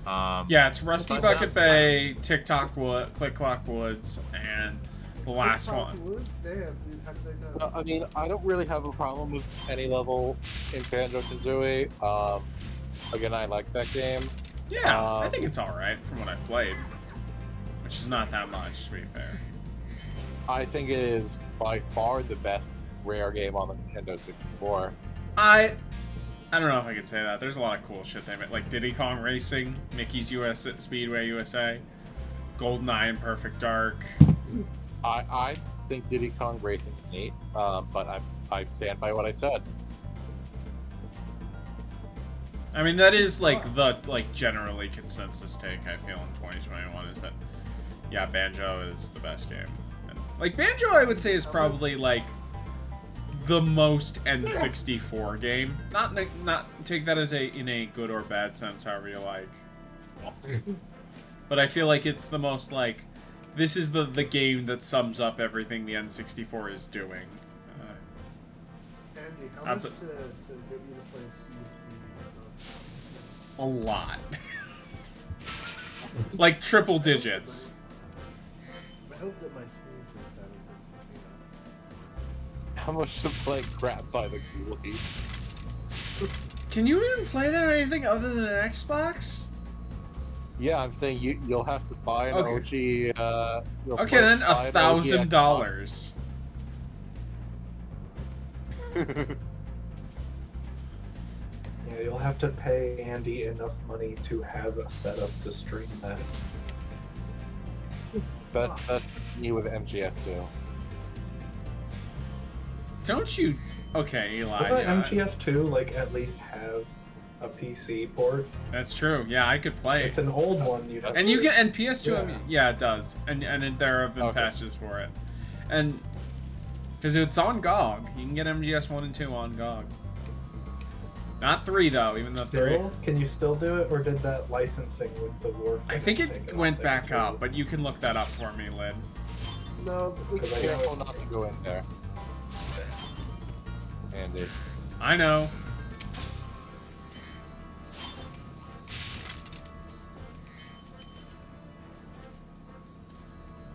S1: Yeah, it's Rusty
S4: But
S1: Bucket
S4: that's-
S1: Bay, Tick-Tock Wood, Click-Clock Woods, and the last
S3: TikTok
S1: one.
S3: Woods? Damn, dude, how did they know?
S4: I mean, I don't really have a problem with any level in Banjo-Kazooie. Again, I like that game.
S1: Yeah, I think it's alright from what I played. Which is not that much, to be fair.
S4: I think it is by far the best rare game on the Nintendo 64.
S1: I don't know if I could say that. There's a lot of cool shit they made. Like Diddy Kong Racing, Mickey's Speedway USA, GoldenEye and Perfect Dark.
S4: I think Diddy Kong Racing's neat, but I stand by what I said.
S1: I mean, that is the generally consensus take I feel in 2021 is that yeah, Banjo is the best game. And, like Banjo, I would say is probably like the most N64 game. Not take that as in a good or bad sense, however you like. But I feel like it's the most like this is the game that sums up everything the N64 is doing.
S3: Andy, how
S1: That's
S3: much to get you to play Sea of
S1: a lot. Like triple digits.
S3: I hope that my sneezes haven't been fucking up.
S4: How much to play crap by the ghoulie?
S1: Can you even play that on anything other than an Xbox?
S4: Yeah, I'm saying you'll have to buy an OG. You'll
S1: Okay, then
S4: buy an OG
S1: $1,000.
S5: Yeah, you'll have to pay Andy enough money to have a setup to stream that.
S4: That's me with MGS2.
S1: Don't you? Okay, Eli.
S5: Doesn't
S1: Yeah,
S5: MGS2 like at least have a PC port?
S1: that's true. Yeah, I could play.
S5: It's an old one. You
S1: And you can, and PS2, yeah, it does, and there have been
S4: Okay.
S1: patches for it, and because it's on GOG, you can get MGS 1 and 2 on GOG. Not 3 though, even though 3.
S5: Still, can you still do it, or did that licensing with the war?
S1: I think it went back up, but you can look that up for me, Lynn.
S3: No, we
S5: Because I
S3: can't.
S4: Careful not to go in there. Andy.
S1: I know.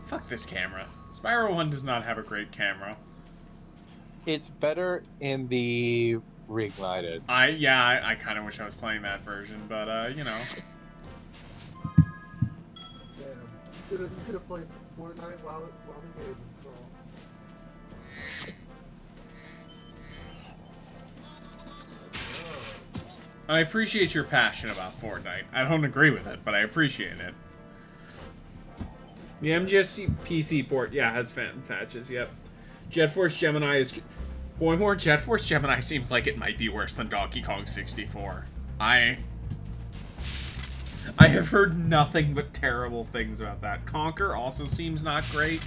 S1: Fuck this camera. Spyro 1 does not have a great camera.
S4: It's better in the reignited.
S1: I kind of wish I was playing that version, but you know.
S3: Damn. You could have played Fortnite while the game was on.
S1: I appreciate your passion about Fortnite. I don't agree with it, but I appreciate it. The MGS PC port, yeah, has fan patches, yep. Jet Force Gemini is... Boy, more Jet Force Gemini seems like it might be worse than Donkey Kong 64. I have heard nothing but terrible things about that. Conker also seems not great,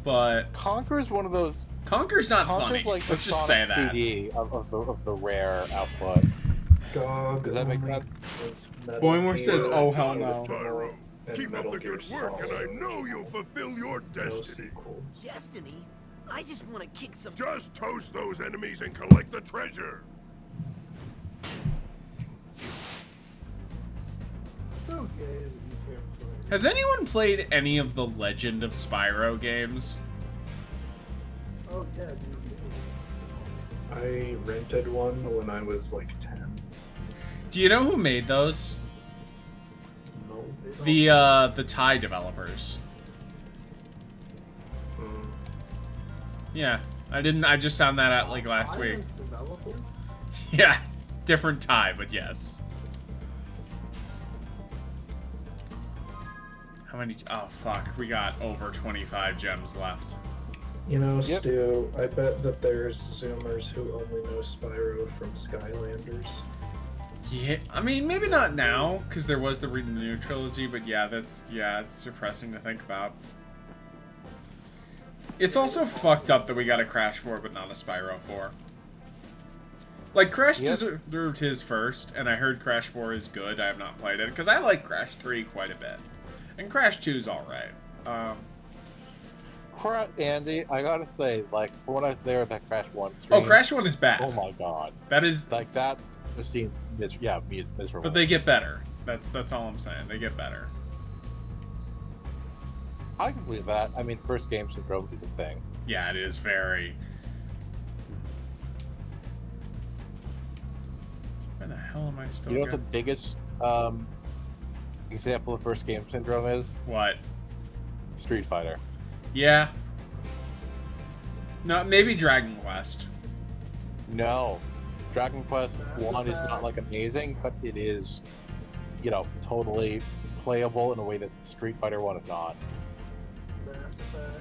S1: but...
S4: Conker's one of those.
S1: Conker's not
S4: Conker's
S1: funny.
S4: like the
S1: Let's just
S4: Sonic
S1: say that.
S4: CD of the rare output.
S5: GOG.
S4: Does that make
S5: only
S4: sense?
S5: was Metal
S1: Boymore
S5: Gear
S1: says, "Oh hell no."
S8: Spyro,
S5: and
S8: keep
S5: Metal
S8: up the
S5: Gear
S8: good work, and I
S5: Solid.
S8: know you'll fulfill your
S5: No
S8: destiny.
S5: sequels.
S6: Destiny? I just want to kick some...
S8: Just toast those enemies and collect the treasure.
S3: It's okay that you can't play.
S1: Has anyone played any of the Legend of Spyro games?
S3: Oh yeah, dude.
S5: I rented one when I was like 10.
S1: Do you know who made those?
S5: No.
S1: The Thai developers.
S5: Mm.
S1: Yeah, I just found that out like last week.
S3: Violence developers?
S1: Yeah, different Thai, but yes. How many? Oh fuck, we got over 25 gems left.
S5: You know,
S4: Yep.
S5: Stu, I bet that there's Zoomers who only know Spyro from Skylanders.
S1: Yeah, I mean maybe not now because there was the Read the New trilogy, but yeah, it's depressing to think about. It's also fucked up that we got a Crash 4 but not a Spyro 4. Like, Crash
S4: Yep.
S1: deserved his first, and I heard Crash 4 is good. I have not played it, because I like Crash 3 quite a bit. And Crash 2 is alright.
S4: Andy, I gotta say, like, from when I was there at that Crash 1 stream...
S1: Oh, Crash 1 is bad.
S4: Oh my god.
S1: That is...
S4: Like, that just seemed miserable.
S1: But they get better. That's all I'm saying. They get better.
S4: I can believe that. I mean, first game syndrome is a thing.
S1: Yeah, it is very... Where the hell am I still
S4: You know what the
S1: going?
S4: biggest example of first game syndrome is?
S1: What?
S4: Street Fighter.
S1: Yeah. No, maybe Dragon Quest.
S4: No. Dragon Quest 1 is not, like, amazing, but it is, you know, totally playable in a way that Street Fighter 1 is not.
S3: Mass Effect.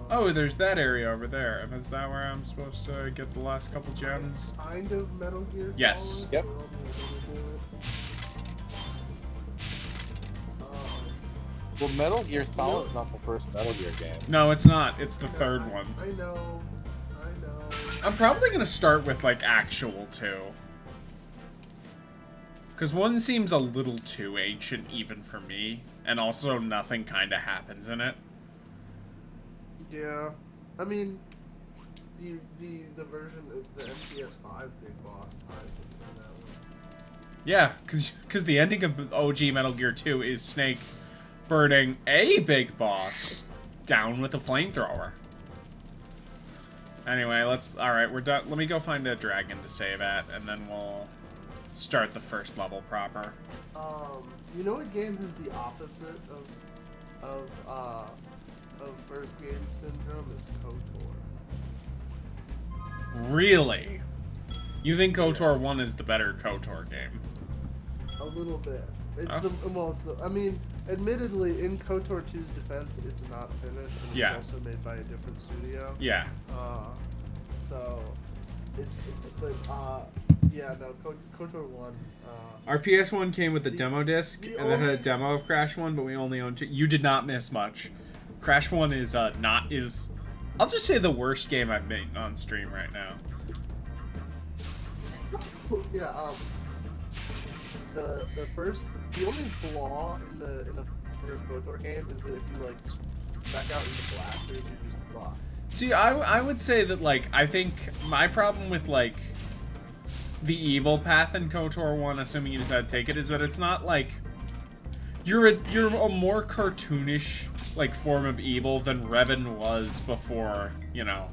S1: Oh, there's that area over there. And is that where I'm supposed to get the last couple gems?
S3: Kind of Metal Gear Solid.
S1: Yes.
S4: Yep.
S3: but only a little bit.
S4: Well, Metal Gear Solid's not the first Metal Gear game.
S1: No, it's not. It's the third one.
S3: I know.
S1: I'm probably gonna start with, like, actual 2. Because 1 seems a little too ancient even for me. And also nothing kinda happens in it.
S3: Yeah. I mean, the version of the MGS5 big boss ties in that one.
S1: Yeah, because the ending of OG Metal Gear 2 is Snake burning a big boss down with a flamethrower. Anyway, alright, we're done. Let me go find a dragon to save at, and then we'll start the first level proper.
S3: You know what game has the opposite of first game syndrome is KOTOR.
S1: Really? You think KOTOR 1 is the better KOTOR game?
S3: A little bit. It's
S1: Oh.
S3: I mean, admittedly, in KOTOR 2's defense, it's not finished, and
S1: Yeah.
S3: it's also made by a different studio.
S1: Yeah.
S3: So, yeah, no, KOTOR 1,
S1: Our PS1 came with a demo disc,
S3: the
S1: and it had a
S3: only-
S1: demo of Crash 1, but we only owned 2. You did not miss much. Crash 1 is, I'll just say the worst game I've made on stream right now.
S3: yeah, the only flaw in the first KOTOR game is that if you, like, back out into blasters, you just fly.
S1: See, I would say that, like, I think my problem with, like, the evil path in KOTOR 1, assuming you decide to take it, is that it's not, like, you're a more cartoonish, like, form of evil than Revan was before, you know,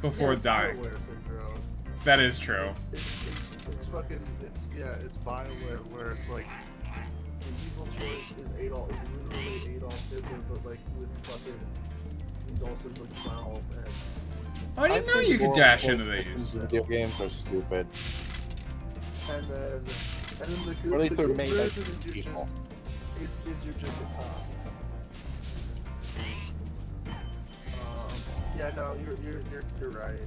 S1: before
S3: it's
S1: dying.
S3: BioWare syndrome.
S1: That is true.
S3: It's BioWare where it's like the evil choice is literally Adolf Hitler, but like with fucking he's also like 12 and
S1: Oh, I didn't know you could dash into
S4: these.
S1: these.
S4: Video games are stupid.
S3: and then the
S4: Or at least
S3: the
S4: they're
S3: good
S4: made by
S3: version is
S4: people.
S3: you're just a cop. Yeah, no, you're right.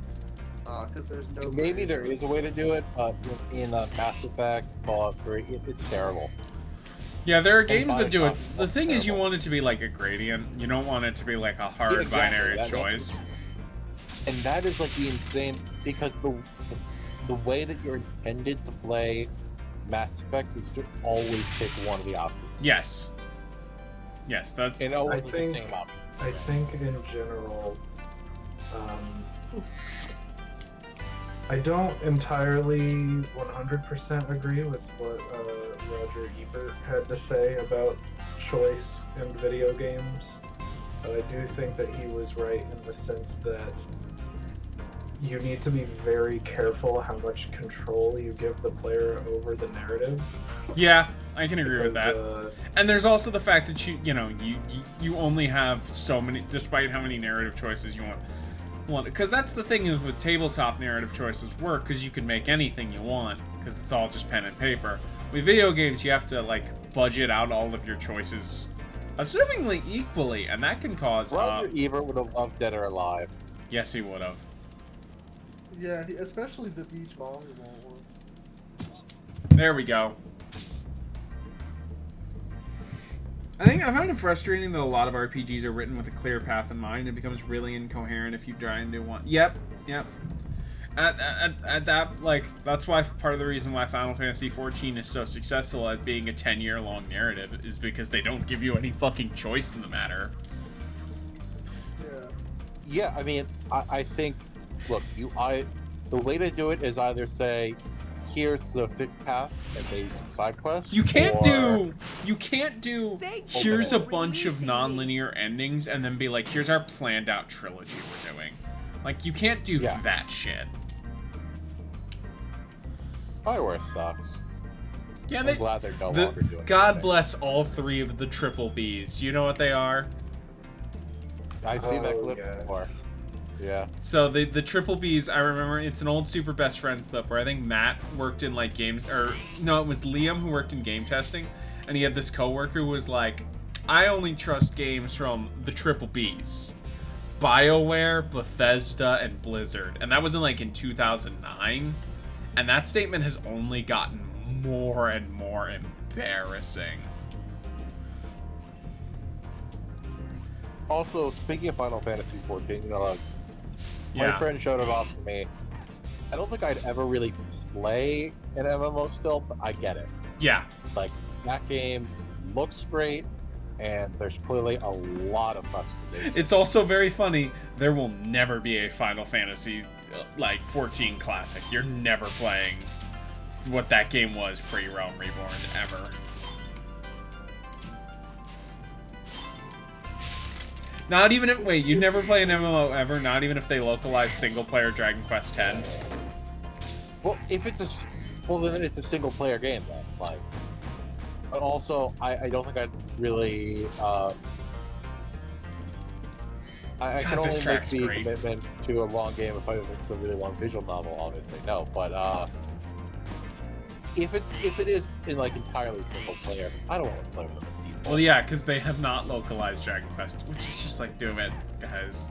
S3: Because there's no.
S4: Maybe there is a way to do it, but in Mass Effect, Fallout 3, it's terrible.
S1: Yeah, there are games that do it.
S4: Bioshock,
S1: The thing is, you
S4: terrible.
S1: want it to be like a gradient. You don't want it to be like a hard
S4: Yeah, exactly.
S1: binary
S4: That's
S1: choice.
S4: And that is like the insane, because the way that you're intended to play Mass Effect is to always pick one of the options.
S1: Yes. Yes, that's.
S4: And always
S5: I
S4: the
S5: think-
S4: same option.
S5: I think in general, I don't entirely 100% agree with what Roger Ebert had to say about choice in video games. But I do think that he was right in the sense that you need to be very careful how much control you give the player over the narrative.
S1: Yeah, I can agree with that.
S5: Because,
S1: And there's also the fact that you only have so many, despite how many narrative choices you want. Because that's the thing is with tabletop narrative choices work, because you can make anything you want, because it's all just pen and paper. With video games, you have to like budget out all of your choices, assumingly equally, and that can cause.
S4: Roger Ebert would have loved Dead or Alive.
S1: Yes, he would have.
S3: Yeah, especially the beach volleyball one.
S1: There we go. I find it frustrating that a lot of RPGs are written with a clear path in mind. It becomes really incoherent if you try and do one. Yep. At that, like, that's why part of the reason why Final Fantasy XIV is so successful at being a 10-year-long narrative is because they don't give you any fucking choice in the matter.
S4: Yeah, I mean, I think, look, the way to do it is either say, here's the fixed path and maybe some side quests.
S1: You can't
S4: or...
S1: do
S6: Thank
S1: here's
S6: you
S1: a
S6: for
S1: bunch of
S6: releasing me.
S1: non-linear endings and then be like, here's our planned out trilogy we're doing. Like, you can't do that shit.
S4: BioWare sucks.
S1: Yeah,
S4: I'm glad they're no longer doing
S1: God
S4: anything.
S1: bless all three of the triple Bs. Do you know what they are?
S4: I've seen that
S5: Oh,
S4: clip
S5: yes.
S4: before. Yeah.
S1: So the triple Bs, I remember it's an old Super Best Friends clip where I think Matt worked in like games, or no, it was Liam who worked in game testing, and he had this coworker who was like, I only trust games from the triple Bs. BioWare, Bethesda, and Blizzard. And that was in 2009. And that statement has only gotten more and more embarrassing.
S4: Also, speaking of Final Fantasy XIV, my
S1: Yeah.
S4: friend showed it off to me. I don't think I'd ever really play an MMO still, but I get it.
S1: Yeah.
S4: Like, that game looks great. and there's clearly a lot of customization.
S1: It's also very funny. There will never be a Final Fantasy like 14 classic. You're never playing what that game was pre-Realm Reborn ever. Not even if you never play an MMO ever. Not even if they localize single-player Dragon Quest X.
S4: Well, if it's then it's a single player game then. Like, but also I don't think I'd really I can only make the commitment to a long game if it's a really long visual novel. Obviously, no. But if it is in like entirely single player, I don't want to play with other people.
S1: Well, yeah, because they have not localized Dragon Quest, which is just like, do it, guys.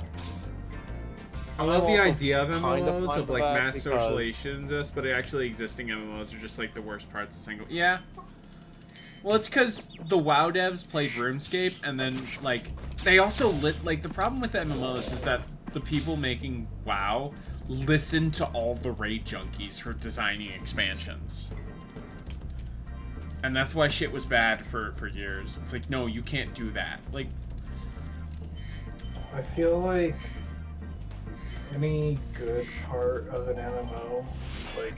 S1: I love the idea of MMOs, of like mass socialization and this, but actually existing MMOs are just like the worst parts of single. Yeah. Well, it's because the WoW devs played RuneScape, and then like they also like the problem with MMOs is that the people making WoW listen to all the raid junkies for designing expansions. And that's why shit was bad for years. It's like, no, you can't do that. Like,
S5: I feel like any good part of an MMO, like,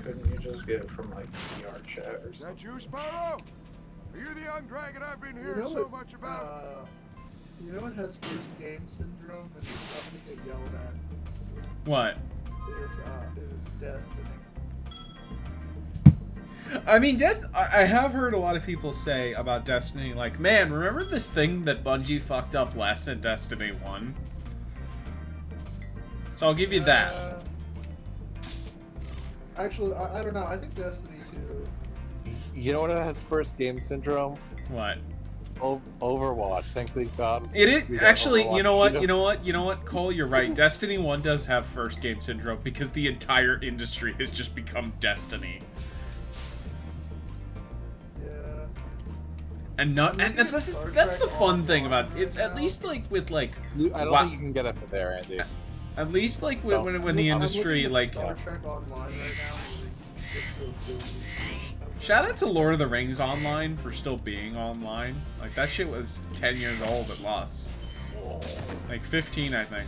S5: couldn't you just get it from, like, VR chat or something?
S8: Is that you, Spyro? Are you the young dragon I've been hearing so much about?
S3: You know what has first game syndrome and I'm gonna get yelled at?
S1: what?
S3: Is Destiny.
S1: I mean, I have heard a lot of people say about Destiny, like, man, remember this thing that Bungie fucked up last in Destiny 1? So I'll give you that.
S3: Actually, I don't know. I think Destiny 2.
S4: You know what has first game syndrome?
S1: What?
S4: Overwatch. Thank God.
S1: It is actually. You know what, Cole? You're right. Destiny 1 does have first game syndrome because the entire industry has just become Destiny. And that's the fun thing about it. It's at least like with like.
S4: I don't think you can get it from there, Andy.
S1: At least like when the industry like.
S3: Star Trek Online right now.
S1: Shout out to Lord of the Rings Online for still being online. Like that shit was 10 years old at loss. Like 15, I think.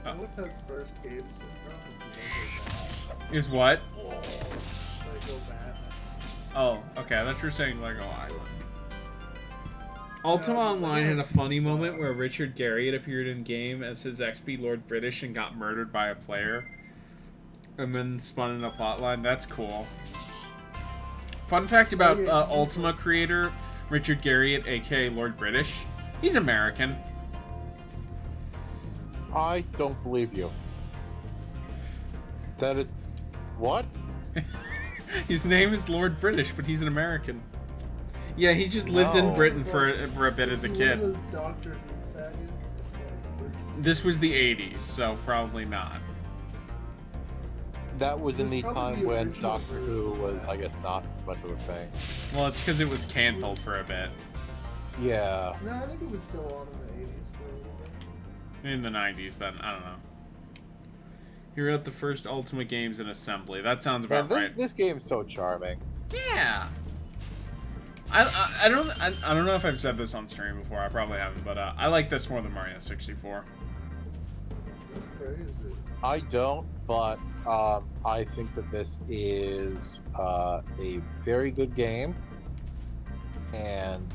S3: What has first game syndrome?
S1: Is what?
S3: Lego Batman.
S1: Oh, okay. I thought you were saying Lego Island. Ultima Online had a funny moment where Richard Garriott appeared in game as his XP Lord British and got murdered by a player, and then spun in a plotline. That's cool. Fun fact about Ultima creator Richard Garriott, aka Lord British. He's American.
S4: I don't believe you. That is... What?
S1: His name is Lord British, but he's an American. Yeah, he just lived in Britain for a bit as a kid. This was the 80s, so probably not.
S4: That was in the time when Doctor Who was, I guess, not as much of a thing.
S1: Well, it's because it was canceled for a bit.
S4: Yeah.
S3: No, I think it was still on in the 80s.
S1: In the 90s, then. I don't know. He wrote the first Ultima games in assembly. That sounds about right.
S4: This game's so charming.
S1: Yeah. I don't know if I've said this on stream before. I probably haven't, but I like this more than Mario 64.
S3: That's crazy.
S4: I don't, but I think that this is a very good game and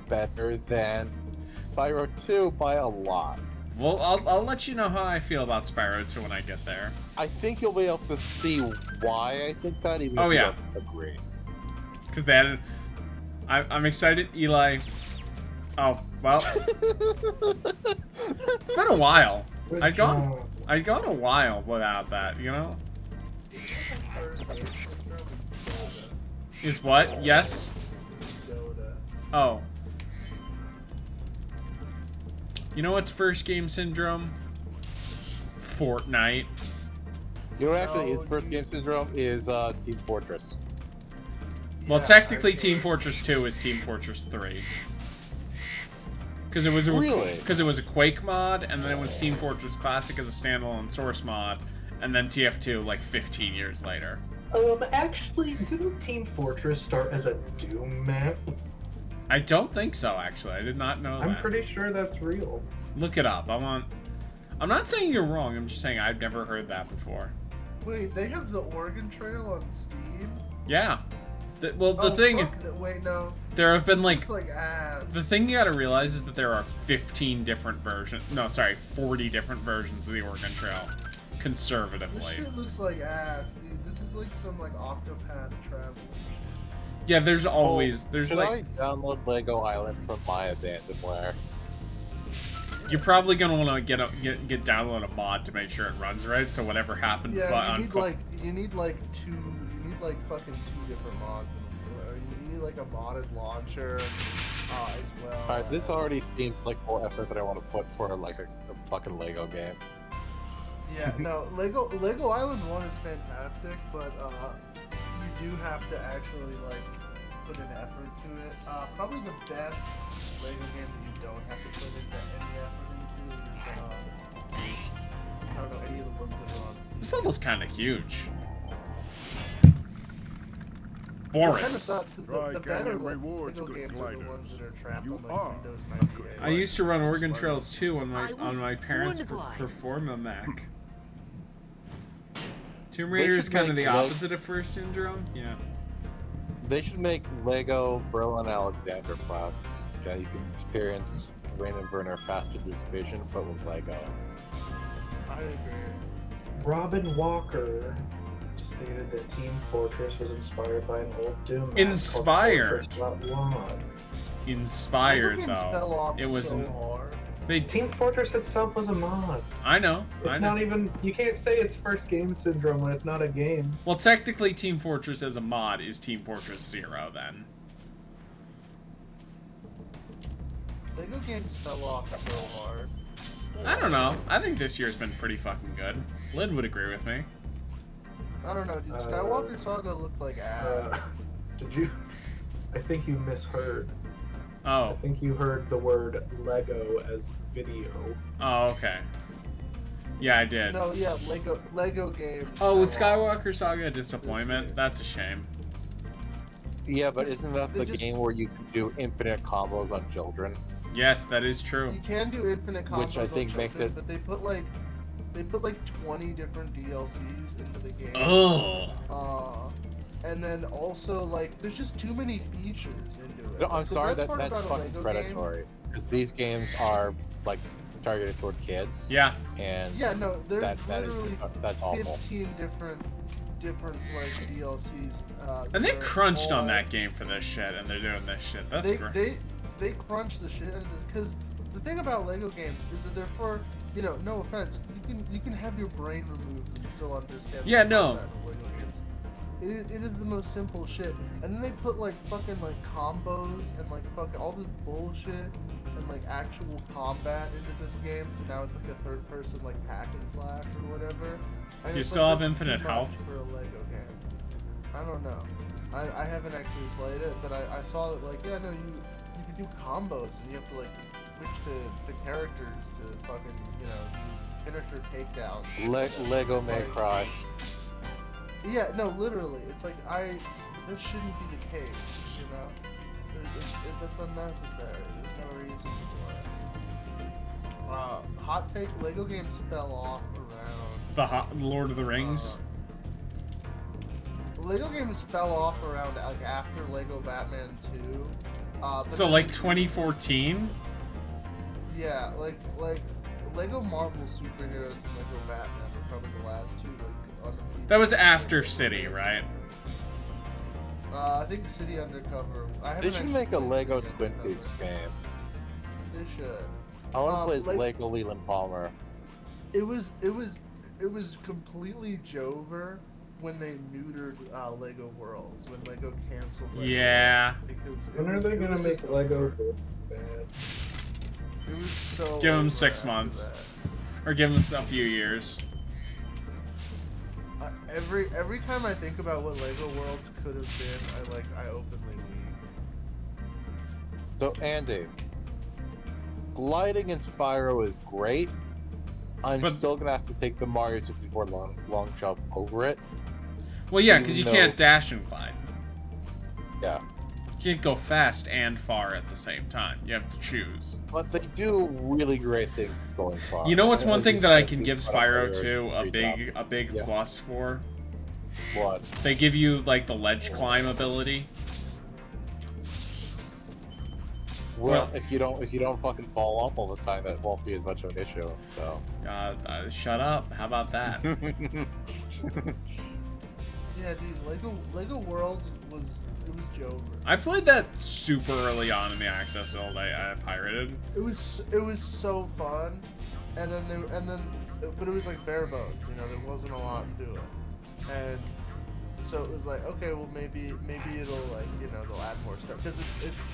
S4: better than Spyro 2 by a lot.
S1: Well, I'll let you know how I feel about Spyro 2 when I get there.
S4: I think you'll be able to see why I think that, even if you don't agree.
S1: Because they had I'm excited, Eli. Oh, well. It's been a while. I'd gone a while without that, you know? Is what? Yes? Oh. You know what's first game syndrome? Fortnite.
S4: You know what actually is first game syndrome is Team Fortress.
S1: Well, technically Team Fortress 2 is Team Fortress 3. Because it was a Quake mod, and then it was Team Fortress Classic as a standalone source mod, and then TF2 like 15 years later.
S5: Actually, didn't Team Fortress start as a Doom map?
S1: I don't think so, actually. I did not know that.
S5: I'm pretty sure that's real.
S1: Look it up. I'm not saying you're wrong. I'm just saying I've never heard that before.
S3: Wait, they have the Oregon Trail on Steam?
S1: Yeah. The thing.
S3: Wait, no.
S1: There have been
S3: Looks like ass.
S1: The thing you gotta realize is that there are 15 different versions. No, sorry, 40 different versions of the Oregon Trail, conservatively.
S3: This shit looks like ass, dude. This is like some like Octopath Travel.
S1: Yeah, there's always
S4: Should I download Lego Island from my abandonware?
S1: You're probably gonna want to get download a mod to make sure it runs right. So whatever happened.
S3: Yeah, you need like fucking two different mods. You need like a modded launcher as well.
S4: Alright, this already seems like more effort than I want to put for like a fucking Lego game.
S3: Yeah, no, Lego Island 1 is fantastic, but you do have to actually like put an effort to it. Probably the best Lego game that you don't have to put any effort into is I don't know any of the ones that are on Steam.
S1: This level's kind of huge.
S3: Boris.
S1: Boris.
S3: The better Lego games are the ones that are trapped on like Windows 98.
S1: I used to run Oregon Trails 2 on my parents' Performa Mac. Tomb Raider is kind of the opposite of First Syndrome. Yeah.
S4: They should make Lego Berlin Alexanderplatz. Yeah, you can experience Rain and Werner Fast and Loose Vision, but with Lego.
S3: I agree.
S5: Robin Walker stated that Team Fortress was inspired by an old Doom map
S1: Inspired.
S5: called Fortress.log.
S1: Inspired
S3: Lego games
S1: though.
S3: fell off
S1: It was.
S3: so hard.
S5: Team Fortress itself was a mod.
S1: I know.
S5: It's not even. You can't say it's first game syndrome when it's not a game.
S1: Well, technically, Team Fortress as a mod is Team Fortress 0 then.
S3: Lego games fell off so hard.
S1: I don't know. I think this year's been pretty fucking good. Lynn would agree with me.
S3: I don't know, dude. Skywalker Saga looked like ass.
S5: Did you? I think you misheard.
S1: Oh.
S5: I think you heard the word Lego as video.
S1: Oh, okay. Yeah, I did.
S3: No, yeah, Lego games.
S1: Oh, with Skywalker Saga a disappointment? That's a shame.
S4: Yeah, but isn't that the game where you can do infinite combos on children?
S1: Yes, that is true.
S3: You can do infinite combos,
S4: which I think
S3: on
S4: makes
S3: children,
S4: it.
S3: But they put like 20 different DLCs into the game.
S1: Oh.
S3: And then also like there's just too many features into it.
S4: No, I'm
S3: Like, the
S4: sorry,
S3: best part
S4: that's
S3: about a
S4: fucking
S3: Lego
S4: predatory. Because these games are like targeted toward kids.
S1: Yeah.
S4: And
S3: yeah, no, there's
S4: that is
S3: literally
S4: that's awful.
S3: 15 different like DLCs.
S1: And they
S3: that are
S1: crunched on
S3: all-
S1: that game for this shit, and they're doing this shit. That's great.
S3: They crunch the shit out of this because the thing about Lego games is that they're for, you know, no offense, you can have your brain removed and still understand.
S1: Yeah,
S3: the
S1: no.
S3: concept of Lego games. It is the most simple shit, and then they put like fucking like combos and like fucking all this bullshit and like actual combat into this game. So now it's like a third person like hack and slash or whatever. And
S1: You
S3: it's
S1: still
S3: like,
S1: have
S3: that's
S1: infinite
S3: too much
S1: health?
S3: for a Lego game. I don't know. I haven't actually played it, but I saw that like yeah no you can do combos and you have to like switch to characters to fucking you know finisher takedowns.
S4: Lego may
S3: Like-
S4: cry.
S3: Yeah, no, literally, it's like this shouldn't be the case, you know. It's unnecessary. There's no reason for it. Hot take: Lego games fell off around.
S1: The Lord of the Rings.
S3: Lego games fell off around like after Lego Batman 2. But
S1: So
S3: then
S1: like
S3: they-
S1: 2014.
S3: Yeah, like Lego Marvel superheroes and Lego Batman were probably the last two like undefeated.
S1: That was after City, right?
S3: I think City Undercover.
S4: They should make a Lego Twin Peaks game.
S3: They should.
S4: I want to play
S3: like-
S4: Lego Leland Palmer.
S3: It was completely Jover when they neutered Lego Worlds, when Lego canceled Lego
S1: Yeah.
S3: Worlds, because it
S5: When are
S3: was-
S5: they
S3: it
S5: gonna
S3: was
S5: make
S3: just
S5: Lego
S3: over.
S5: bad?
S3: It was so
S1: Give 'em
S3: over
S1: 6
S3: after
S1: months.
S3: that.
S1: Or give them a few years.
S3: Every time I think about what Lego Worlds could have been, I openly weep.
S4: So Andy, gliding in Spyro is great, I'm still gonna have to take the Mario 64 long jump over it.
S1: Well, yeah, because you can't dash and glide.
S4: Yeah.
S1: You can't go fast and far at the same time. You have to choose.
S4: But they do really great things going far.
S1: You know what's one thing that I can give Spyro to a big
S4: Yeah.
S1: plus for?
S4: What?
S1: They give you like the ledge climb ability.
S4: Well, if you don't fucking fall off all the time, that won't be as much of an issue. So.
S1: Shut up. How about that?
S3: Yeah, dude, Lego Worlds was Joe.
S1: I played that super early on in the access build. I pirated.
S3: It was so fun, but it was like bare bones. You know, there wasn't a lot to it, and so it was like, okay, well maybe it'll like, you know, they'll add more stuff because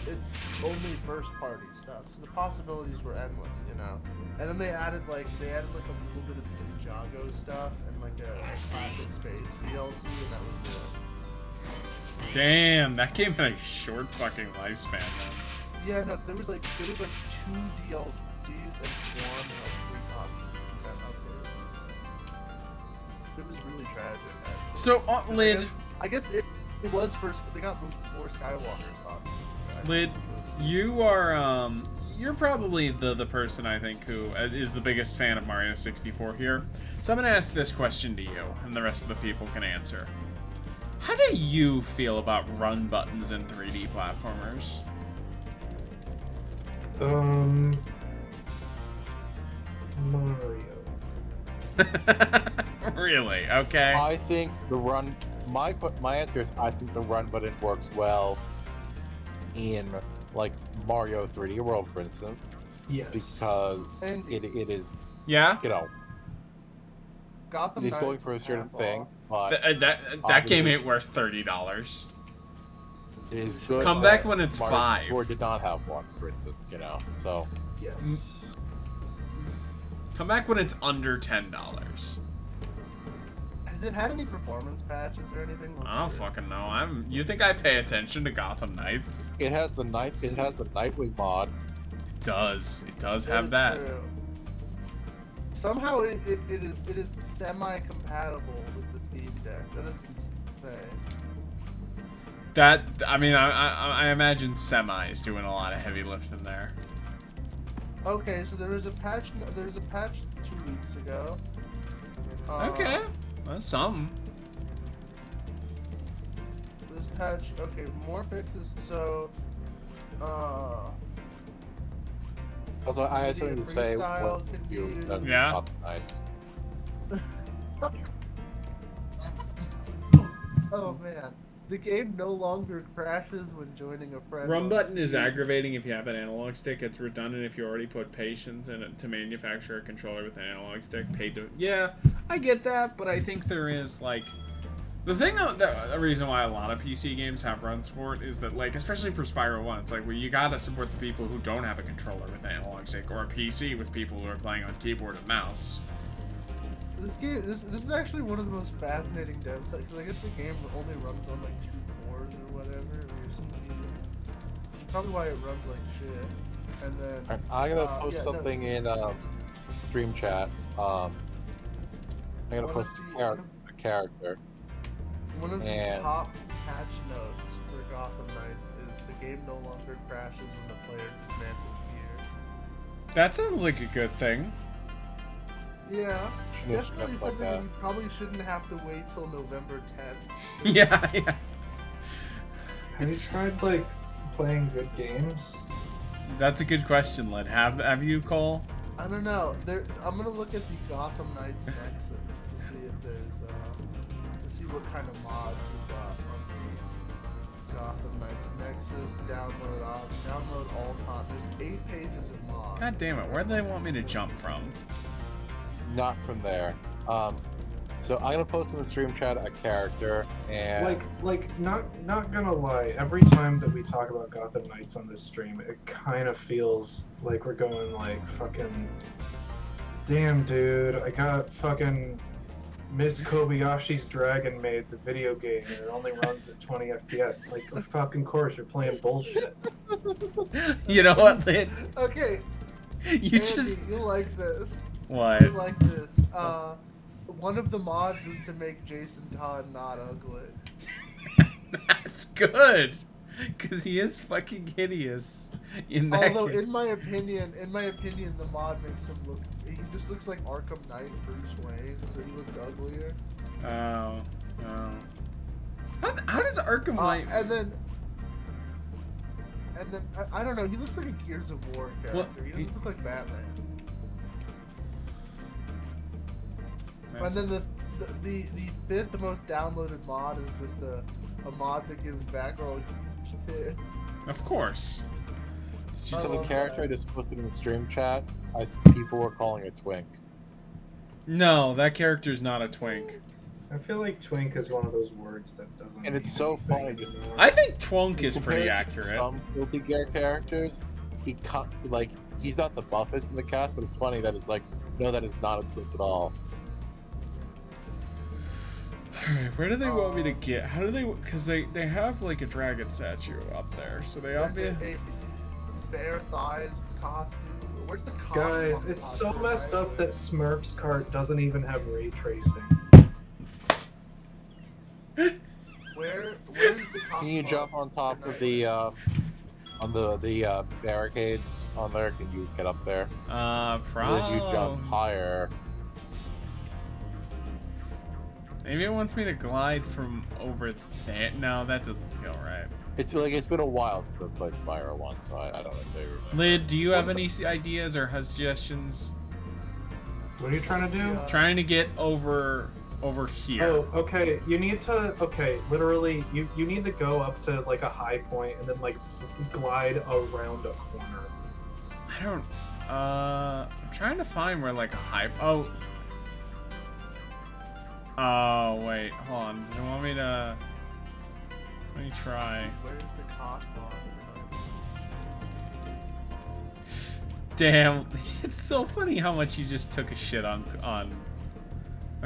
S3: it's only first party stuff, so the possibilities were endless, you know. And then they added like a little bit of Ninjago stuff and like a classic space DLC, and that was it.
S1: Damn, that game had a short fucking lifespan, man.
S3: Yeah, no, there was like 2 DLCs and 1 like free copy that updated. It was really tragic.
S1: So, Lid,
S3: I guess it was first. They got more Skywalkers on.
S1: Lid, you are you're probably the person I think who is the biggest fan of Mario 64 here. So I'm gonna ask this question to you, and the rest of the people can answer. How do you feel about run buttons in 3D platformers?
S5: Mario.
S1: Really? Okay.
S4: I think the run. My answer is I think the run button works well in like Mario 3D World, for instance.
S5: Yes.
S4: Because it is.
S1: Yeah.
S4: You know.
S3: Gotham
S4: He's
S3: Knights
S4: going for a
S3: is
S4: certain
S3: half
S4: thing,
S3: off.
S4: but
S1: That game ain't worth $30.
S4: it is good.
S1: Come back when it's
S4: Mario
S1: 5.
S4: 64 did not have one, for instance. You know, so.
S5: Yes.
S1: Come back when it's under $10.
S3: Has it had any performance patches or anything?
S1: I don't fucking know. You think I pay attention to Gotham Knights?
S4: It has the Nightwing mod.
S1: It does
S3: That
S1: have
S3: is
S1: that.
S3: true. Somehow it is semi-compatible with the Steam Deck. That is insane.
S1: That, I mean, I imagine Semi is doing a lot of heavy lifting there.
S3: Okay, so there was a patch. There's a patch 2 weeks ago.
S1: Okay, that's something.
S3: This patch. Okay, more fixes. So,
S4: Also, I had something to say.
S3: Freestyle can be used.
S1: Yeah.
S4: Nice.
S3: Oh man, the game no longer crashes when joining a friend.
S1: Run
S3: on
S1: button is
S3: Steam.
S1: aggravating if you have an analog stick. It's redundant if you already put patience in it to manufacture a controller with an analog stick. Yeah, I get that, but I think there is like the reason why a lot of PC games have run support is that, like, especially for Spyro 1, it's like, well, you gotta support the people who don't have a controller with an analog stick, or a PC with people who are playing on keyboard and mouse.
S3: This is actually one of the most fascinating dev sites, because I guess the game only runs on like 2 cores or whatever. Probably why it runs like shit. And then
S4: I'm gonna post something in stream chat. I'm gonna post a character.
S3: One of the top patch notes for Gotham Knights is the game no longer crashes when the player dismantles gear.
S1: That sounds like a good thing.
S3: Yeah, definitely
S4: like
S3: something
S4: that.
S3: that you probably shouldn't have to wait till November 10th.
S1: Yeah.
S5: Have you tried like playing good games?
S1: That's a good question, Lid. Have you, Cole?
S3: I don't know. I'm gonna look at the Gotham Knights Nexus to see if there's to see what kind of mods we got on the Gotham Knights Nexus. Download all top. There's 8 pages of mods.
S1: God damn it! Where do they want me to jump from?
S4: Not from there. So I'm gonna post in the stream chat a character and
S5: not gonna lie, every time that we talk about Gotham Knights on this stream, it kind of feels like we're going like fucking damn dude, I got fucking Miss Kobayashi's Dragon made the video game and it only runs at 20 FPS. It's like, of fucking course you're playing bullshit.
S1: You know what, Lid?
S3: Okay,
S1: You
S3: Andy,
S1: just
S3: you'll like this.
S1: What?
S3: Like this. One of the mods is to make Jason Todd not ugly.
S1: That's good, cause he is fucking hideous.
S3: Although, in my opinion, the mod makes him look. He just looks like Arkham Knight Bruce Wayne, so he looks uglier.
S1: Oh. How does Arkham Knight?
S3: And then I don't know. He looks like a Gears of War character.
S1: Well,
S3: he doesn't look like Batman.
S1: Nice.
S3: And then the fifth most downloaded mod is just a mod that gives Batgirl tits.
S1: Of course.
S4: So the character I just posted in the stream chat, people were calling it Twink.
S1: No, that character's not a twink.
S5: I feel like twink is one of those words that doesn't.
S4: And it's so funny. Just
S1: I think twunk is
S4: in
S1: pretty
S4: comparison to
S1: accurate.
S4: Some Guilty Gear characters, he's not the buffest in the cast, but it's funny that it's like, no, that is not a twink at all.
S1: Alright, where do they want me to get? How do they? Because they have like a dragon statue up there, so they
S3: There's
S1: obviously.
S3: a bare thighs costume. Where's the costume?
S5: Guys, it's so messed up that Smurf's cart doesn't even have ray tracing.
S3: Where's the costume?
S4: Can you jump on top of the barricades on there? Can you get up there?
S1: Probably.
S4: As you jump higher.
S1: Maybe it wants me to glide from over there. No, that doesn't feel right.
S4: It's been a while since I played Spyro 1, so I don't necessarily remember.
S1: Lid, do you have any ideas or suggestions?
S5: What are you trying to do?
S1: Trying to get over here.
S5: Oh, okay. You need to. Okay, literally, you need to go up to like a high point and then like glide around a corner.
S1: I don't. I'm trying to find where like a high. Oh. Oh wait, hold on. Do you want me to? Let me try.
S3: Where's the costume?
S1: Damn, it's so funny how much you just took a shit on.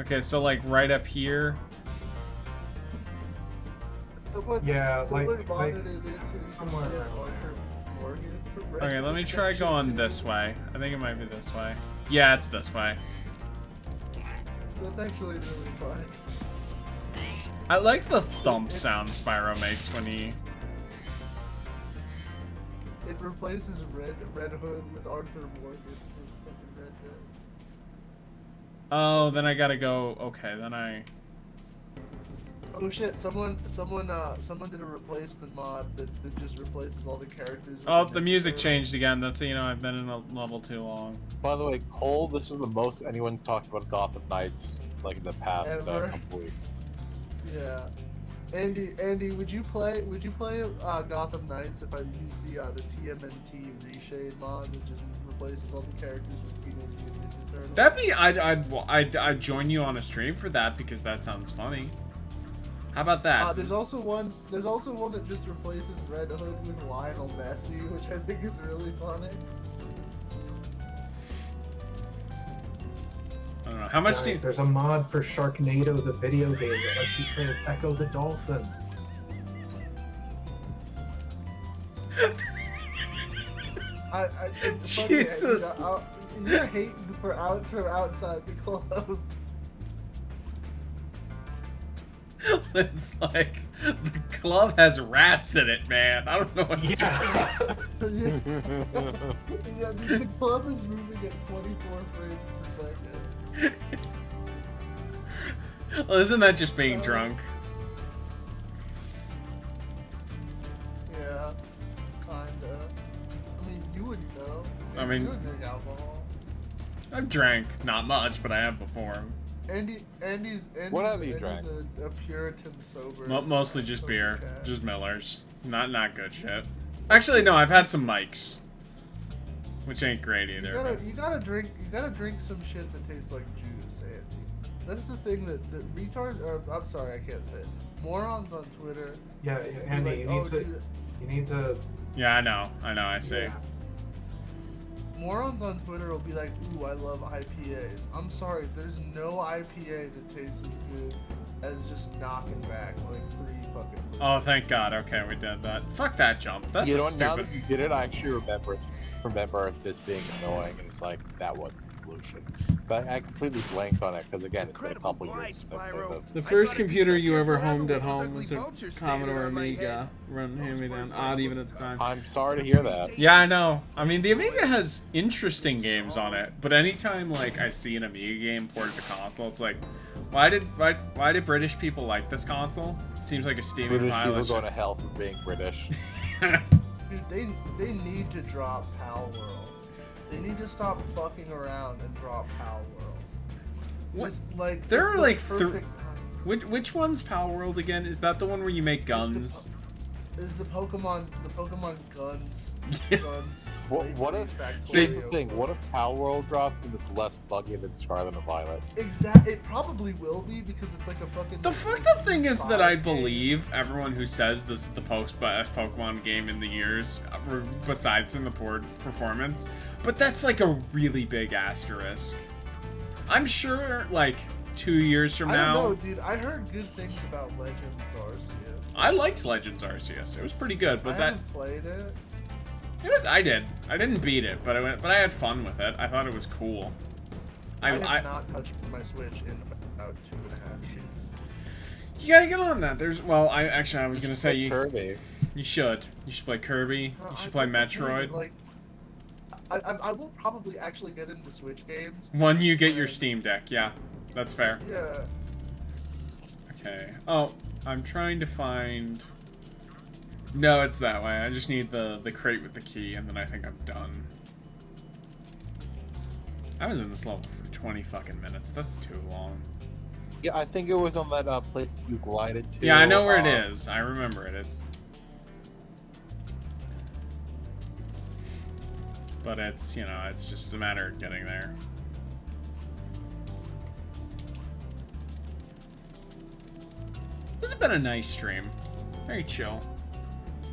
S1: Okay, so like right up here.
S5: Yeah,
S3: Someone
S5: like
S3: modded it into
S5: somewhere
S3: his
S5: around
S3: Morgan.
S1: Okay, let me try going this way. I think it might be this way. Yeah, it's this way.
S3: That's actually really fun.
S1: I like the thump sound Spyro makes when he.
S3: It replaces Red Hood with Arthur Morgan from fucking Red Dead.
S1: Oh, then I gotta go. Okay, then I.
S3: Oh shit! Someone did a replacement mod that just replaces all the characters.
S1: Oh, the music changed again. That's how you know I've been in a level too long.
S4: By the way, Cole, this is the most anyone's talked about Gotham Knights like in the past
S3: Ever.
S4: couple weeks.
S3: Yeah. Andy, would you play Gotham Knights if I use the TMNT reshade mod that just replaces all the characters with Teenage Mutant Ninja Turtles?
S1: That'd be. I'd join you on a stream for that because that sounds funny. How about that?
S3: There's also one that just replaces Red Hood with Lionel Messi, which I think is really funny.
S1: I don't know. How much
S5: Guys, there's a mod for Sharknado, the video game, that lets you play as Echo the Dolphin.
S1: Jesus.
S3: You're hating for outside the club.
S1: It's like the club has rats in it, man. I don't know what to
S3: Yeah, the club is moving at 24 frames per second.
S1: Well, isn't that just being drunk?
S3: Yeah, kinda. I mean, you wouldn't know.
S1: I mean-
S3: you would drink alcohol.
S1: I've drank, not much, but I have before.
S3: Andy's
S4: What have you drank?
S3: a Puritan sober.
S1: Mostly just
S3: sober
S1: beer,
S3: cat.
S1: just Millers. Not good shit. Actually, no, I've had some Mikes, which ain't great either.
S3: You gotta drink some shit that tastes like juice, Andy. That's the thing that retards. I'm sorry, I can't say it. Morons on Twitter.
S5: Yeah,
S3: be
S5: Andy,
S3: like,
S5: you
S3: "Oh,
S5: need to.
S3: dude."
S5: You need to.
S1: Yeah, I know, I see.
S5: Yeah.
S3: Morons on Twitter will be like, "Ooh, I love IPAs." I'm sorry, there's no IPA that tastes as good as just knocking back like 3 fucking.
S1: Oh, thank God. Okay, we did that. Fuck that jump. That's
S4: You
S1: a
S4: know,
S1: stupid.
S4: now that you did it, I actually remember this being annoying, and it's like that was the solution. But I completely blanked on it because again, it's been a couple years since I played this.
S1: The first computer you ever homed at home was a Commodore Amiga, run hand-me-down, odd even at the time.
S4: I'm sorry to hear that.
S1: Yeah, I know. I mean, the Amiga has interesting games on it, but anytime like I see an Amiga game ported to console, it's like, why did British people like this console? It seems like a steaming
S4: British people
S1: violation.
S4: go to hell for being British.
S3: Dude, they need to drop Pal World. They need to stop fucking around and drop Pal World.
S1: What?
S3: It's like
S1: There
S3: it's
S1: are
S3: the
S1: like
S3: perfect.
S1: which one's Pal World again? Is that the one where you make guns?
S3: Is the Pokemon guns?
S1: Yeah.
S3: Guns.
S4: What if? Here's the thing. What if Pal World drops and it's less buggy than Scarlet and Violet?
S3: It probably will be because it's like a fucking.
S1: The
S3: like,
S1: fucked up thing is that I
S3: 5
S1: believe everyone who says this is the best Pokemon game in the years, besides in the performance, but that's like a really big asterisk. I'm sure, like 2 years from
S3: I
S1: now.
S3: don't know, dude. I heard good things about Legends Arceus.
S1: I liked Legends Arceus. It was pretty good, but
S3: I
S1: that
S3: haven't played it.
S1: it was. I did. I didn't beat it, but I had fun with it. I thought it was cool.
S3: I have not touched my Switch in about 2.5 years.
S1: You gotta get on that. There's I was gonna say
S4: Kirby.
S1: You should play Kirby. You should play Metroid.
S3: Like, I will probably actually get into Switch games.
S1: When you get your Steam Deck, yeah, that's fair.
S3: Yeah.
S1: Okay. Oh, I'm trying to find. No, it's that way. I just need the crate with the key, and then I think I'm done. I was in this level for 20 fucking minutes. That's too long.
S4: Yeah, I think it was on that place that you glided to.
S1: Yeah, I know where it is. I remember it. But it's, you know, it's just a matter of getting there. This has been a nice stream. Very chill.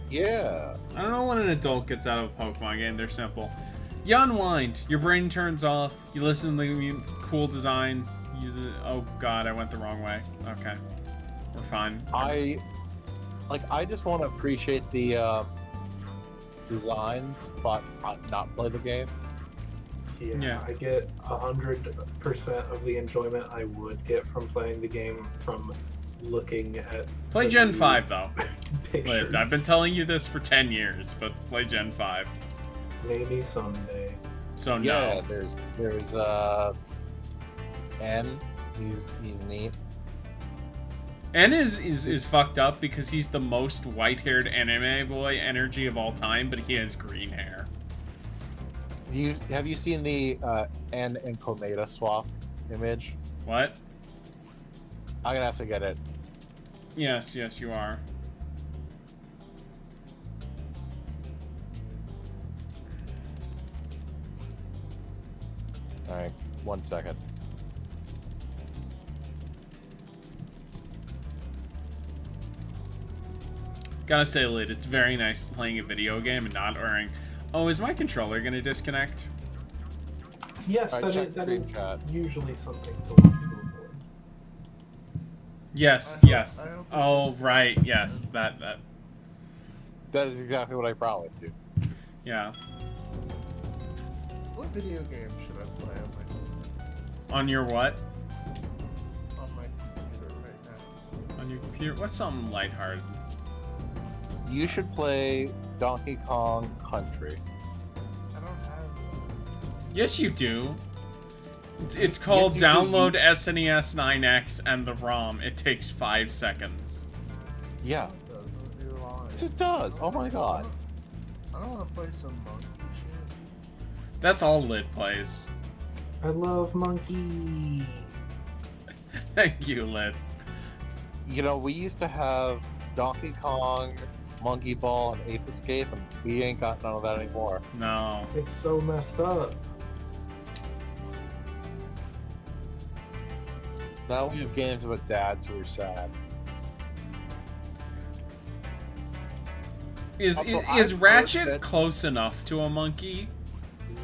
S4: Yeah.
S1: I don't know when an adult gets out of a Pokemon game. They're simple. You unwind. Your brain turns off. You listen to the cool designs. Oh god, I went the wrong way. Okay. We're fine.
S4: I just want to appreciate the designs, but not play the game.
S5: Yeah, I get 100% of the enjoyment I would get from playing the game from looking at.
S1: Play Gen 5 though.
S5: Pictures.
S1: I've been telling you this for 10 years, but play Gen 5.
S5: Maybe someday.
S1: So no.
S4: Yeah, there's N. He's neat.
S1: N is fucked up because he's the most white-haired anime boy energy of all time, but he has green hair.
S4: Have you seen the N and Kometa swap image?
S1: What?
S4: I'm gonna have to get it.
S1: Yes, you are.
S4: Alright, 1 second.
S1: Gotta say, Lid, it's very nice playing a video game and not worrying, oh, is my controller gonna disconnect?
S5: Yes,
S4: Alright, check
S5: that
S4: the
S5: is
S4: screenshot.
S5: usually something to want to avoid.
S1: Yes,
S3: I
S1: yes.
S3: hope
S1: Oh, right, yes. That.
S4: That is exactly what I promised you.
S1: Yeah.
S3: What video game should I play
S1: On your what?
S3: on my computer right now?
S1: On your computer? What's something lighthearted?
S4: You should play Donkey Kong Country.
S3: I don't have one.
S1: Yes, you do. It's called
S4: Yes, you do.
S1: Download SNES 9X and the ROM. It takes 5 seconds.
S4: Yeah.
S3: It doesn't do long.
S4: Yes, it does. Oh my god.
S3: I don't want to play some monkey shit.
S1: That's all Lid plays.
S5: I love monkey.
S1: Thank you, Lid.
S4: You know, we used to have Donkey Kong, Monkey Ball, and Ape Escape, and we ain't got none of that anymore.
S1: No.
S5: It's so messed up.
S4: Now we have games about dads who are sad.
S1: Is
S4: Also,
S1: is
S4: I've heard
S1: Ratchet
S4: that-
S1: close enough to a monkey?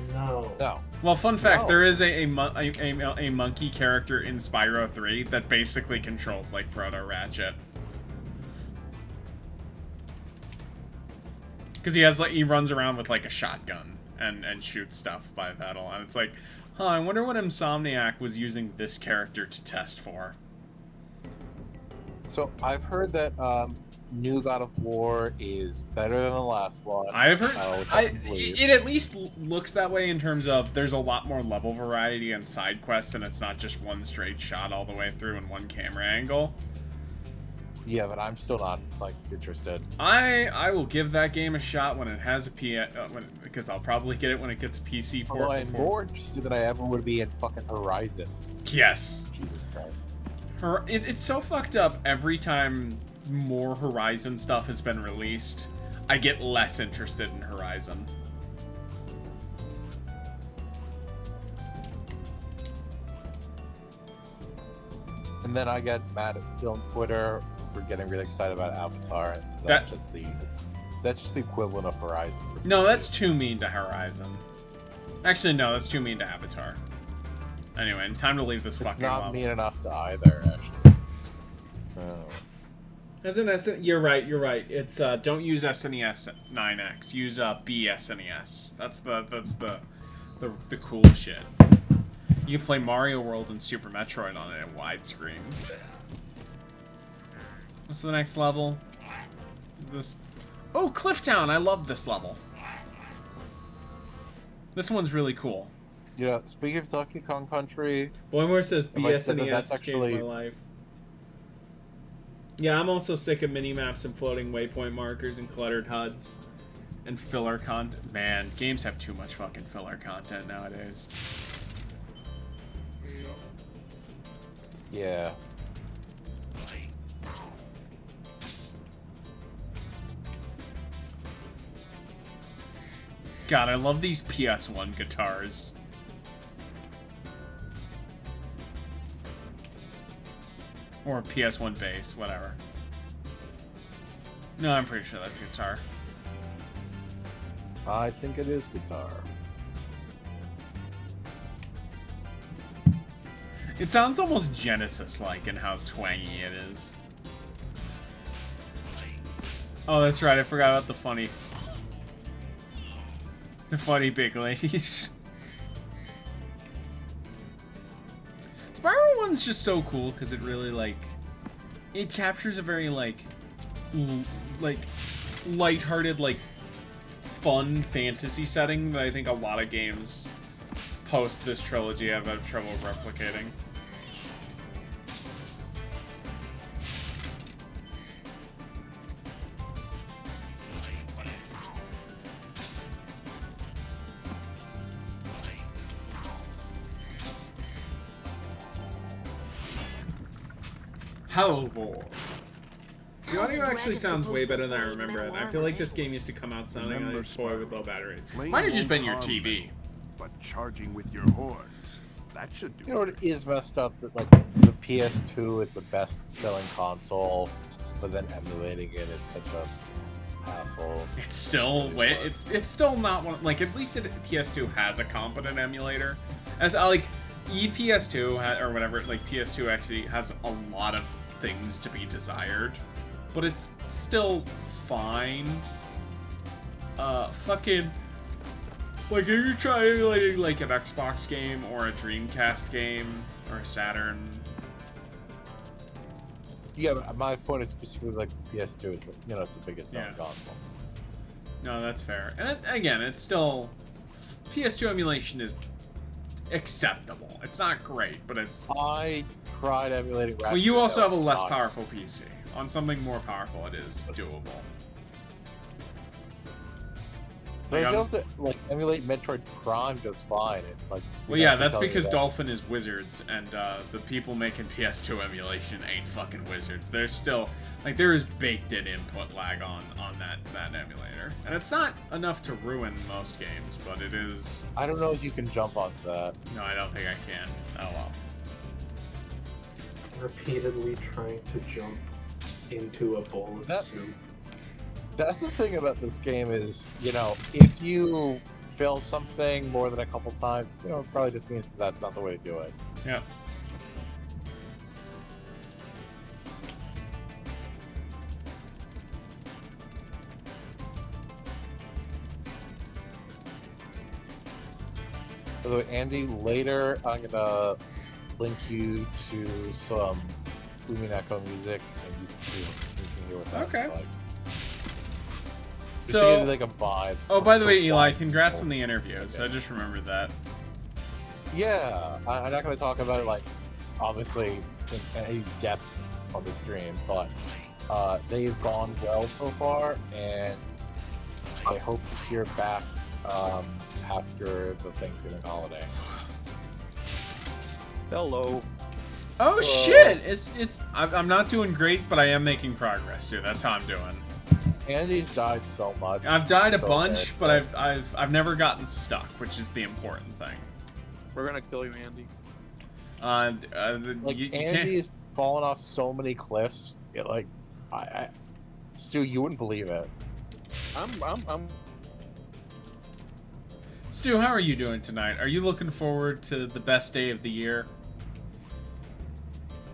S5: No.
S4: No.
S1: Well, fun fact,
S4: No.
S1: there is a monkey character in Spyro 3 that basically controls like Proto Ratchet. Because he runs around with like a shotgun and shoots stuff by battle, and it's like, huh, I wonder what Insomniac was using this character to test for.
S4: So I've heard that new God of War is better than the last one.
S1: I have heard.
S4: which I can believe.
S1: It at least looks that way in terms of there's a lot more level variety and side quests, and it's not just one straight shot all the way through in one camera angle.
S4: Yeah, but I'm still not like interested.
S1: I will give that game a shot when it has a because I'll probably get it when it gets a PC port.
S4: Although I'm more interested than I ever would be in fucking Horizon.
S1: Yes.
S4: Jesus Christ.
S1: It's so fucked up. Every time more Horizon stuff has been released, I get less interested in Horizon.
S4: And then I get mad at film Twitter for getting really excited about Avatar, and that's just the equivalent of Horizon.
S1: No, that's too mean to Horizon. Actually, no, that's too mean to Avatar. Anyway, time to leave this fucking level.
S4: It's not mean enough to either, actually.
S1: As an you're right. It's don't use SNES 9X. Use BSNES. That's the cool shit. You can play Mario World and Super Metroid on it in widescreen. What's the next level? Is this? Oh, Clifftown! I love this level. This one's really cool.
S4: You know, speaking of Donkey Kong Country,
S1: Boymore says
S4: BSNES
S1: BSNES
S4: actually
S1: changed my life. Yeah, I'm also sick of mini-maps and floating waypoint markers and cluttered HUDs and filler content. Man, games have too much fucking filler content nowadays.
S4: Yeah.
S1: God, I love these PS1 guitars. Or PS1 bass, whatever. No, I'm pretty sure that's guitar.
S4: I think it is guitar.
S1: It sounds almost Genesis-like in how twangy it is. Oh, that's right, I forgot about the funny big ladies. Spyro 1's just so cool because it really, like, it captures a very, like, lighthearted, like, fun fantasy setting that I think a lot of games post this trilogy have had trouble replicating. Hellbore. The audio actually sounds way better than I remember it. I feel like this game used to come out sounding like a toy with low batteries. Might have just been your TV.
S8: But charging with your horns, that should do.
S4: You know what is messed up? That like the PS2 is the best-selling console, but then emulating it is such a hassle.
S1: It's still it's still not one. Like at least the PS2 has a competent emulator. As like PS2 or whatever, like PS2 actually has a lot of things to be desired, but it's still fine. Fucking, like if you try emulating like an Xbox game or a Dreamcast game or a Saturn.
S4: Yeah, but my point is specifically like PS2 is, you know, it's the biggest selling console.
S1: No, that's fair. And again, it's still PS2 emulation is acceptable. It's not great, but it's.
S4: I tried emulating.
S1: Well, you also have a less powerful PC. On something more powerful, it is doable.
S4: But I was able to like emulate Metroid Prime just fine. It, like,
S1: well, yeah, that's because Dolphin is Wizards, and the people making PS2 emulation ain't fucking Wizards. There's still like there is baked-in input lag on that emulator, and it's not enough to ruin most games, but it is.
S4: I don't know if you can jump onto that.
S1: No, I don't think I can. Oh well.
S5: Repeatedly trying to jump into a bowl of soup.
S4: That's the thing about this game is, you know, if you fail something more than a couple times, you know, it probably just means that's not the way to do it.
S1: Yeah.
S4: By the way, Andy, later I'm gonna link you to some Umineko music, and you can see, you can hear what that's
S1: Okay.
S4: like. Just to
S1: So,
S4: give you, like, a vibe.
S1: oh, by the way,
S4: of
S1: Eli,
S4: vibe.
S1: congrats on the interviews. I just remembered that.
S4: Yeah, I'm not gonna talk about it, like, obviously in any depth on the stream, but they've gone well so far, and I hope to hear back after the Thanksgiving holiday.
S10: Hello.
S1: Oh shit! I'm not doing great, but I am making progress, dude. That's how I'm doing.
S4: Andy's died so much.
S1: I've died a
S4: so
S1: bunch,
S4: bad.
S1: but I've never gotten stuck, which is the important thing.
S10: We're gonna kill you, Andy.
S4: Like,
S1: you
S4: Andy's fallen off so many cliffs. Like, Stu, you wouldn't believe it.
S10: I'm.
S1: Stu, how are you doing tonight? Are you looking forward to the best day of the year?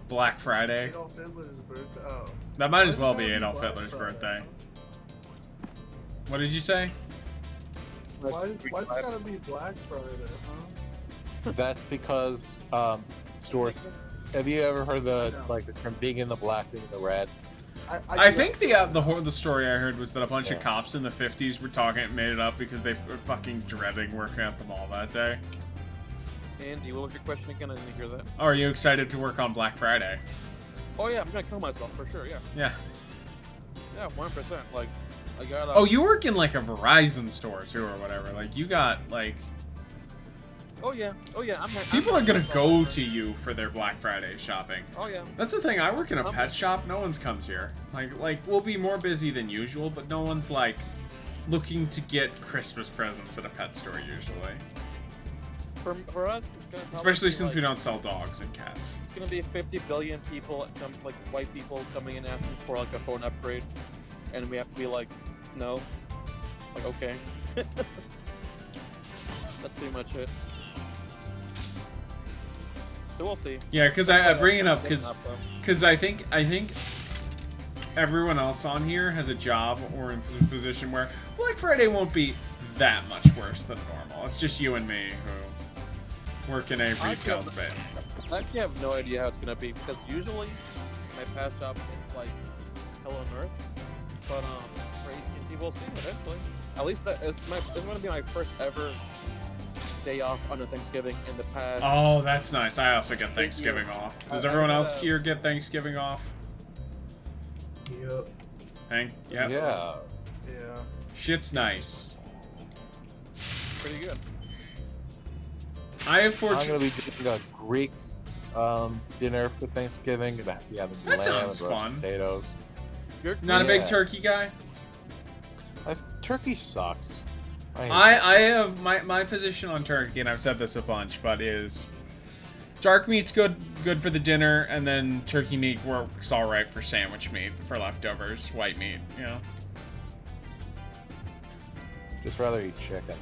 S1: Black Friday.
S3: Adolf Hitler's birthday. Oh.
S1: That might as
S3: Why
S1: well
S3: is it
S1: be
S3: gotta
S1: Adolf
S3: Black
S1: Hitler's
S3: Friday?
S1: birthday. What did you say?
S3: Why is it gotta be Black Friday, huh?
S4: That's because stores. Have you ever heard the term being in the black, being in the red?
S1: I think the story I heard was that a bunch of cops in the 50s were made it up because they were fucking dreading working at the mall that day.
S10: Andy, what was your question again? I didn't hear that.
S1: Oh, are you excited to work on Black Friday?
S10: Oh yeah, I'm gonna kill myself for sure. Yeah.
S1: Yeah.
S10: Yeah, 100%. Like, I got.
S1: Oh, you work in like a Verizon store too, or whatever. Like, you got like.
S10: Oh yeah.
S1: People are gonna go to you for their Black Friday shopping.
S10: Oh yeah.
S1: That's the thing. I work in a pet shop. No one's comes here. Like we'll be more busy than usual, but no one's like looking to get Christmas presents at a pet store usually.
S10: For us, it's gonna
S1: Especially
S10: be
S1: since
S10: like,
S1: we don't sell dogs and cats.
S10: It's gonna be 50 billion people, like white people, coming in asking for like a phone upgrade, and we have to be like, no, like okay. That's pretty much it. So we'll see.
S1: Yeah, because I bring it up because I think everyone else on here has a job or in a position where Black Friday won't be that much worse than normal. It's just you and me who work in a retail space.
S10: I actually have no idea how it's gonna be because usually my past job is like hell on earth, but for AT&T we'll see eventually. At least it's gonna be my first ever day off under Thanksgiving in the past.
S1: Oh, that's nice. I also get Thanksgiving off. Does everyone else here get Thanksgiving off?
S5: Yep.
S1: Hank? Yep.
S4: Yeah.
S3: Yeah.
S1: Shit's nice.
S10: Pretty good.
S1: I have
S4: I'm
S1: fortunate.
S4: gonna be doing a Greek dinner for Thanksgiving. Gonna be having
S1: That
S4: lamb
S1: sounds
S4: and roast
S1: fun.
S4: potatoes.
S10: You're
S1: Not a big
S4: Yeah.
S1: turkey guy.
S4: Turkey sucks.
S1: I have my position on turkey, and I've said this a bunch, but is dark meat's good for the dinner, and then turkey meat works all right for sandwich meat for leftovers, white meat, you know.
S4: Just rather eat chicken.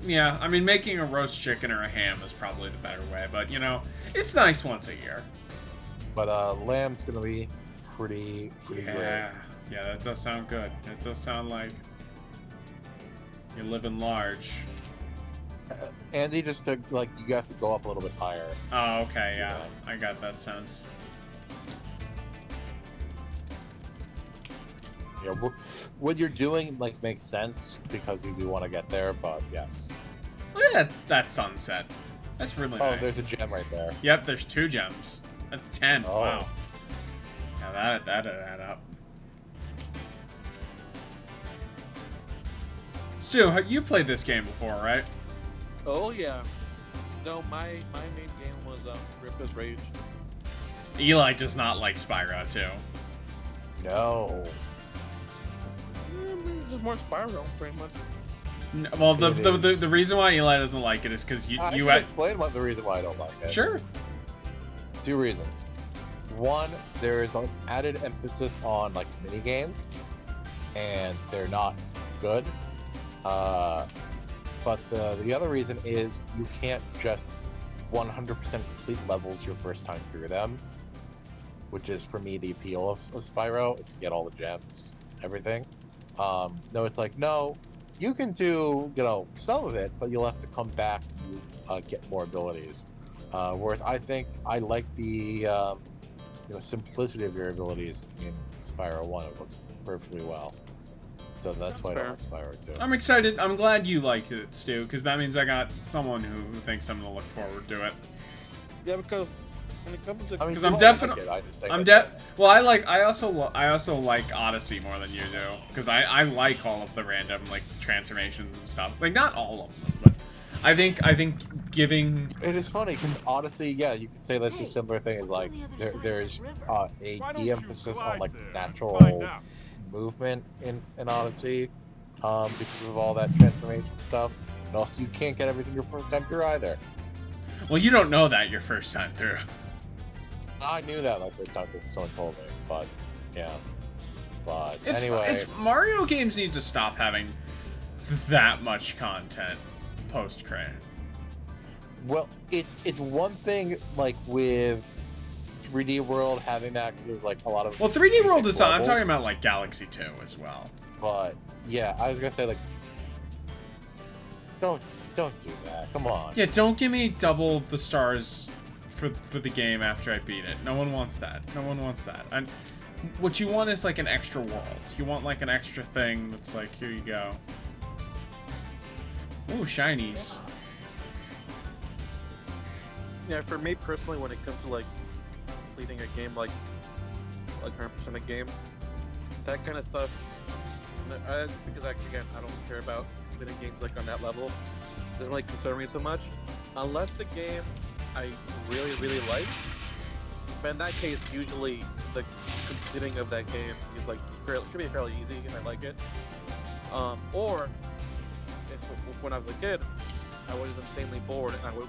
S1: Yeah, I mean making a roast chicken or a ham is probably the better way, but you know, it's nice once a year.
S4: But lamb's gonna be pretty great.
S1: Yeah, that does sound good. It does sound like you're living large.
S4: Andy, just to, like, you have to go up a little bit higher.
S1: Oh, okay, yeah. I got that sense.
S4: Yeah, what you're doing, like, makes sense because you do want to get there, but yes.
S1: Look at that sunset. That's really nice.
S4: Oh, there's a gem right there.
S1: Yep, there's 2 gems. That's 10.
S4: Oh.
S1: Wow. Yeah, that'd add up. Stu, you played this game before, right?
S10: Oh yeah. No, my main game was Ripper's Rage.
S1: Eli does not like Spyro, too.
S4: No.
S10: Just more Spyro, pretty much.
S1: Well, the reason why Eli doesn't like it is because
S4: I can explain the reason why I don't like it.
S1: Sure.
S4: 2 reasons. One, there is an added emphasis on, like, mini games, and they're not good. but the other reason is you can't just 100% complete levels your first time through them, which is for me the appeal of Spyro, is to get all the gems, everything. No, it's like, no, you can do, some of it, but you'll have to come back to get more abilities. Whereas I think I like the simplicity of your abilities in Spyro 1. It works perfectly well. So that's why I like Spyro 2.
S1: I'm excited. I'm glad you liked it, Stu, because that means I got someone who thinks I'm going to look forward to it.
S10: Yeah, because when it comes to...
S1: Because I'm definitely... Well, I also like Odyssey more than you do. Because I like all of the random, like, transformations and stuff. Like, not all of them, but... I think giving...
S4: It is funny, because Odyssey, yeah, you could say that's a similar thing as, like, there's a de-emphasis on, like, natural movement in Odyssey, because of all that transformation stuff. And also, you can't get everything your first time through either.
S1: Well, you don't know that your first time through.
S4: I knew that my first time through, someone told me, but, yeah. But, anyway...
S1: Mario games need to stop having that much content post-credit.
S4: Well, it's one thing, like, with 3D World having that, because there's, like, a lot of...
S1: Well, 3D World is... I'm talking about, like, Galaxy 2 as well.
S4: But, yeah, I was gonna say, like... Don't do that. Come on.
S1: Yeah, don't give me double the stars for the game after I beat it. No one wants that. No one wants that. And what you want is, like, an extra world. You want, like, an extra thing that's like, here you go. Ooh, shinies.
S10: Yeah, for me personally, when it comes to, like, completing a game, like 100% a game, that kind of stuff, just because, again, I don't care about completing games, like, on that level. It doesn't really concern me so much. Unless the game I really, really like. But in that case, usually, the completing of that game is, like, should be fairly easy if I like it. Or... when I was a kid, I was insanely bored, and I would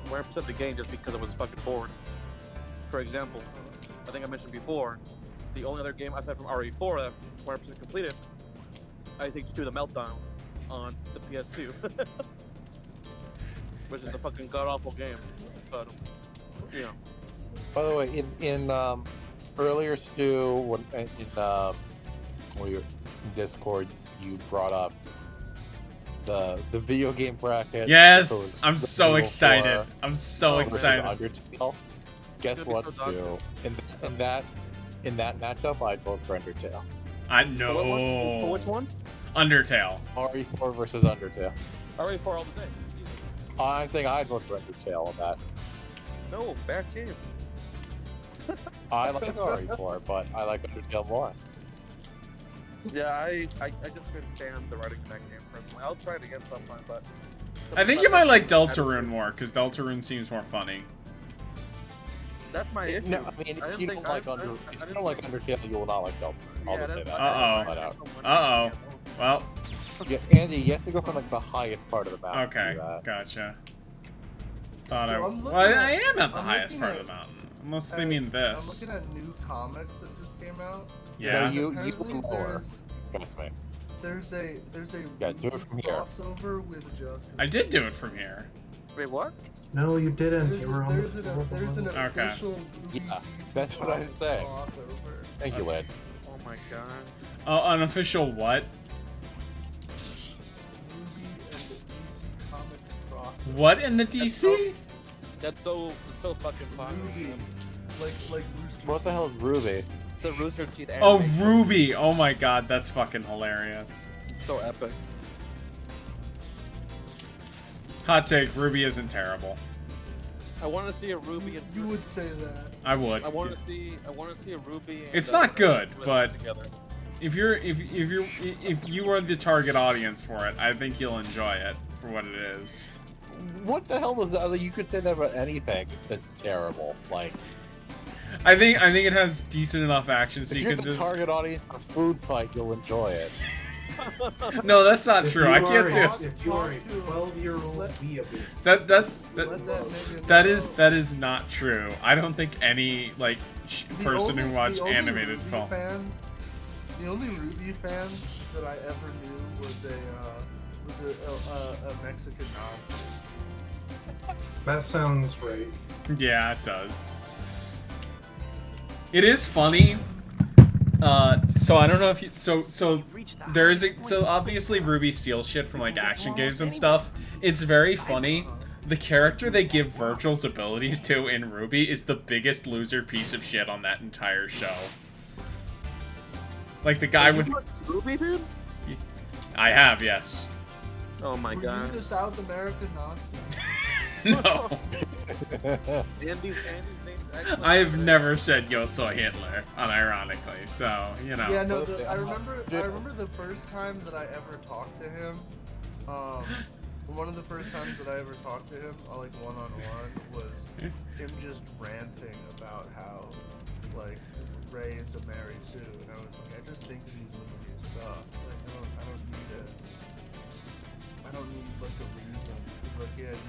S10: 100% the game just because I was fucking bored. For example, I think I mentioned before, the only other game aside from RE4 that 100% completed is I Take 2 The Meltdown on the PS2. Which is a fucking god-awful game, but, you know.
S4: By the way, in earlier, Stu, when you were in Discord, you brought up the video game bracket.
S1: Yes, I'm so excited. I'm so excited.
S4: Undertale. Guess what, Stu? In that matchup, I'd vote for Undertale.
S1: I know.
S10: For which one?
S1: Undertale.
S4: RE4 versus Undertale.
S10: RE4 all the day.
S4: I'm saying I'd vote for Undertale on that.
S10: No, bad game.
S4: I like RE4, but I like Undertale more.
S10: Yeah, I just couldn't stand the writing in that game personally. I'll try it again sometime, but...
S1: I think you might like Deltarune more, because Deltarune seems more funny.
S10: That's my issue.
S4: No, I mean, if you don't like Undertale, you will not like Deltarune. I'll just say that.
S1: Uh-oh. Well...
S4: Yeah, Andy, you have to go from, like, the highest part of the mountain.
S1: Okay, gotcha. I am at the highest part of the mountain. Unless they mean this.
S3: I'm looking at new comics that just came out.
S1: Yeah.
S4: No, you lower. Trust me.
S3: There's a
S4: yeah, do it from here.
S3: crossover with Justice.
S1: I did do it from here.
S10: Wait, what?
S5: No, you didn't.
S3: There's an
S1: okay.
S3: official
S4: yeah, that's what I was saying.
S3: Crossover.
S4: Thank you, Led.
S10: Oh my god.
S1: Oh, an official what? What in the DC?
S10: That's so fucking fun.
S3: Ruby. Like Rooster
S4: What the hell is Ruby?
S10: It's a Rooster Teeth anime.
S1: Oh, Ruby! Oh my god, that's fucking hilarious.
S10: So epic.
S1: Hot take, Ruby isn't terrible.
S10: I want to see a Ruby and...
S3: You would say that.
S1: I would.
S10: I want to see a Ruby and...
S1: It's not good, but...
S10: Together.
S1: If you are the target audience for it, I think you'll enjoy it for what it is.
S4: What the hell does that? You could say that about anything that's terrible. Like,
S1: I think it has decent enough action
S4: If
S1: sequences.
S4: you're the target audience for Food Fight, you'll enjoy it.
S1: No, that's not true. I can't say it.
S5: If you are a 12-year-old weeaboo.
S1: That is not true. I don't think any person who watched animated film.
S3: The only Ruby fan that I ever knew was was a Mexican Nazi.
S5: That sounds right.
S1: Yeah, it does. It is funny. So I don't know if you, so there is so obviously Ruby steals shit from like action games and stuff. It's very funny. The character they give Virgil's abilities to in Ruby is the biggest loser piece of shit on that entire show. Like the guy with
S10: Ruby, dude?
S1: I have, yes.
S10: Oh my god.
S3: Were you the South American Nazi?
S1: No.
S10: Andy's name.
S1: I have never said Yo soy Hitler, unironically, so, you know.
S3: Yeah, no, I remember the first time that I ever talked to him, one of the first times that I ever talked to him, like one-on-one, was him just ranting about how, like, Ray is a Mary Sue, and I was like, I just think these movies suck. Like, I don't need it. I don't need, like, a reason. Like, yeah, dude,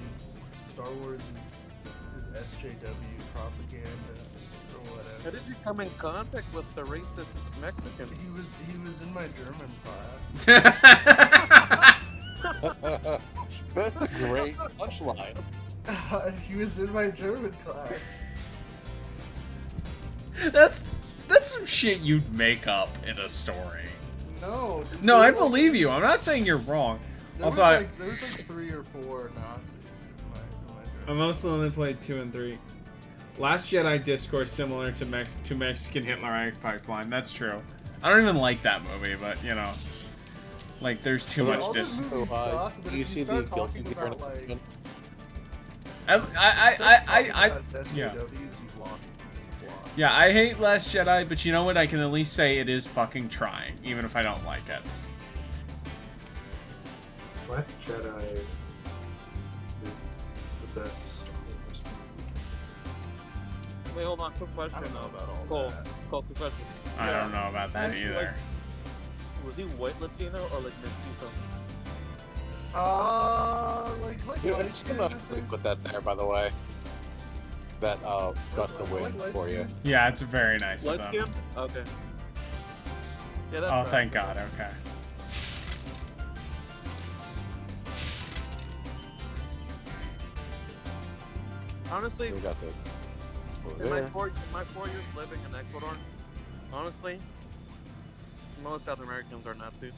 S3: Star Wars is SJW propaganda or whatever.
S10: How did you come in contact with the racist Mexican?
S3: He was in my German class.
S4: That's a great punchline.
S3: He was in my German class.
S1: That's some shit you'd make up in a story.
S3: No.
S1: No, I believe you. I'm not saying you're wrong.
S3: There
S1: Also,
S3: was like 3 or 4 Nazis in my
S1: I
S3: German.
S1: mostly only played 2 and 3. Last Jedi discourse similar to Mexican Hitler Pipeline. That's true. I don't even like that movie, but you know, like there's too much
S3: All the
S1: discourse.
S3: movies suck, but
S4: you
S3: if
S4: see
S3: you
S4: the
S3: start
S4: guilty
S3: talking about, like,
S4: difference?
S1: Yeah.
S3: SJWs, you've lost the plot.
S1: Yeah, I hate Last Jedi, but you know what? I can at least say it is fucking trying, even if I don't like it.
S5: Last Jedi is the best Star Wars movie.
S10: Wait, hold on. Quick question.
S3: I don't know about all
S10: Cole,
S3: that.
S10: quick question.
S1: I don't know about that
S10: Like,
S1: either.
S10: Was he white Latino or like mestizo?
S3: Like
S4: Yeah,
S3: light
S4: it's
S3: skin,
S4: enough
S3: I
S4: to
S3: think.
S4: put that there, by the way. That gust of
S3: Like
S4: wind
S3: light
S4: for you.
S3: skin.
S1: Yeah, it's very nice of
S10: Light
S1: them.
S10: skin? Okay. Yeah, that's
S1: Oh,
S10: right.
S1: thank God. Okay.
S10: Honestly,
S4: We got the over
S10: in my
S4: there.
S10: 4 years living in Ecuador, honestly, most South Americans are Nazis.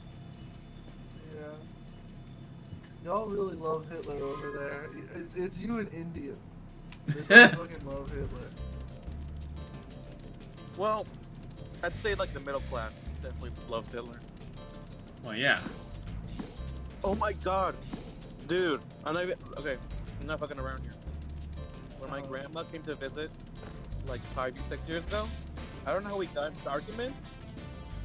S3: Yeah. Y'all really love Hitler over there. It's you and India. They don't fucking love Hitler.
S10: Well, I'd say like the middle class definitely loves Hitler.
S1: Well, yeah.
S10: Oh my god, dude! I'm not even, okay. I'm not fucking around here. When my grandma came to visit, like 5 or 6 years ago, I don't know how we got into this argument,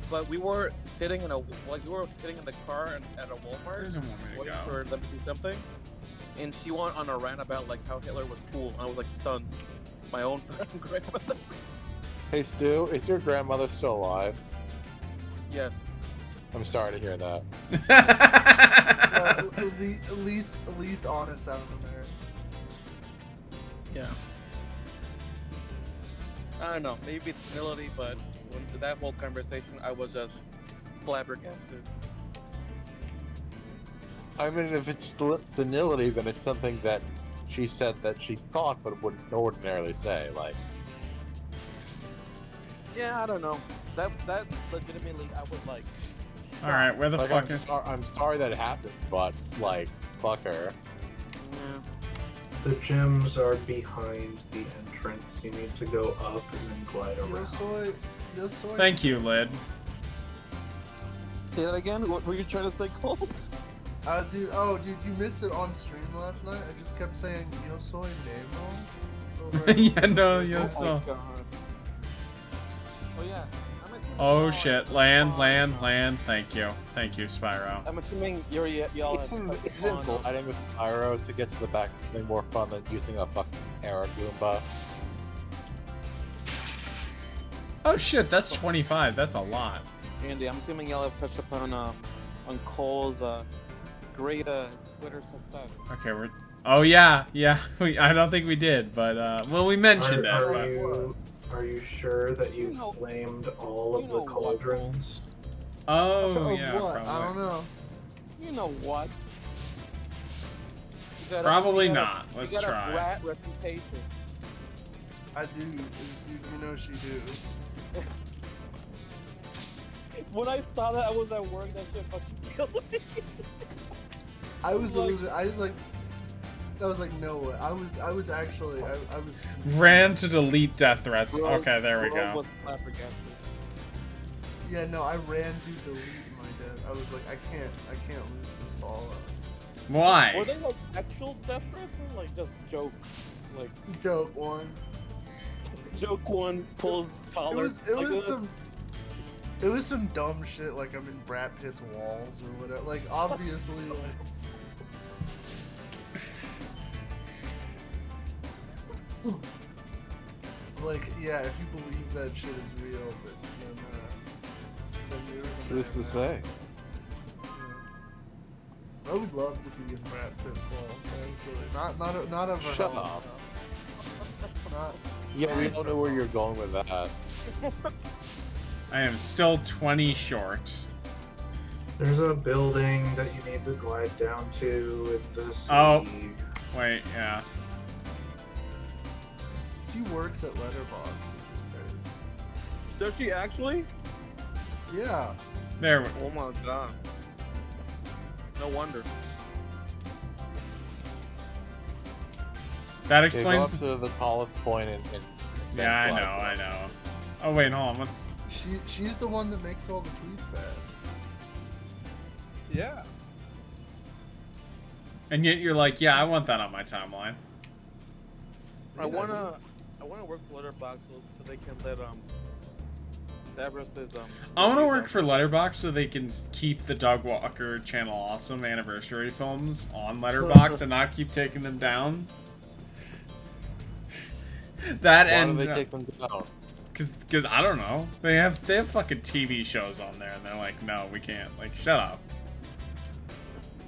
S10: but we were sitting in the car at a Walmart,
S1: There's a woman to
S10: waiting
S1: go.
S10: for them to do something, and she went on a rant about like how Hitler was cool. And I was like stunned. My own fucking grandmother.
S4: Hey Stu, is your grandmother still alive?
S10: Yes.
S4: I'm sorry to hear that.
S3: At least honest out of America.
S10: Yeah. I don't know. Maybe it's humility, but when that whole conversation, I was just flabbergasted.
S4: I mean, if it's senility, then it's something that she said that she thought but wouldn't ordinarily say. Like,
S10: Yeah, I don't know. That legitimately, I was like,
S1: All right, where the
S4: like
S1: fuck is?
S4: I'm sorry that it happened, but like, fuck her.
S10: yeah.
S5: The gyms are behind the entrance. You need to go up and then glide
S3: Yo
S5: around.
S3: soy.
S1: Thank you, Lid.
S10: Say that again. What were you trying to say, Cole?
S3: Dude, you missed it on stream last night. I just kept saying yo soy name wrong. Over and
S1: Yeah,
S3: over.
S1: no, yo
S10: Oh
S1: so.
S10: my god. Oh yeah. I'm assuming
S1: Oh
S10: y'all
S1: shit!
S10: are-
S1: Land. Thank you, Spyro.
S10: I'm assuming y'all
S4: Isn't
S10: have
S4: gliding with Spyro to get to the back something more fun than using a fucking air Goomba?
S1: Oh shit, that's 25. That's a lot.
S10: Andy, I'm assuming y'all have touched upon Cole's great Twitter success.
S1: Okay, we're. Oh yeah. I don't think we did, but well, we mentioned
S5: Are,
S1: it.
S5: are you sure that you
S10: You know-
S5: flamed all of
S10: you
S5: the
S10: know what,
S5: cauldrons?
S1: But, oh
S3: Of
S1: yeah,
S3: what?
S1: probably.
S3: I don't know.
S10: You know what?
S1: Probably
S10: you got
S1: not. Let's
S10: you got
S1: try.
S10: a brat reputation.
S3: I do. You know she do.
S10: When I saw that, I was at work. That shit fucking killed me.
S3: I was
S10: Like-
S3: losing. I was like, no way. I was actually. I was.
S1: Ran to delete death threats.
S10: Bro-
S1: Okay, there we
S10: bro
S1: go.
S10: was flabbergasted.
S3: Yeah, no. I ran to delete my death. I was like, I can't lose this Fallout.
S1: Why?
S10: Were they like actual death threats or like just jokes? Like
S3: Joke one.
S10: joke one pulls collar.
S3: It was some dumb shit like I'm in Brad Pitt's walls or whatever. Like obviously like yeah, if you believe that shit is real, then you're the
S4: Who's to
S3: man.
S4: say?
S3: I would love to be in Brad Pitt's walls, actually. Not ever.
S4: Shut up.
S3: Not.
S4: Yeah, we don't know where you're going with that.
S1: I am still 20 short.
S5: There's a building that you need to glide down to in the city.
S1: Oh. Wait, yeah.
S3: She works at Letterboxd.
S10: Does she actually?
S3: Yeah.
S1: There we
S10: Oh my god. No wonder.
S1: That
S4: Okay, go
S1: explains.
S4: up to the tallest point in
S1: Yeah, I know. Oh wait, hold on. What's?
S3: She's the one that makes all the tweets bad.
S10: Yeah.
S1: And yet you're like, yeah, I want that on my timeline.
S10: I wanna work for Letterboxd so they can let Davros'
S1: I want to work for Letterboxd so they can keep the Doug Walker Channel Awesome anniversary films on Letterboxd and not keep taking them down. That
S4: Why
S1: and
S4: do they take them down?
S1: Cause I don't know. They have fucking TV shows on there, and they're like, no, we can't. Like, shut up.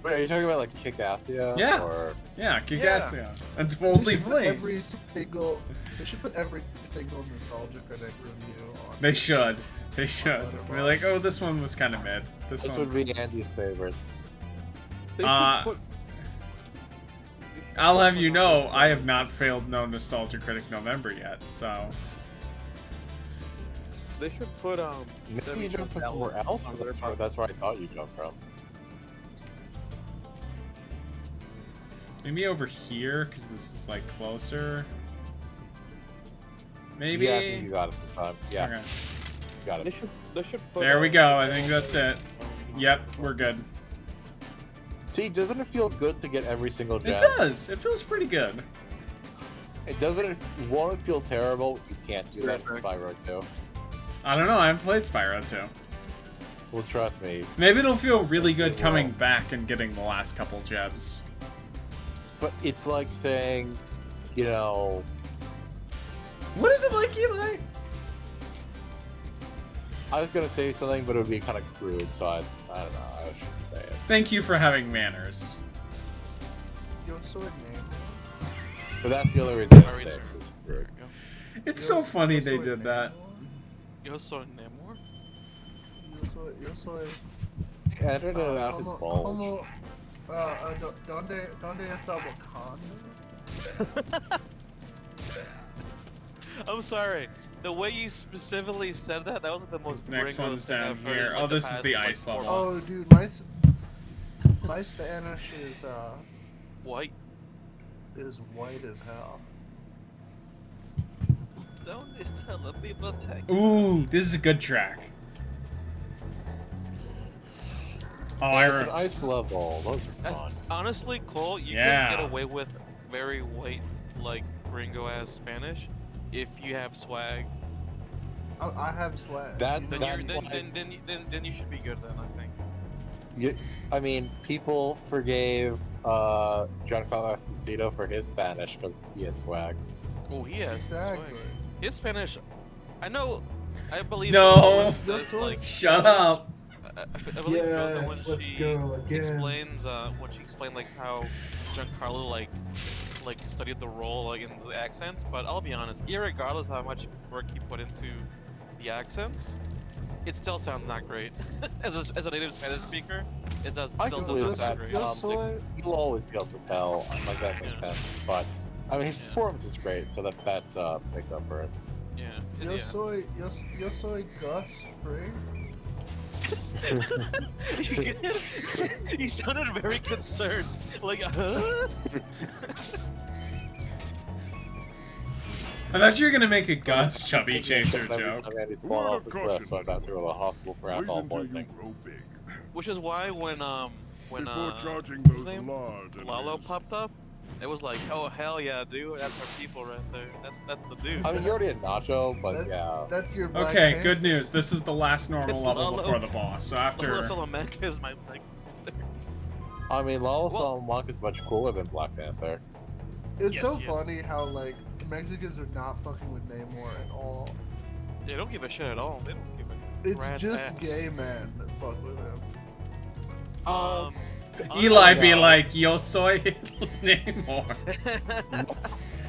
S4: Wait, are you talking about like Kick-Assia?
S1: Yeah.
S4: Or...
S1: Yeah, Kick-Ass, yeah. And
S3: They
S1: Boldly
S3: should put
S1: Blade.
S3: They should put every single nostalgia critic review on.
S1: They should. They should. They're like, oh, this one was kind of mid. This
S4: This
S1: one.
S4: would be Andy's favorites.
S10: They should
S1: Uh,
S10: put.
S1: I'll have you know, I have not failed no Nostalgia Critic November yet, so.
S10: They should put
S4: Maybe you jumped from somewhere else, but that's where I thought you jumped from.
S1: Maybe over here, because this is like closer. Maybe.
S4: Yeah, I think you got it this time. Yeah,
S1: Okay.
S4: you got
S10: They
S4: it.
S10: should put.
S1: There we go. I think that's it. Yep, we're good.
S4: See, doesn't it feel good to get every single gem?
S1: It does. It feels pretty good.
S4: It doesn't. Won't it feel terrible? You can't do that in Spyro 2.
S1: I don't know. I haven't played Spyro 2.
S4: Well, trust me.
S1: Maybe it'll feel really good
S4: It
S1: coming
S4: will.
S1: back and getting the last couple gems.
S4: But it's like saying, you know,
S1: What is it like, Eli?
S4: I was gonna say something, but it would be kind of crude, so I don't know. I shouldn't say it.
S1: Thank you for having manners.
S3: Your sword name.
S4: But that's the only reason I say it. 'Cause it's crude.
S1: It's so funny they did that.
S10: Yo soy Namor.
S3: Your sword.
S4: Edited it out his bulge.
S3: ¿Dónde está Wakanda?
S10: I'm sorry. The way you specifically said that was the most
S1: Next
S10: gringo
S1: one's
S10: thing
S1: down
S10: I've heard
S1: here.
S10: in,
S1: Oh,
S10: like, the
S1: this is
S10: past,
S1: the
S10: like,
S1: ice
S10: 4
S1: level.
S3: Oh,
S10: months.
S3: dude, my Spanish
S10: White.
S3: is white as hell.
S10: Don't just tell the people take.
S1: Ooh, this is a good track. Oh,
S4: Yeah, it's an ice level. Those are fun.
S10: Honestly, Cole, you
S1: Yeah.
S10: can get away with very white, like gringo ass Spanish, if you have swag.
S3: I have swag.
S4: That-
S10: Then
S4: that's
S10: you're,
S4: why-
S10: then you should be good then, I think.
S4: I mean, people forgave Giancarlo Esposito for his Spanish because he had swag.
S10: Oh, he has
S3: Exactly.
S10: swag. His Spanish, I know, I believe.
S1: No.
S10: Says, like,
S1: Shut up.
S10: I believe Rosa
S5: Yes,
S10: when
S5: let's
S10: she
S5: go again.
S10: explains when she explained like how Giancarlo like studied the role like in the accents, but I'll be honest, irregardless how much work he put into the accents, it still sounds not great. as a native Spanish speaker, it does
S4: I
S10: still
S4: can
S10: doesn't
S4: believe
S10: sound
S4: that.
S10: great.
S4: You'll always be able to tell. Like that makes sense. But I mean, his performance is great, so that's makes up for it.
S10: Yeah.
S3: Yo soy Gus Fring.
S10: He sounded very concerned. Like, huh?
S1: I thought you were gonna make a Gus Chubby Chaser joke.
S4: I mean, he's fallen off his cliff, so I'm about to go to the hospital for alcohol poisoning.
S10: Which is why when
S8: Before charging
S10: what's his
S8: those
S10: name?
S8: large
S10: Lalo popped up, it was like, oh hell yeah, dude, that's our people right there. That's the dude.
S4: I mean, you already had Nacho, but yeah.
S3: That's your Black
S1: Okay,
S3: Panther.
S1: good news. This is the last normal
S10: It's
S1: level
S10: Lalo.
S1: before the boss. So after.
S10: Lalo Salamanca is my like.
S4: I mean, Lalo Salamanca is much cooler than Black Panther.
S3: It's
S10: Yes,
S3: so
S10: yes.
S3: funny how like Mexicans are not fucking with Namor at all.
S10: They don't give a shit at all. They don't give a
S3: It's
S10: rat's
S3: just
S10: ass.
S3: gay men that fuck with him.
S1: Eli
S4: no.
S1: be like, yo soy Namor.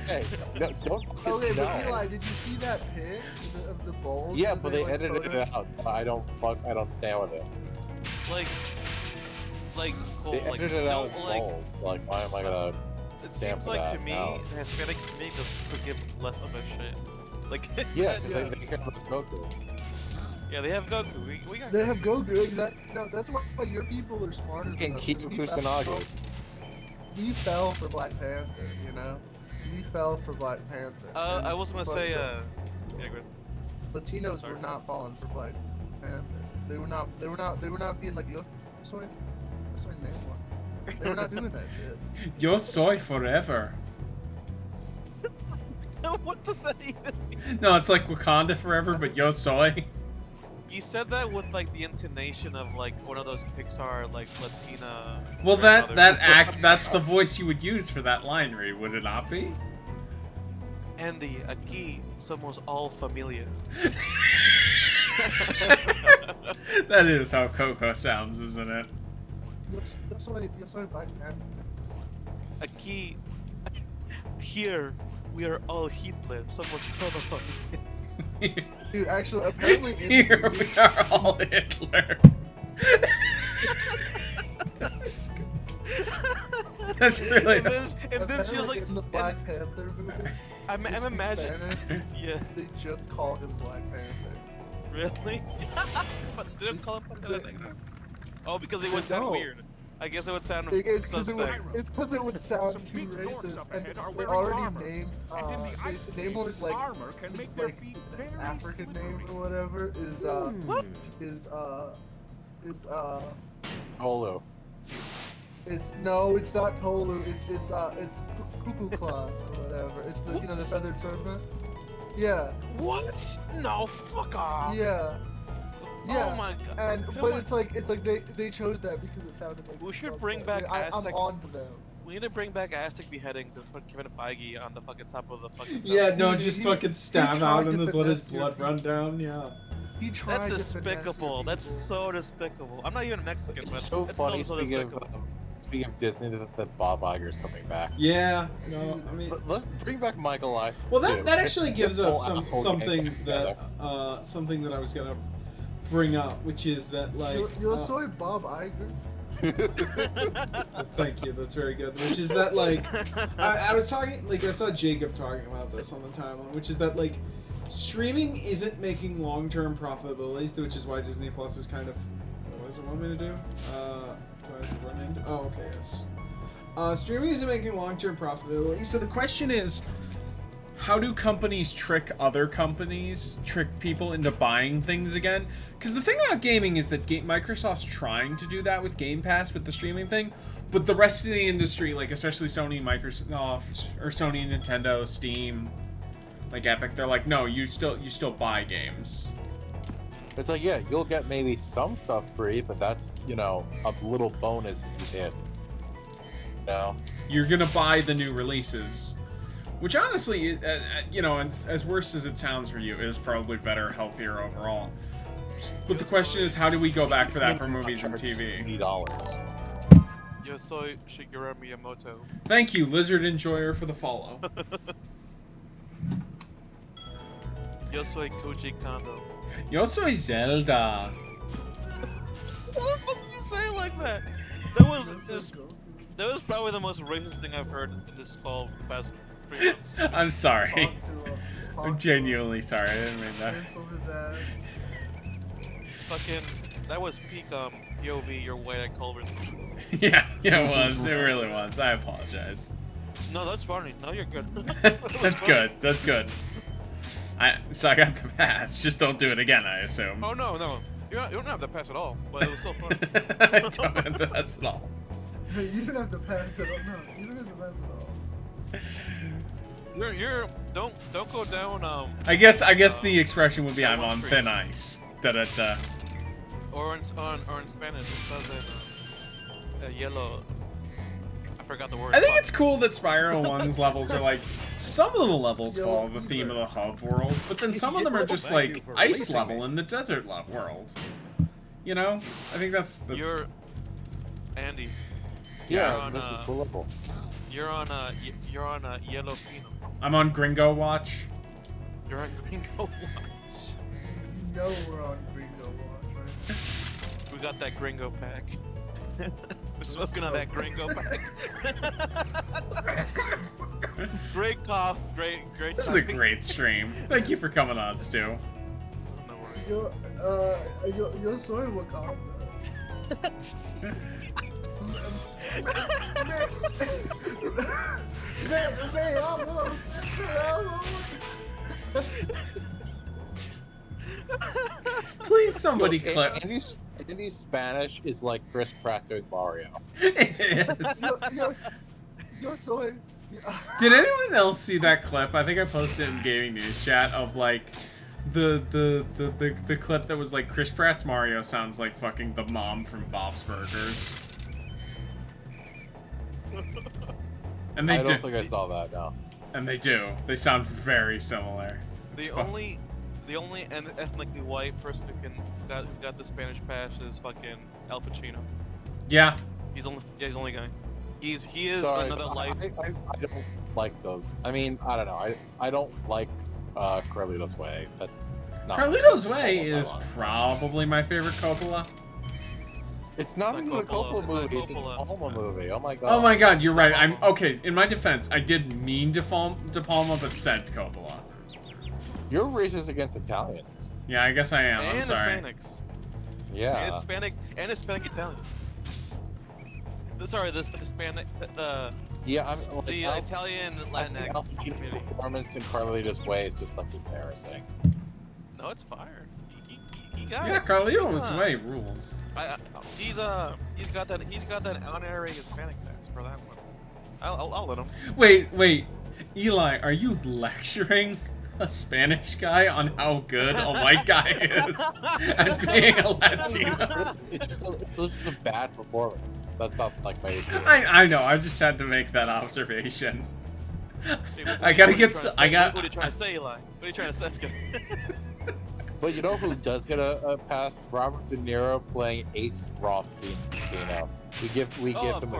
S4: Hey, no, don't forget
S3: Okay, but
S4: no.
S3: Eli, did you see that pic of the bulge?
S4: Yeah,
S3: that
S4: but they
S3: like,
S4: edited it out, so I don't stand with it.
S10: like, cool.
S4: They
S10: like,
S4: edited it out as
S10: like,
S4: bold. Like, why am I gonna
S10: it
S4: stand
S10: seems
S4: for
S10: like
S4: that?
S10: to me,
S4: No.
S10: the Hispanic community does forgive less of a shit. Like,
S4: Yeah, because they care about Goku.
S10: yeah, they have Goku. We got
S3: They have Goku, exactly. No, that's why your people are smarter than
S4: And
S3: us.
S4: Kiku
S3: We
S4: Kusanagi.
S3: fell for Black Panther, you know? We fell for Black Panther. And
S10: I was gonna say,
S3: but
S10: yeah, good.
S3: Latinos
S10: Sorry.
S3: were not falling for Black Panther. They were not being like, yo soy Namor. They were not doing that shit.
S1: Yo soy forever.
S10: What does that even mean?
S1: No, it's like Wakanda forever, but yo soy.
S10: You said that with like the intonation of like one of those Pixar like Latina.
S1: Well, that's
S10: grandmothers.
S1: the voice you would use for that line, Reed, would it not be?
S10: Andy, aquí somos all familia.
S1: That is how Coco sounds, isn't it?
S3: Yo soy Black Panther.
S10: Aquí, here, we are all Hitler. Somos todo familia.
S3: Dude, actually, apparently in
S1: Here
S3: the
S1: we
S3: movie,
S1: are all Hitler. That's really.
S10: And then she was
S3: apparently
S10: like,
S3: in the Black Panther movie,
S10: I'm
S3: they speak
S10: imagining.
S3: Spanish,
S10: Yeah,
S3: they just call him Black Panther.
S10: really? But they don't call him Pantera Negra. Oh, because it would sound
S3: No.
S10: weird. I guess it would sound
S3: It's because
S10: suspect.
S3: it would sound
S8: Some
S3: too
S8: big dorks
S3: racist,
S8: up
S3: and
S8: ahead are
S3: they
S8: wearing
S3: already
S8: armor.
S3: named
S8: And in the ice
S3: Namor's
S8: age,
S3: like
S8: armor can make
S3: it's
S8: their
S3: like
S8: feet
S3: his
S8: very
S3: African name
S8: slippery.
S3: or whatever is
S4: Holo.
S3: it's not Tolu, it's Cuckoo Clan or whatever. It's the the feathered serpent. Yeah.
S10: What? No, fuck off.
S3: Yeah. Yeah.
S10: Oh my god.
S3: And
S10: So
S3: but
S10: what-
S3: it's like they chose that because it sounded like
S10: We should
S3: love
S10: bring
S3: that.
S10: back
S3: I'm
S10: Aztec-
S3: on to them.
S10: We need to bring back Aztec beheadings and put Kevin Feige on the fucking top of the fucking.
S1: Yeah, no,
S3: He-
S1: just
S3: he-
S1: fucking
S3: he
S1: stab
S3: tried
S1: out
S3: to
S1: and just let his
S3: finesse your
S1: blood run down. Yeah.
S3: He tried
S10: That's
S3: to finesse your
S10: despicable. That's
S3: people.
S10: so despicable. I'm not even Mexican, but
S4: It's so
S10: it's
S4: funny.
S10: so
S4: Speaking
S10: despicable.
S4: of Disney, that Bob Iger's coming back.
S1: Yeah. No, I mean.
S4: Let's bring back Michael I.
S1: Well,
S4: too.
S1: that actually
S4: Get
S1: gives
S4: the
S1: up
S4: whole asshole
S1: something
S4: gang together.
S1: that something that I was gonna bring up, which is that like.
S3: Yo soy Bob Iger.
S1: Thank you. That's very good. Which is that like I was talking like I saw Jacob talking about this on the timeline, which is that like streaming isn't making long-term profitability, which is why Disney Plus is kind of what does it want me to do? Do I have to run into? Oh, okay, yes. Streaming isn't making long-term profitability, so the question is, how do companies trick other companies, trick people into buying things again? Because the thing about gaming is that Microsoft's trying to do that with Game Pass, with the streaming thing, but the rest of the industry, like especially Sony, Microsoft, or Sony, Nintendo, Steam, like Epic, they're like, no, you still buy games.
S4: It's like, yeah, you'll get maybe some stuff free, but that's, a little bonus if you did.
S1: You're gonna buy the new releases. Which honestly, as worse as it sounds for you, is probably better, healthier overall. But the question is, how do we go back for that for movies and TV?
S4: $80.
S10: Yo soy Shigeru Miyamoto.
S1: Thank you, Lizard Enjoyer, for the follow.
S10: Yo soy Koji Kondo.
S1: Yo soy Zelda.
S7: Why the fuck did you say it like that? That was probably the most racist thing I've heard in this call for the past 3 months.
S1: I'm sorry.
S3: Talk
S1: I'm
S3: to
S1: genuinely sorry. I didn't mean that.
S3: cancel his ass.
S7: Fucking, that was peak POV, you're white at Culver's.
S1: Yeah, it was. It really was. I apologize.
S7: No, that's funny. No, you're good.
S1: That's good. That's good. So I got the pass. Just don't do it again, I assume.
S7: Oh no, no. You don't have the pass at all, but it was so funny.
S1: I don't have the pass at all.
S3: You don't have to pass it. No, you don't have to pass it all.
S7: Don't go down.
S1: I guess the expression would be I'm on thin ice. Da da da.
S7: Or in Spanish, it says it, yellow. I forgot the word.
S1: I think it's cool that Spyro 1's levels are like, some of the levels follow the theme of the hub world, but then some of them are just like ice level in the desert world. You know? I think that's...
S7: You're... Andy.
S4: Yeah, this is cool level.
S7: You're on Yellow Pino.
S1: I'm on Gringo Watch.
S7: You're on Gringo Watch.
S3: You know we're on Gringo Watch, right?
S7: We got that Gringo pack. We're smoking on that Gringo pack. Great cough, great.
S1: This is a great stream. Thank you for coming on, Stu.
S7: No worries.
S3: Yo soy Wakanda.
S1: Please, somebody clip.
S4: Andy's Spanish is like Chris Pratt doing Mario.
S3: Yo soy.
S1: Did anyone else see that clip? I think I posted it in gaming news chat of like the clip that was like Chris Pratt's Mario sounds like fucking the mom from Bob's Burgers. And they
S4: I don't think I saw that. No.
S1: And they do. They sound very similar.
S7: The only ethnically white person who's got the Spanish pass is fucking Al Pacino.
S1: Yeah.
S7: He's the only guy. He is
S4: Sorry,
S7: another life.
S4: I don't like those. I mean, I don't know. I don't like Carlito's Way. That's not
S1: Carlito's Way is probably my favorite Coppola.
S4: It's not even a Coppola movie. It's a De Palma movie. Oh my god.
S1: Oh my god, you're right. I'm okay. In my defense, I did mean De Palma, but said Coppola.
S4: You're racist against Italians.
S1: Yeah, I guess I am.
S7: And
S1: I'm sorry.
S7: Hispanics.
S4: Yeah.
S7: And Hispanic Italians. Sorry, the Hispanic, the Italian Latinx
S4: Al Pacino's
S7: community.
S4: performance in Carlito's Way is just like embarrassing.
S7: No, it's fire. He got
S1: Yeah,
S7: it.
S1: Carlito's Way rules.
S7: He's got that honorary Hispanic pass for that one. I'll let him.
S1: Wait, Eli, are you lecturing a Spanish guy on how good a white guy is at being a Latino?
S4: It's just a bad performance. That's not like my issue.
S1: I know. I just had to make that observation.
S7: Dude,
S1: I gotta
S7: what
S1: get.
S7: are
S1: I got.
S7: What are you trying to say, Eli? What are you trying to say? That's good.
S4: But you know who does get a pass? Robert De Niro playing Ace Rothstein in Casino. We give him a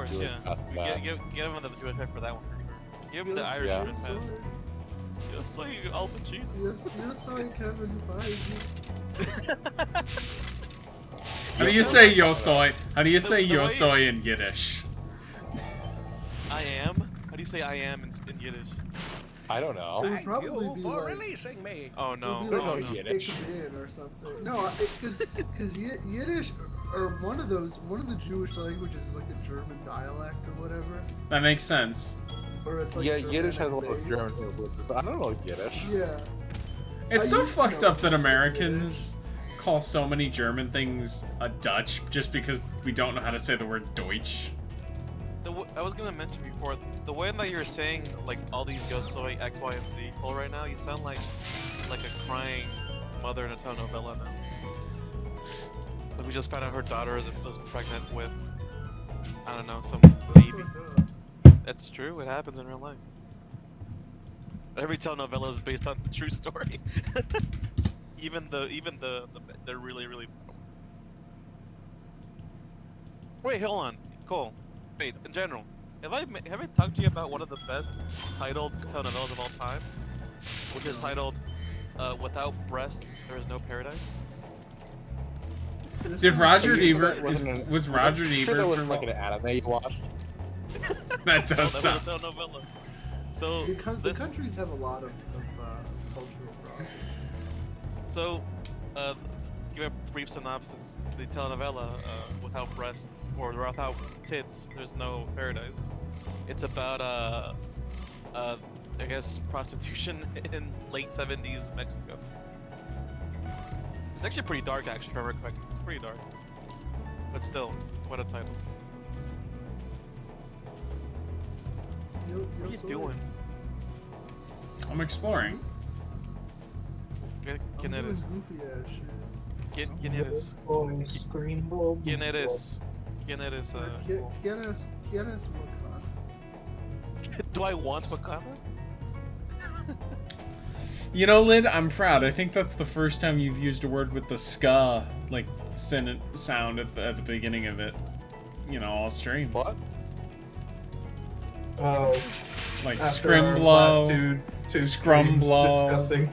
S4: Jewish pass for that.
S7: Give him the Jewish pass for that one for sure. Give him the Irish
S4: Yeah.
S7: pass. Yo soy Al Pacino.
S3: Yo soy Kevin Feige.
S1: How do you say yo soy? How do you say yo soy in Yiddish?
S7: I am. How do you say I am in Yiddish?
S4: I don't know.
S3: It would probably be like,
S8: releasing me.
S7: Oh no.
S3: it would be
S7: Oh
S3: like
S7: no.
S4: Yiddish.
S3: Yiddish or something. No, because Yiddish or one of the Jewish languages is like a German dialect or whatever.
S1: That makes sense.
S3: Or it's like
S4: Yeah, Yiddish has a lot of
S3: Germanic-based.
S4: German influences, but I don't know Yiddish.
S3: Yeah.
S1: It's
S3: I
S1: so
S3: used to
S1: fucked
S3: know
S1: up that
S3: Yiddish.
S1: Americans call so many German things a Dutch just because we don't know how to say the word Deutsch.
S7: I was gonna mention before, the way that you're saying like all these yo soy X, Y, and Z people right now, you sound like a crying mother in a telenovela now. Like we just found out her daughter was pregnant with, I don't know, some baby. That's true. It happens in real life. Every telenovela is based on a true story. even the they're really. Wait, hold on, Cole. Wait, in general, have I talked to you about one of the best titled telenovelas of all time, which is titled without breasts, there is no paradise.
S1: Did Roger
S4: That
S1: Ebert
S4: wasn't
S1: was Roger
S4: I'm
S1: Ebert?
S4: sure that wasn't
S1: for-
S4: like an anime you watched.
S1: That does
S7: That was
S1: sound.
S7: a telenovela. So
S3: The
S7: this,
S3: countries have a lot of cultural crosses.
S7: so give a brief synopsis. The telenovela, without breasts or without tits, there's no paradise. It's about I guess prostitution in late 70s Mexico. It's actually pretty dark, actually, if I remember correctly. It's pretty dark, but still, what a title. What are you doing?
S1: I'm exploring.
S7: ¿Quién eres?
S3: Goofy ass shit.
S7: ¿Quién eres?
S5: Boy, scream blow.
S7: ¿Quién eres? ¿Quién eres?
S3: ¿Quieres Wakanda?
S7: Do I want Wakanda?
S1: You know, Lid, I'm proud. I think that's the first time you've used a word with the ska like sound at the beginning of it. You know, all stream.
S4: What?
S5: Oh,
S1: Like
S5: after our
S1: Scrimblow,
S5: last two streams
S1: Scrumblow.
S5: discussing.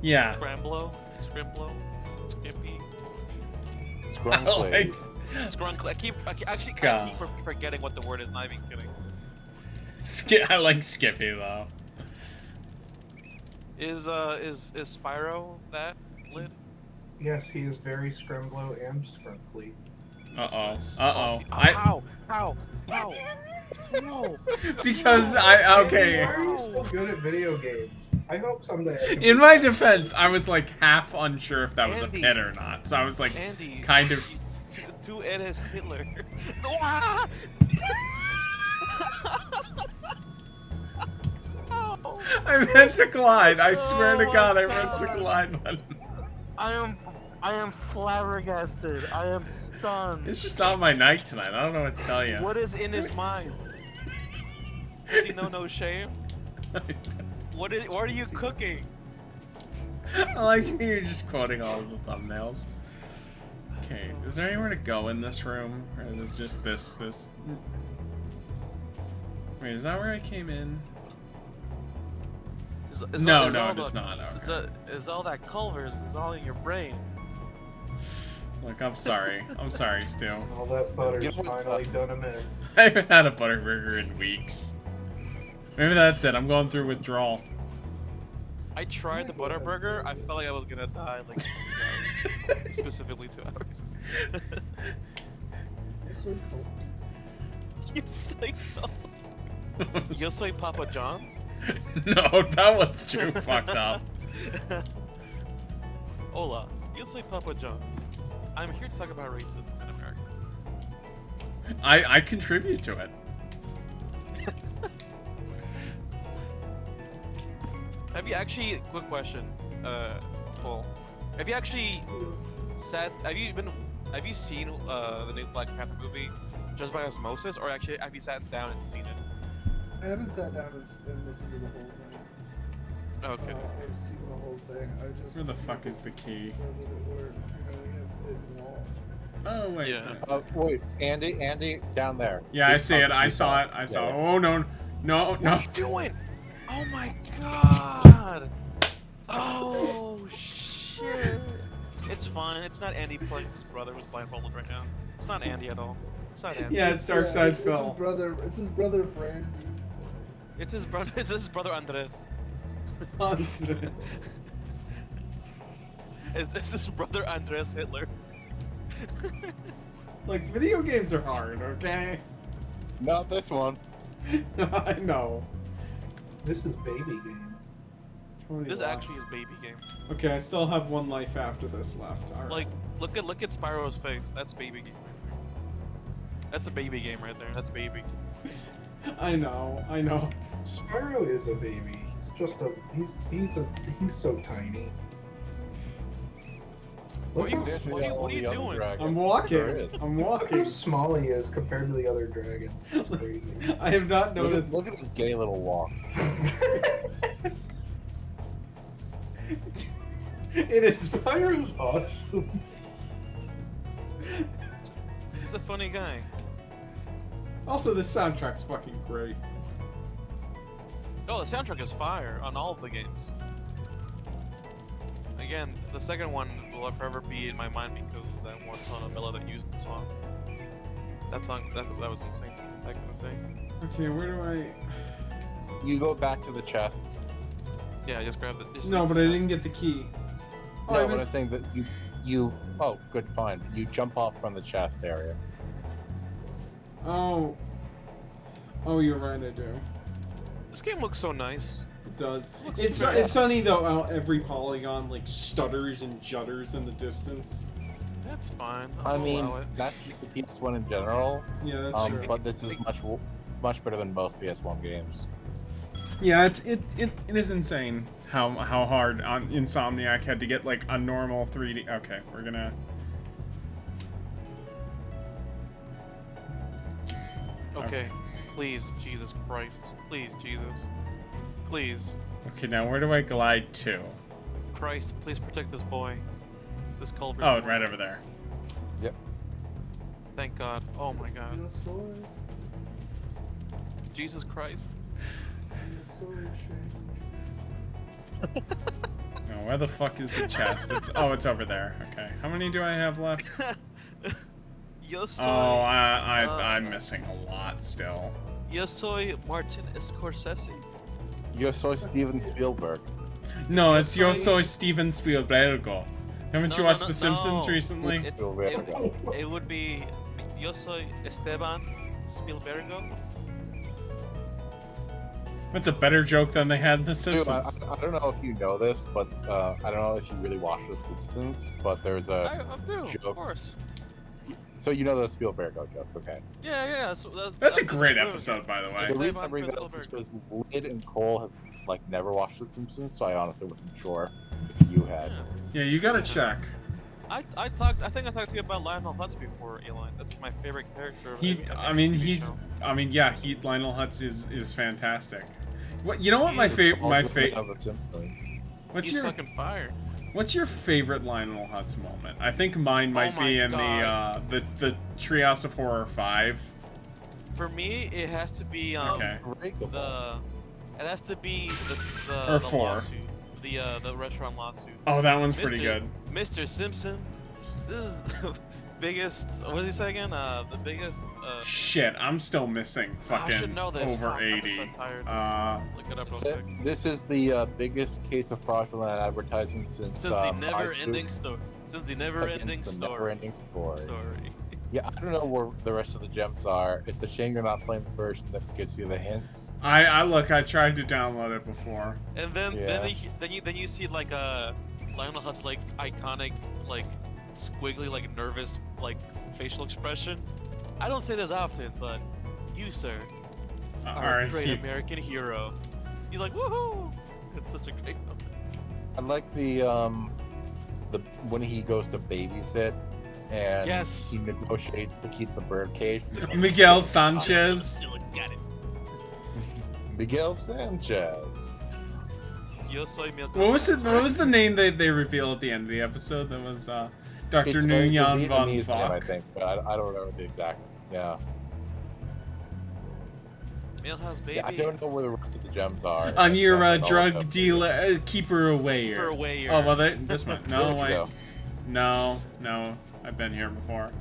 S1: Yeah.
S7: Scramblo? Skippy?
S4: Scruncly.
S7: Scrunkly. I keep forgetting what the word is, not even kidding.
S1: I like Skippy though.
S7: Is Spyro that Lid?
S5: Yes, he is very Scrimblow and Scrunkly.
S1: Uh-oh.
S7: How? No.
S1: Because
S5: Why
S1: okay.
S5: are you so good at video games? I hope someday. I can
S1: In
S5: be-
S1: my defense, I was like half unsure if that was a
S7: Andy.
S1: pit or not. So I was like
S7: Andy.
S1: kind of
S7: Tu eres Hitler.
S1: I meant to glide. I swear to God, I pressed the glide button.
S7: I am flabbergasted. I am stunned.
S1: It's just not my night tonight. I don't know what to tell you.
S7: What is in his mind? Does he know no shame? What are you cooking?
S1: I like how you're just quoting all of the thumbnails. Okay, is there anywhere to go in this room? Or is it just this? Wait, is that where I came in? No, it is not. Okay.
S7: Is all that Culver's is all in your brain?
S1: Look, I'm sorry. I'm sorry, Stu.
S5: All that butter's
S4: Give me
S5: finally done him in.
S1: I haven't had a Butterburger in weeks. Maybe that's it. I'm going through withdrawal.
S7: I tried the Butterburger. I felt like I was gonna die like 2 hours. Specifically 2 hours. You psycho. Yo soy Papa John's?
S1: No, that one's too fucked up.
S7: Hola, yo soy Papa John's. I'm here to talk about racism in America.
S1: I contribute to it.
S7: Have you actually, quick question, Paul, have you actually have you seen the new Black Panther movie just by osmosis, or actually have you sat down and seen it?
S3: I haven't sat down and listened to the whole thing.
S7: Okay.
S3: I've seen the whole thing. I just.
S1: Where the fuck is the key?
S3: So that it worked. You know, you have it wall.
S1: Oh wait.
S7: Yeah.
S4: Wait, Andy, down there.
S1: Yeah, I see it. I
S4: You
S1: saw it. I saw it.
S4: Yeah.
S1: Oh no, no,
S7: What
S1: no.
S7: are you doing? Oh my god! Oh shit! It's fine. It's not Andy playing his brother who's blindfolded right now. It's not Andy at all. It's not Andy.
S1: Yeah, it's Dark Side
S3: it's
S1: Phil.
S3: his brother. It's his brother Brandy.
S7: It's his brother. It's his brother Andres. It's his brother Andres Hitler.
S1: Like, video games are hard, okay?
S4: Not this one.
S1: I know.
S5: This is baby game.
S1: Totally
S7: This
S1: lie.
S7: actually is baby game.
S1: Okay, I still have one life after this left. All right.
S7: Like, look at Spyro's face. That's baby game. Right there. That's a baby game right there. That's baby.
S1: I know.
S5: Spyro is a baby. He's just a. He's so tiny.
S7: What are you
S5: Look
S7: doing?
S1: I'm walking. I'm
S5: how
S1: walking.
S5: small he is compared to the other dragon. It's crazy.
S1: I have not noticed.
S4: Look at this gay little walk.
S1: It is.
S5: Spyro's awesome.
S7: He's a funny guy.
S1: Also, the soundtrack's fucking great.
S7: Oh, the soundtrack is fire on all of the games. again, the second one will forever be in my mind because of that one telenovela that used the song. That song, that was insane to me back in the day.
S1: Okay, where do I?
S4: You go back to the chest.
S7: Yeah, just grab it.
S1: No, but I didn't get the key. Oh,
S4: No,
S1: I
S4: but I
S1: missed...
S4: think that you. Oh, good, fine. You jump off from the chest area.
S1: Oh. Oh, you're right. I do.
S7: This game looks so nice.
S1: It does.
S7: Looks
S1: It's
S7: very-
S1: it's funny though how every polygon like stutters and judders in the distance.
S7: That's fine.
S4: I
S7: I'll
S4: mean,
S7: allow it.
S4: that's just the PS1 in general.
S1: Yeah, that's true.
S4: But this is much better than most PS1 games.
S1: Yeah, it is insane how hard Insomniac had to get like a normal 3D. Okay, we're gonna.
S7: Okay, please, Jesus Christ. Please, Jesus. Please.
S1: Okay, now where do I glide to?
S7: Christ, please protect this boy. This culprit.
S1: Oh, right over there.
S4: Yep.
S7: Thank God. Oh my God.
S3: Feel so,
S7: Jesus Christ.
S3: feel so ashamed.
S1: No, where the fuck is the chest? It's it's over there. Okay, how many do I have left?
S7: Yo soy.
S1: Oh, I'm missing a lot still.
S7: Yo soy Martin Scorsese.
S4: You saw Steven Spielberg.
S1: No, it's Yo
S7: soy-
S1: soy Steven Spielberg. Haven't you watched The Simpsons recently?
S7: It would be Yo soy Esteban Spielbergo.
S1: That's a better joke than they had in The
S4: Dude,
S1: Simpsons.
S4: I don't know if you know this, but I don't know if you really watch The Simpsons, but there's
S7: I
S4: a
S7: do,
S4: joke.
S7: of course.
S4: So you know the Spielberg joke, okay?
S7: Yeah.
S1: That's a great episode, by the way.
S4: The reason I bring that up is because Lid and Cole have like never watched The Simpsons, so I honestly wasn't sure if you had.
S1: Yeah, you gotta check.
S7: I think I talked to you about Lionel Hutz before, Eli. That's my favorite character. of any TV show.
S1: Lionel Hutz is fantastic. What you know? What my favorite
S4: of The Simpsons.
S7: He's fucking fire.
S1: What's your favorite Lionel Hutz moment? I think mine might
S7: my
S1: be in
S7: God.
S1: the Treehouse of Horror 5.
S7: For me, it has to be
S1: Okay.
S7: it has to be the
S1: Or
S7: the
S1: 4.
S7: lawsuit, the restaurant lawsuit.
S1: Oh, that one's pretty good.
S7: Mr. Simpson, this is the biggest. What did he say again? The biggest.
S1: Shit, I'm still missing
S7: I
S1: fucking
S7: should know this.
S1: over
S7: Fuck, I'm
S1: 80.
S7: so tired. Look it up real quick.
S4: This is the biggest case of fraudulent advertising since
S7: Since the never-ending story. Since the never-ending story.
S4: Never-ending story.
S7: Story.
S4: Yeah, I don't know where the rest of the gems are. It's a shame you're not playing the version that gives you the hints.
S1: I tried to download it before.
S7: And then
S4: Yeah.
S7: then you see like Lionel Hutz like iconic like squiggly like nervous like facial expression. I don't say this often, but you sir are a great American hero. He's like woohoo! It's such a great moment.
S4: I like the when he goes to babysit and
S7: Yes.
S4: he negotiates to keep the birdcage.
S1: Miguel Sanchez.
S7: Got it.
S4: Miguel Sanchez.
S7: Yo soy Miguel
S1: What was
S7: Sanchez.
S1: What was the name they revealed at the end of the episode? That was Dr.
S4: It's a
S1: Nguyen von
S4: Vietnamese name, I
S1: Fock.
S4: think, but I don't remember the exact. Yeah.
S7: Millhouse baby.
S4: Yeah, I don't know where the rest of the gems are.
S1: I'm your
S4: That's all
S1: drug
S4: up.
S1: dealer, keeper away.
S7: Keeper away.
S1: Oh well, this one.
S4: There
S1: No,
S4: you
S1: wait.
S4: go.
S1: No, I've been here before.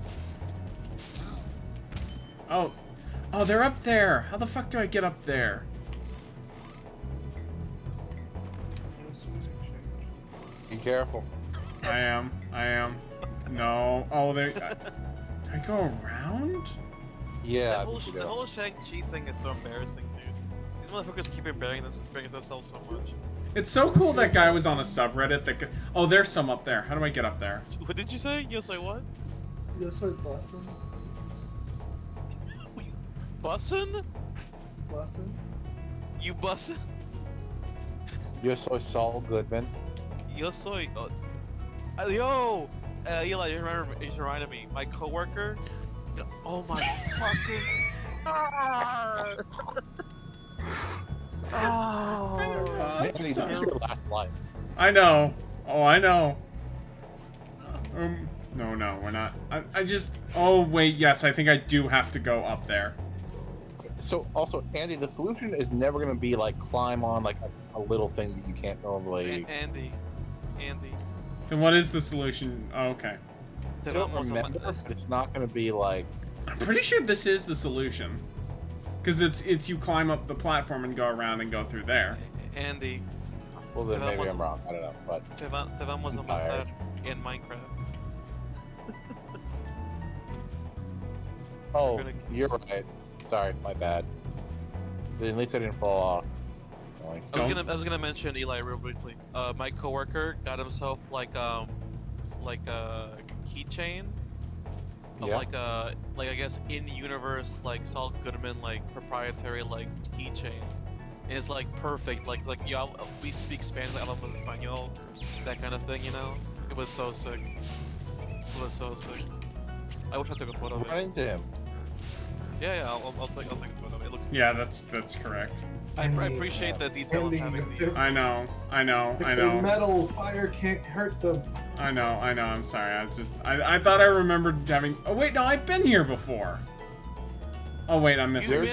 S1: Oh, they're up there. How the fuck do I get up there?
S4: Be careful.
S1: I am. No. Oh, they. I go around?
S4: Yeah, I
S7: The
S4: think you
S7: whole
S4: do.
S7: Shang-Chi thing is so embarrassing, dude. These motherfuckers keep embarrassing themselves so much.
S1: It's so cool that guy was on a subreddit that. Oh, there's some up there. How do I get up there?
S7: What did you say? You say what?
S3: Yo soy bussin'.
S7: Bussin'?
S3: Bussin'.
S7: You bussin'?
S4: Yo soy Saul Goodman.
S7: Yo soy. Yo! Eli, you reminded me. My coworker. Oh my fucking. Oh.
S4: Anthony, this is your last line.
S1: I know. Oh, I know. No, we're not. I just. Oh, wait, yes, I think I do have to go up there.
S4: So, also, Andy, the solution is never going to be like climb on like a little thing that you can't normally.
S7: Andy.
S1: Then what is the solution? Oh, okay.
S4: I don't remember, but it's not going to be like...
S1: I'm pretty sure this is the solution. Because it's you climb up the platform and go around and go through there.
S7: Andy.
S4: Well, then maybe I'm wrong. I don't know, but...
S7: Te vamos a matar in Minecraft.
S4: Oh, you're right. Sorry, my bad. At least I didn't fall off.
S7: I was gonna mention Eli real briefly. My coworker got himself like a keychain of like I guess in universe like Saul Goodman like proprietary like keychain. And it's like perfect. Like yeah, we speak Spanish, like hablamos español, that kind of thing. You know, it was so sick. It was so sick. I wish I took a photo of it.
S4: Run into him.
S7: Yeah, I'll take a photo of it. It looks.
S1: Yeah, that's correct.
S7: I appreciate the detail of having the.
S1: I know.
S5: They're metal, fire can't hurt them.
S1: I know. I'm sorry. I thought I remembered having. Oh wait, no, I've been here before. Oh wait, I'm missing.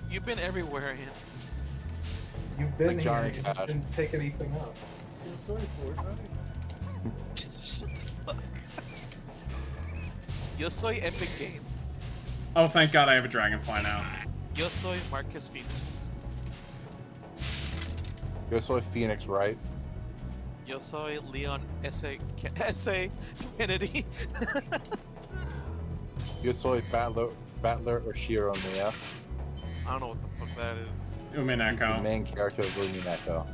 S7: You've been everywhere, Ian.
S5: You've been
S4: like
S5: here.
S4: Johnny
S5: You just didn't pick anything up.
S3: Yeah, sorry for it,
S7: Shut the fuck. Yo soy Epic Games.
S1: Oh, thank God I have a dragonfly now.
S7: Yo soy Marcus Phoenix.
S4: Yo soy Phoenix, right?
S7: Yo soy Leon S.A. Kennedy.
S4: Yo soy Battler or Shiro Mia.
S7: I don't know what the fuck that is.
S1: Umineko.
S4: He's the main character of Umineko.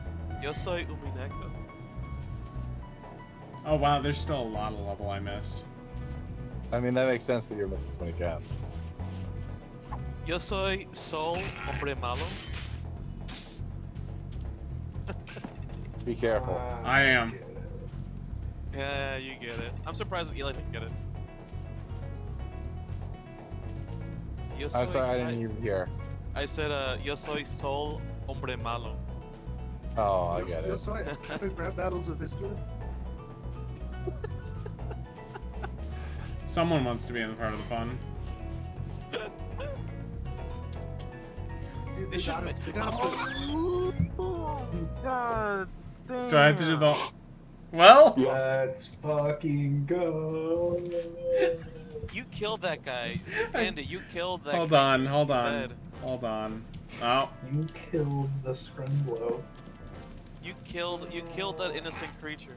S7: Yo soy Umineko.
S1: Oh wow, there's still a lot of level I missed.
S4: I mean, that makes sense that you're missing so many gems.
S7: Yo soy Sol Hombre Malo.
S4: Be careful.
S1: I am.
S7: Yeah, you get it. I'm surprised that Eli didn't get it. Yo soy,
S4: I'm sorry, I didn't even hear.
S7: I said, Yo soy Sol Hombre Malo.
S4: Oh, I get
S3: Yo
S4: it.
S3: soy Epic Rap Battles of History.
S1: Someone wants to be in the part of the fun.
S3: Dude,
S7: They should
S3: got
S7: make.
S3: it. They got it.
S10: God damn.
S1: Do I have to do the? Well.
S5: Let's fucking go.
S7: You killed that guy, Andy. You killed that.
S1: Hold
S7: guy.
S1: on.
S7: He's dead.
S1: Hold on. Oh.
S5: You killed the Scrumblow.
S7: You killed that innocent creature.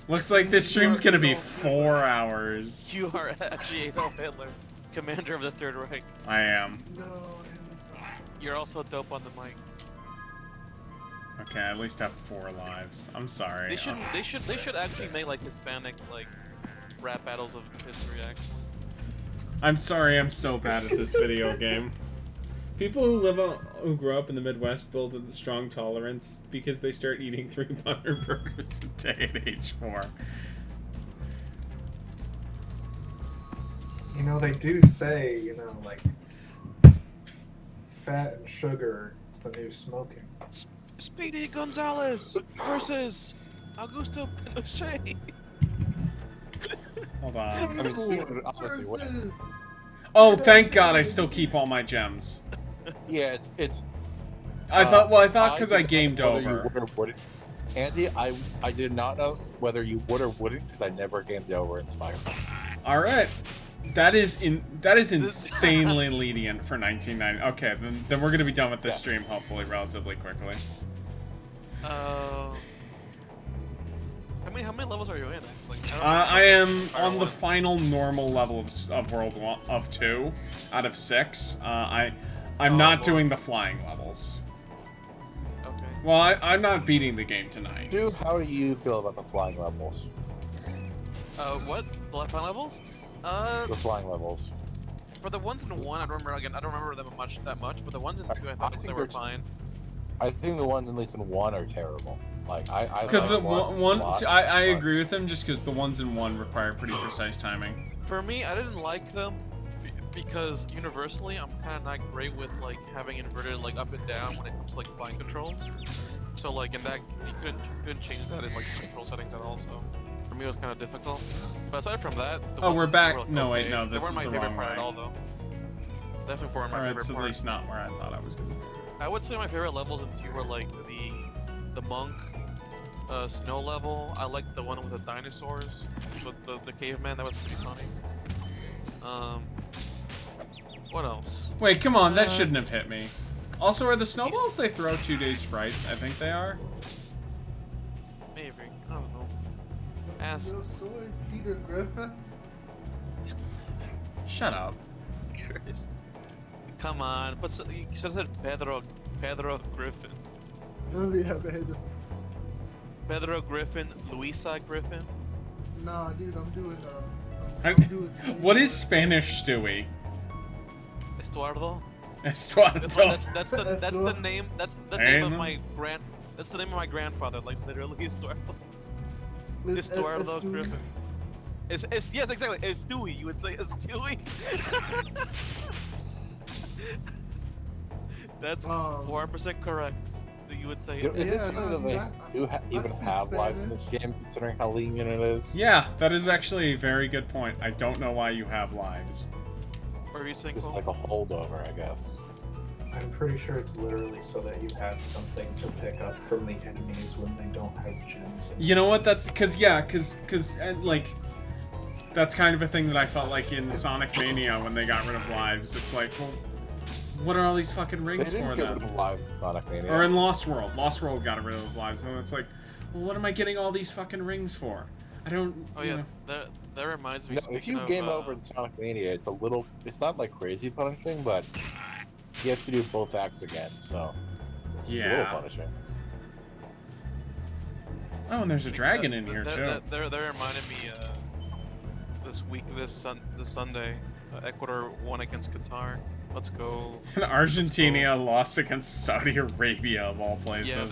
S1: Looks like this stream's gonna be 4 hours.
S7: You are actually Adolf Hitler, commander of the Third Reich.
S1: I am.
S3: No,
S7: You're also dope on the mic.
S1: Okay, I at least have 4 lives. I'm sorry.
S7: They should actually make like Hispanic like rap battles of history actually.
S1: I'm sorry, I'm so bad at this video game. People who grow up in the Midwest build a strong tolerance because they start eating 300 burgers a day at age 4.
S5: You know, they do say, you know, like, fat and sugar is the new smoking.
S7: Speedy Gonzalez versus Augusto Pinochet.
S1: Hold on.
S4: I mean, speaking of, honestly, what?
S1: Oh, thank God I still keep all my gems.
S4: Yeah, it's.
S1: I thought because I gamed
S4: whether
S1: over.
S4: You would or wouldn't. Andy, I did not know whether you would or wouldn't because I never gamed over in Spyro.
S1: All right. That is insanely lenient for 1990. Okay, then we're gonna be done with this stream hopefully relatively quickly.
S7: How many levels are you in? Like,
S1: I am on the final normal level of World 2 out of 6. I'm not doing the flying levels.
S7: Okay.
S1: Well, I'm not beating the game tonight.
S4: Dude, how do you feel about the flying levels?
S7: What? The flying levels?
S4: The flying levels.
S7: For the ones in 1, I don't remember them that much, but the ones in 2, I thought they were fine.
S4: I think the ones at least in 1 are terrible. Like
S1: because the I
S4: but...
S1: agree with them just because the ones in 1 require pretty precise timing.
S7: For me, I didn't like them because universally, I'm kind of not great with like having inverted like up and down when it comes to like flying controls. So like in that, you couldn't change that in like the control settings at all. So for me, it was kind of difficult. But aside from that,
S1: Oh, we're back.
S7: Like,
S1: no,
S7: okay.
S1: wait, no, this
S7: they
S1: is
S7: weren't my
S1: the
S7: favorite
S1: wrong
S7: part
S1: way.
S7: at all, though. Definitely weren't my favorite
S1: It's at
S7: part.
S1: least not where I thought I was gonna.
S7: I would say my favorite levels in 2 were like the monk, snow level. I like the one with the dinosaurs, with the caveman. That was pretty funny. What else?
S1: Wait, come on, that shouldn't have hit me. Also, are the snowballs they throw 2D sprites? I think they are.
S7: Maybe. I don't know. Ask.
S3: Yo soy Peter Griffin.
S1: Shut up.
S7: Chris. Come on. You should have said Pedro Griffin.
S3: Oh yeah, baby.
S7: Pedro Griffin, Luisa Griffin.
S3: Nah, dude, I'm doing
S1: What is Spanish, Stewie?
S7: Estuardo.
S1: Estuardo.
S7: That's the name. That's the name of my That's the name of my grandfather. Like literally, Estuardo. Estuardo Griffin. Yes, exactly. Stewie. You would say Stewie. That's 4% correct. You would say.
S4: Is this something that they do even have lives in this game, considering how lenient it is?
S1: Yeah, that is actually a very good point. I don't know why you have lives.
S7: What are you saying?
S4: Just like a holdover, I guess.
S5: I'm pretty sure it's literally so that you have something to pick up from the enemies when they don't have gems.
S1: You know what? That's because like that's kind of a thing that I felt like in Sonic Mania when they got rid of lives. It's like, well, what are all these fucking rings for then?
S4: Lives in Sonic Mania.
S1: Or in Lost World. Lost World got rid of lives, and it's like, well, what am I getting all these fucking rings for? I don't.
S7: Oh yeah, that reminds me.
S4: No, if you game over in Sonic Mania, it's not like crazy punishing, but you have to do both acts again, so
S1: yeah.
S4: It's a little punishing.
S1: Oh, and there's a dragon in here too.
S7: They reminded me this week, this Sunday, Ecuador won against Qatar. Let's go.
S1: And Argentina lost against Saudi Arabia of all places.
S7: Yeah,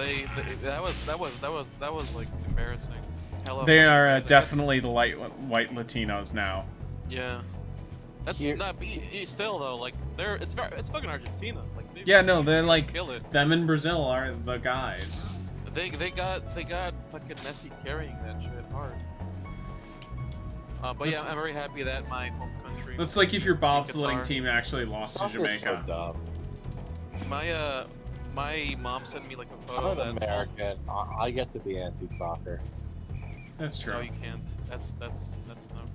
S7: that was like embarrassing.
S1: They are definitely the white Latinos now.
S7: Yeah. That's not still though. Like it's fucking Argentina. Like
S1: yeah, no, they're like
S7: kill it.
S1: Them in Brazil are the guys.
S7: They got fucking Messi carrying that shit hard. But yeah, I'm very happy that my home country.
S1: That's like if your bobsledding team actually lost to Jamaica.
S4: So dumb.
S7: My mom sent me like a photo.
S4: I'm an American. I get to be anti-soccer.
S1: That's true.
S7: No, you can't. That's not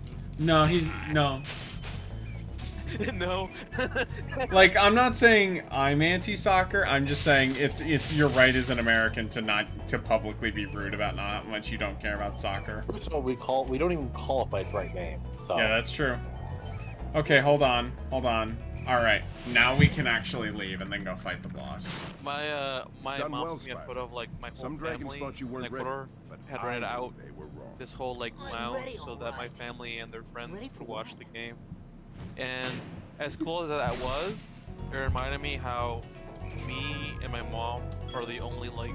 S7: good.
S1: No, no.
S7: No.
S1: Like, I'm not saying I'm anti-soccer. I'm just saying it's your right as an American to publicly be rude about not much you don't care about soccer.
S4: So we don't even call it by its right name. So.
S1: Yeah, that's true. Okay, hold on. All right, now we can actually leave and then go fight the boss.
S7: My mom sent me a photo of like my whole family in Ecuador had rented out this whole like lounge so that my family and their friends could watch the game. And as cool as that was, it reminded me how me and my mom are the only like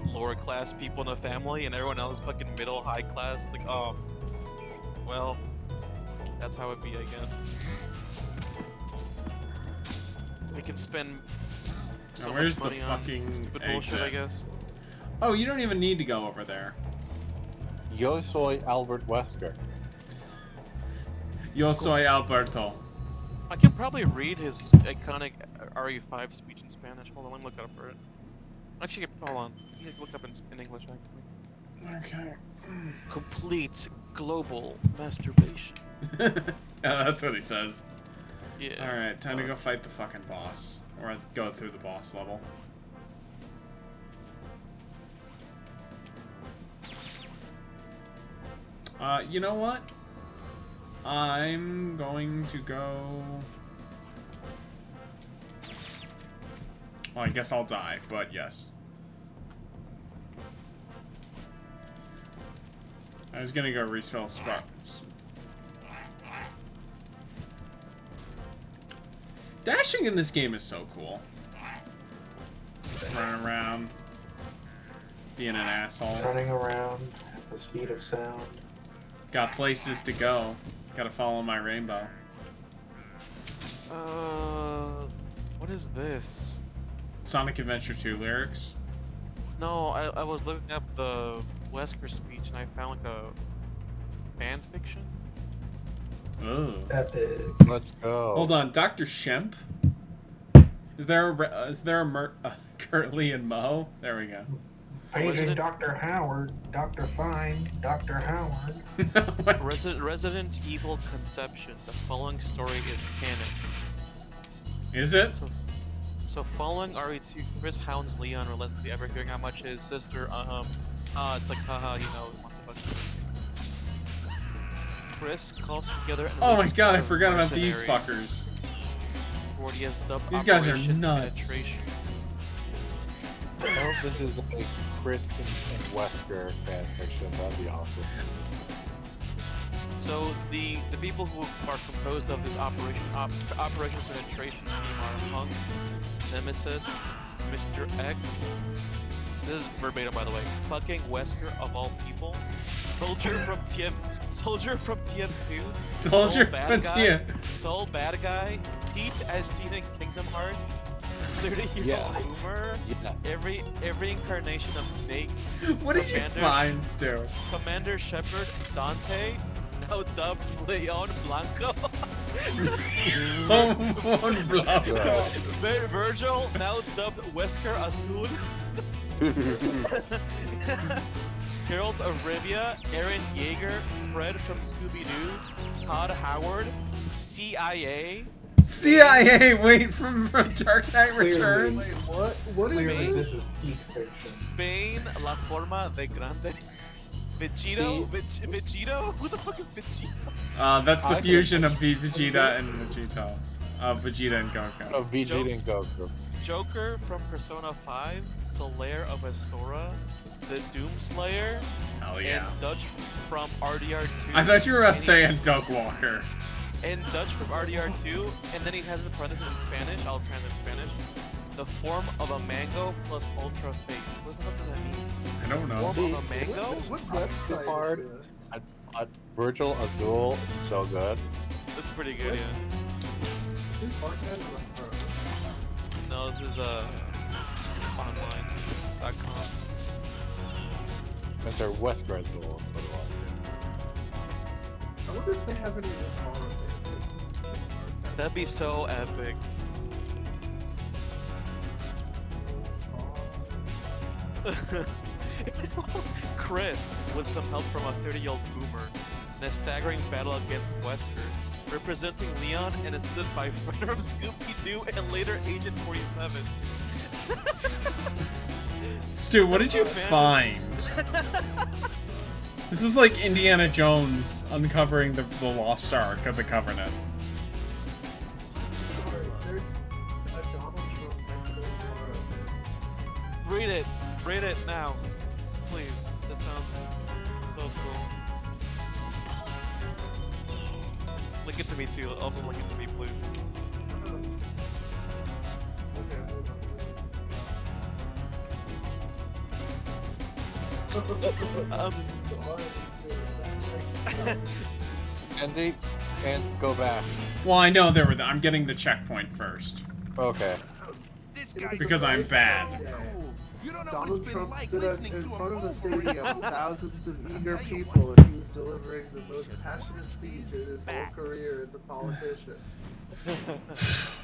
S7: lower class people in the family, and everyone else is fucking middle high class. It's like, oh, well, that's how it be, I guess. We can spend so much money on stupid bullshit, I guess.
S1: Oh, you don't even need to go over there.
S4: Yo soy Albert Wesker.
S1: Yo soy Alberto.
S7: I can probably read his iconic RE5 speech in Spanish. Hold on, let me look up for it. Actually, hold on. You can look up in English, actually.
S1: Okay.
S7: Complete global masturbation.
S1: That's what he says.
S7: Yeah.
S1: Alright, time to go fight the fucking boss. Or go through the boss level. You know what? I'm going to go... Well, I guess I'll die, but yes. I was gonna go refill sparks. Dashing in this game is so cool. Running around, being an asshole.
S5: Running around at the speed of sound.
S1: Got places to go. Gotta follow my rainbow.
S7: What is this?
S1: Sonic Adventure 2 lyrics.
S7: No, I was looking up the Wesker speech and I found like a fan fiction.
S1: Oh.
S5: Epic.
S4: Let's go.
S1: Hold on, Dr. Shemp? Is there a Kurtly and Mo? There we go.
S5: Paging
S7: Resident-
S5: Dr. Howard, Dr. Fine, Dr. Howard.
S7: Resident Evil Conception. The following story is canon.
S1: Is it?
S7: So following RE2, Chris hounds Leon relentlessly, ever hearing how much his sister, it's like, haha, you know, wants a bunch of... Chris calls together and
S1: Oh my
S7: leads
S1: god, I
S7: of
S1: forgot about these
S7: mercenaries.
S1: fuckers.
S7: What he has dubbed
S1: These guys are
S7: Operation
S1: nuts.
S7: Penetration.
S4: I hope this is a Chris and Wesker fan fiction. That'd be awesome.
S7: So the people who are composed of this Operation Penetration team are Hunk, Nemesis, Mr. X. This is verbatim, by the way. Fucking Wesker of all people. Soldier from TF2.
S1: Soldier
S7: Soul
S1: from TF.
S7: Soul bad guy. Pete as seen in Kingdom Hearts. 30-year-old boomer.
S4: Yes.
S7: Every incarnation of Snake.
S1: What did you find, Stu?
S7: Commander Shepard, Dante, now dubbed Leon Blanco.
S1: Leon Blanco.
S7: Virgil, now dubbed Wesker Azul. Herald of Rivia, Aaron Yeager, Fred from Scooby-Doo, Todd Howard, CIA.
S1: CIA, wait, from Dark Knight Returns?
S3: Wait, what? What is
S5: Clearly,
S3: this?
S5: this is peak fiction.
S7: Bane, La Forma de Grande. Vegito? Vegito? Who the fuck is Vegito?
S1: That's the fusion of Vegeta and Vegeta. Vegeta and Goku.
S4: Oh, Vegeta and Goku.
S7: Joker from Persona 5, Solaire of Astora, the Doomslayer,
S1: Hell yeah.
S7: and Dutch from RDR2.
S1: I thought you were about to say and Doug Walker.
S7: And Dutch from RDR2, and then he has the parentheses in Spanish, I'll translate in Spanish. The form of a mango plus ultra fate. What the fuck does that mean?
S1: I don't know.
S7: Form of a mango?
S3: What website
S4: hard.
S3: is this?
S4: Virgil Azul is so good.
S7: That's pretty good, yeah.
S3: Is this Arcade or Pro?
S7: No, this is online.com.
S4: Mr. Wesker Azul is what it was.
S3: I wonder if they have any horror.
S7: That'd be so epic. Chris, with some help from a 30-year-old boomer, in a staggering battle against Wesker, representing Leon and assisted by Fred from Scooby-Doo and later Agent 47.
S1: Stu, what did you find? This is like Indiana Jones uncovering the Lost Ark of the Covenant.
S3: There's a Donald Trump horror.
S7: Read it. Read it now. Please. That sounds so cool. Link it to me too. Also link it to me, please.
S4: Andy, and go back.
S1: Well, I know there were. I'm getting the checkpoint first
S4: Okay.
S1: because I'm bad.
S3: Donald Trump stood up in front of the stadium, thousands of eager people, and he was delivering the most passionate speech in his whole career as a politician.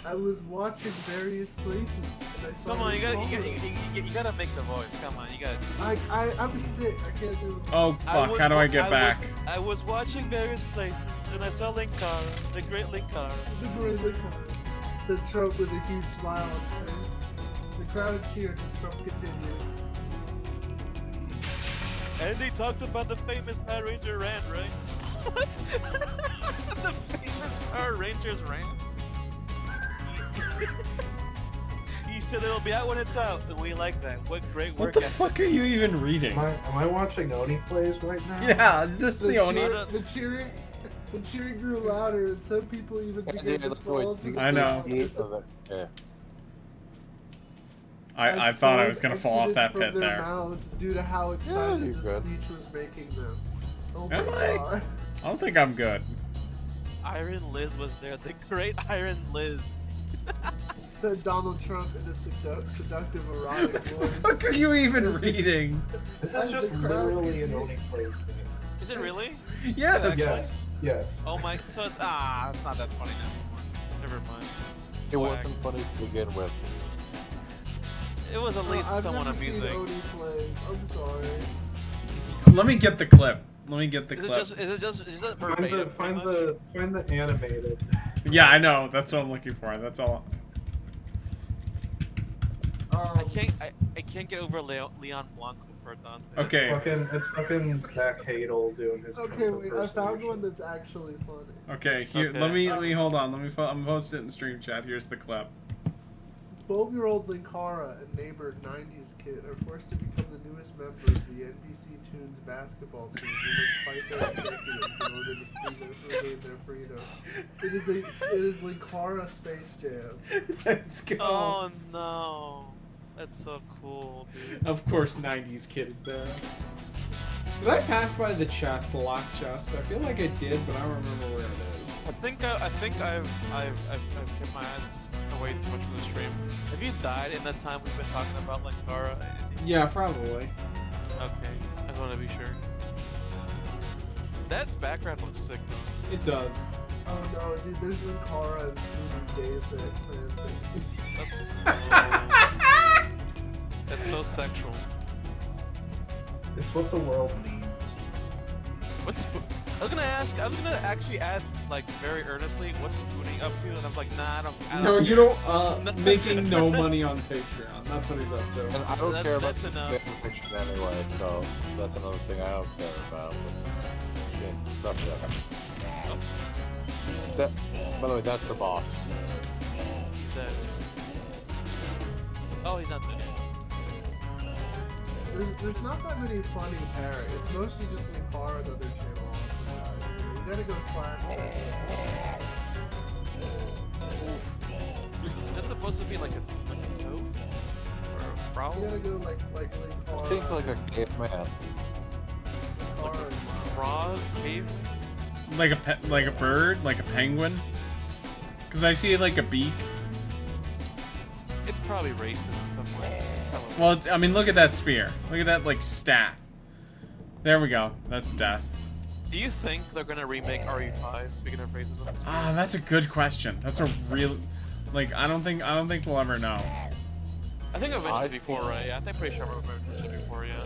S3: I was watching various places, and I saw.
S7: Come on, you
S3: him
S7: gotta make the voice. Come on, you gotta.
S3: I'm sick. I can't do it.
S1: Oh fuck! How do I get back?
S7: I was watching various places, and I saw Linkara, the great Linkara.
S3: The great Lincoln, said Trump with a huge smile on his face. The crowd cheered as Trump continued.
S7: And they talked about the famous Power Ranger rant, right? What? The famous Power Rangers rant? He said it'll be out when it's out, and we like that. What great work.
S1: What the fuck are you even reading?
S5: Am I watching Oni Plays right now?
S1: Yeah, is this the Oni?
S3: The cheering grew louder, and some people even began to fall to the
S1: I know.
S3: ground.
S4: Yeah.
S1: I thought I was gonna fall off
S3: Exited
S1: that
S3: from
S1: pit
S3: their
S1: there.
S3: mouths due to how excited
S4: you're
S3: the
S4: good.
S3: speech was making them. Oh
S1: Am
S3: my
S1: I?
S3: god.
S1: I don't think I'm good.
S7: Iron Liz was there, the great Iron Liz.
S3: Said Donald Trump in a seductive erotic voice.
S1: What the fuck are you even reading?
S5: This
S3: As
S5: is
S3: the
S5: just
S3: crowd
S5: literally an Oni Plays thing.
S7: Is it really?
S1: Yes.
S5: Yes. Yes.
S7: Oh my, so it's not that funny anymore. Never mind.
S4: It wasn't funny to begin with.
S7: It was at least
S3: I've
S7: somewhat
S3: never
S7: amusing.
S3: seen Odie play. I'm sorry.
S1: Let me get the clip. Let me get the clip.
S7: Is it just verbatim?
S5: Find the animated.
S1: Yeah, I know. That's what I'm looking for. That's all.
S7: I can't get over Leon Blanco for Dante.
S1: Okay.
S5: It's fucking Zach Hadel doing his
S3: Okay,
S5: Trump
S3: wait. I found
S5: impersonation.
S3: one that's actually funny.
S1: Okay. Here.
S7: Okay.
S1: Let me hold on. I'm posting it in stream chat. Here's the clip.
S3: 12-year-old Linkara and neighbor 90s kid are forced to become the newest member of the NBC Tunes basketball team who must fight their executives in order to regain their freedom. It is Linkara Space Jam.
S1: Let's go.
S7: Oh no, that's so cool, dude.
S1: Of course, 90s kid is there. Did I pass by the chest, the locked chest? I feel like I did, but I don't remember where it is.
S7: I think I've kept my eyes away too much from the stream. Have you died in that time we've been talking about Linkara?
S1: Yeah, probably.
S7: Okay, I just want to be sure. That background looks sick though.
S1: It does.
S3: Oh no, dude, there's Linkara and Scooby Deus Ex, man.
S7: That's so sexual.
S5: It's what the world needs.
S7: I was gonna actually ask like very earnestly what's Spoonie up to, and I'm like, nah, I don't.
S1: No, you don't. Making no money on Patreon. That's what he's up to.
S4: And I don't care about
S7: that's
S4: this
S7: enough.
S4: fiction anyway, so that's another thing I don't care about. It's subject. That, by the way, that's the boss.
S7: He's dead. Oh, he's not dead.
S3: There's not that many funny parrots. It's mostly just Linkara and other channel awesome guys. You gotta go slash.
S7: That's supposed to be like a toad or a frog.
S3: You gotta go like Linkara.
S4: Think like a caveman.
S3: Linkara and
S7: Frog, cave.
S1: Like a bird, like a penguin. Cause I see like a beak.
S7: It's probably racist in some way.
S1: Well, I mean, look at that spear. Look at that like staff. There we go. That's death.
S7: Do you think they're gonna remake RE5? Speaking of racism.
S1: Ah, that's a good question. That's a real, like, I don't think we'll ever know.
S7: I think I've mentioned it before, right? Yeah, I think pretty sure I've mentioned it before. Yeah.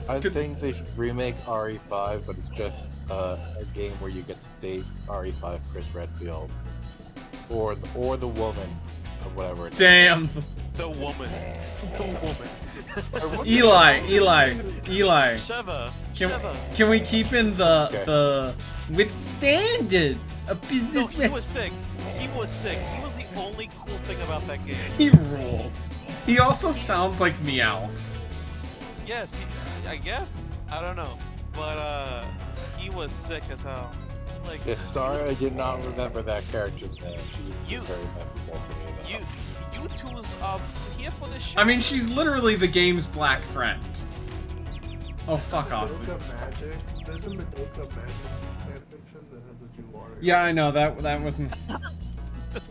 S4: I think they should remake RE5, but it's just a game where you get to date RE5 Chris Redfield, or the woman, or whatever.
S1: Damn.
S7: The woman. The woman.
S1: Eli.
S7: Sheva.
S1: Can we keep in the with standards a business?
S7: No, he was sick. He was sick. He was the only cool thing about that game.
S1: He rules. He also sounds like Meowth.
S7: Yes, I guess. I don't know, but he was sick as hell. Like,
S4: Yeah, sorry, I did not remember that character's name. She was very memorable to me. Though.
S7: you two's here for this show.
S1: I mean, she's literally the game's black friend. Oh, fuck off.
S3: Madoka Magic. There's a Madoka Magic fanfiction that has a Jew warrior.
S1: Yeah, I know that wasn't.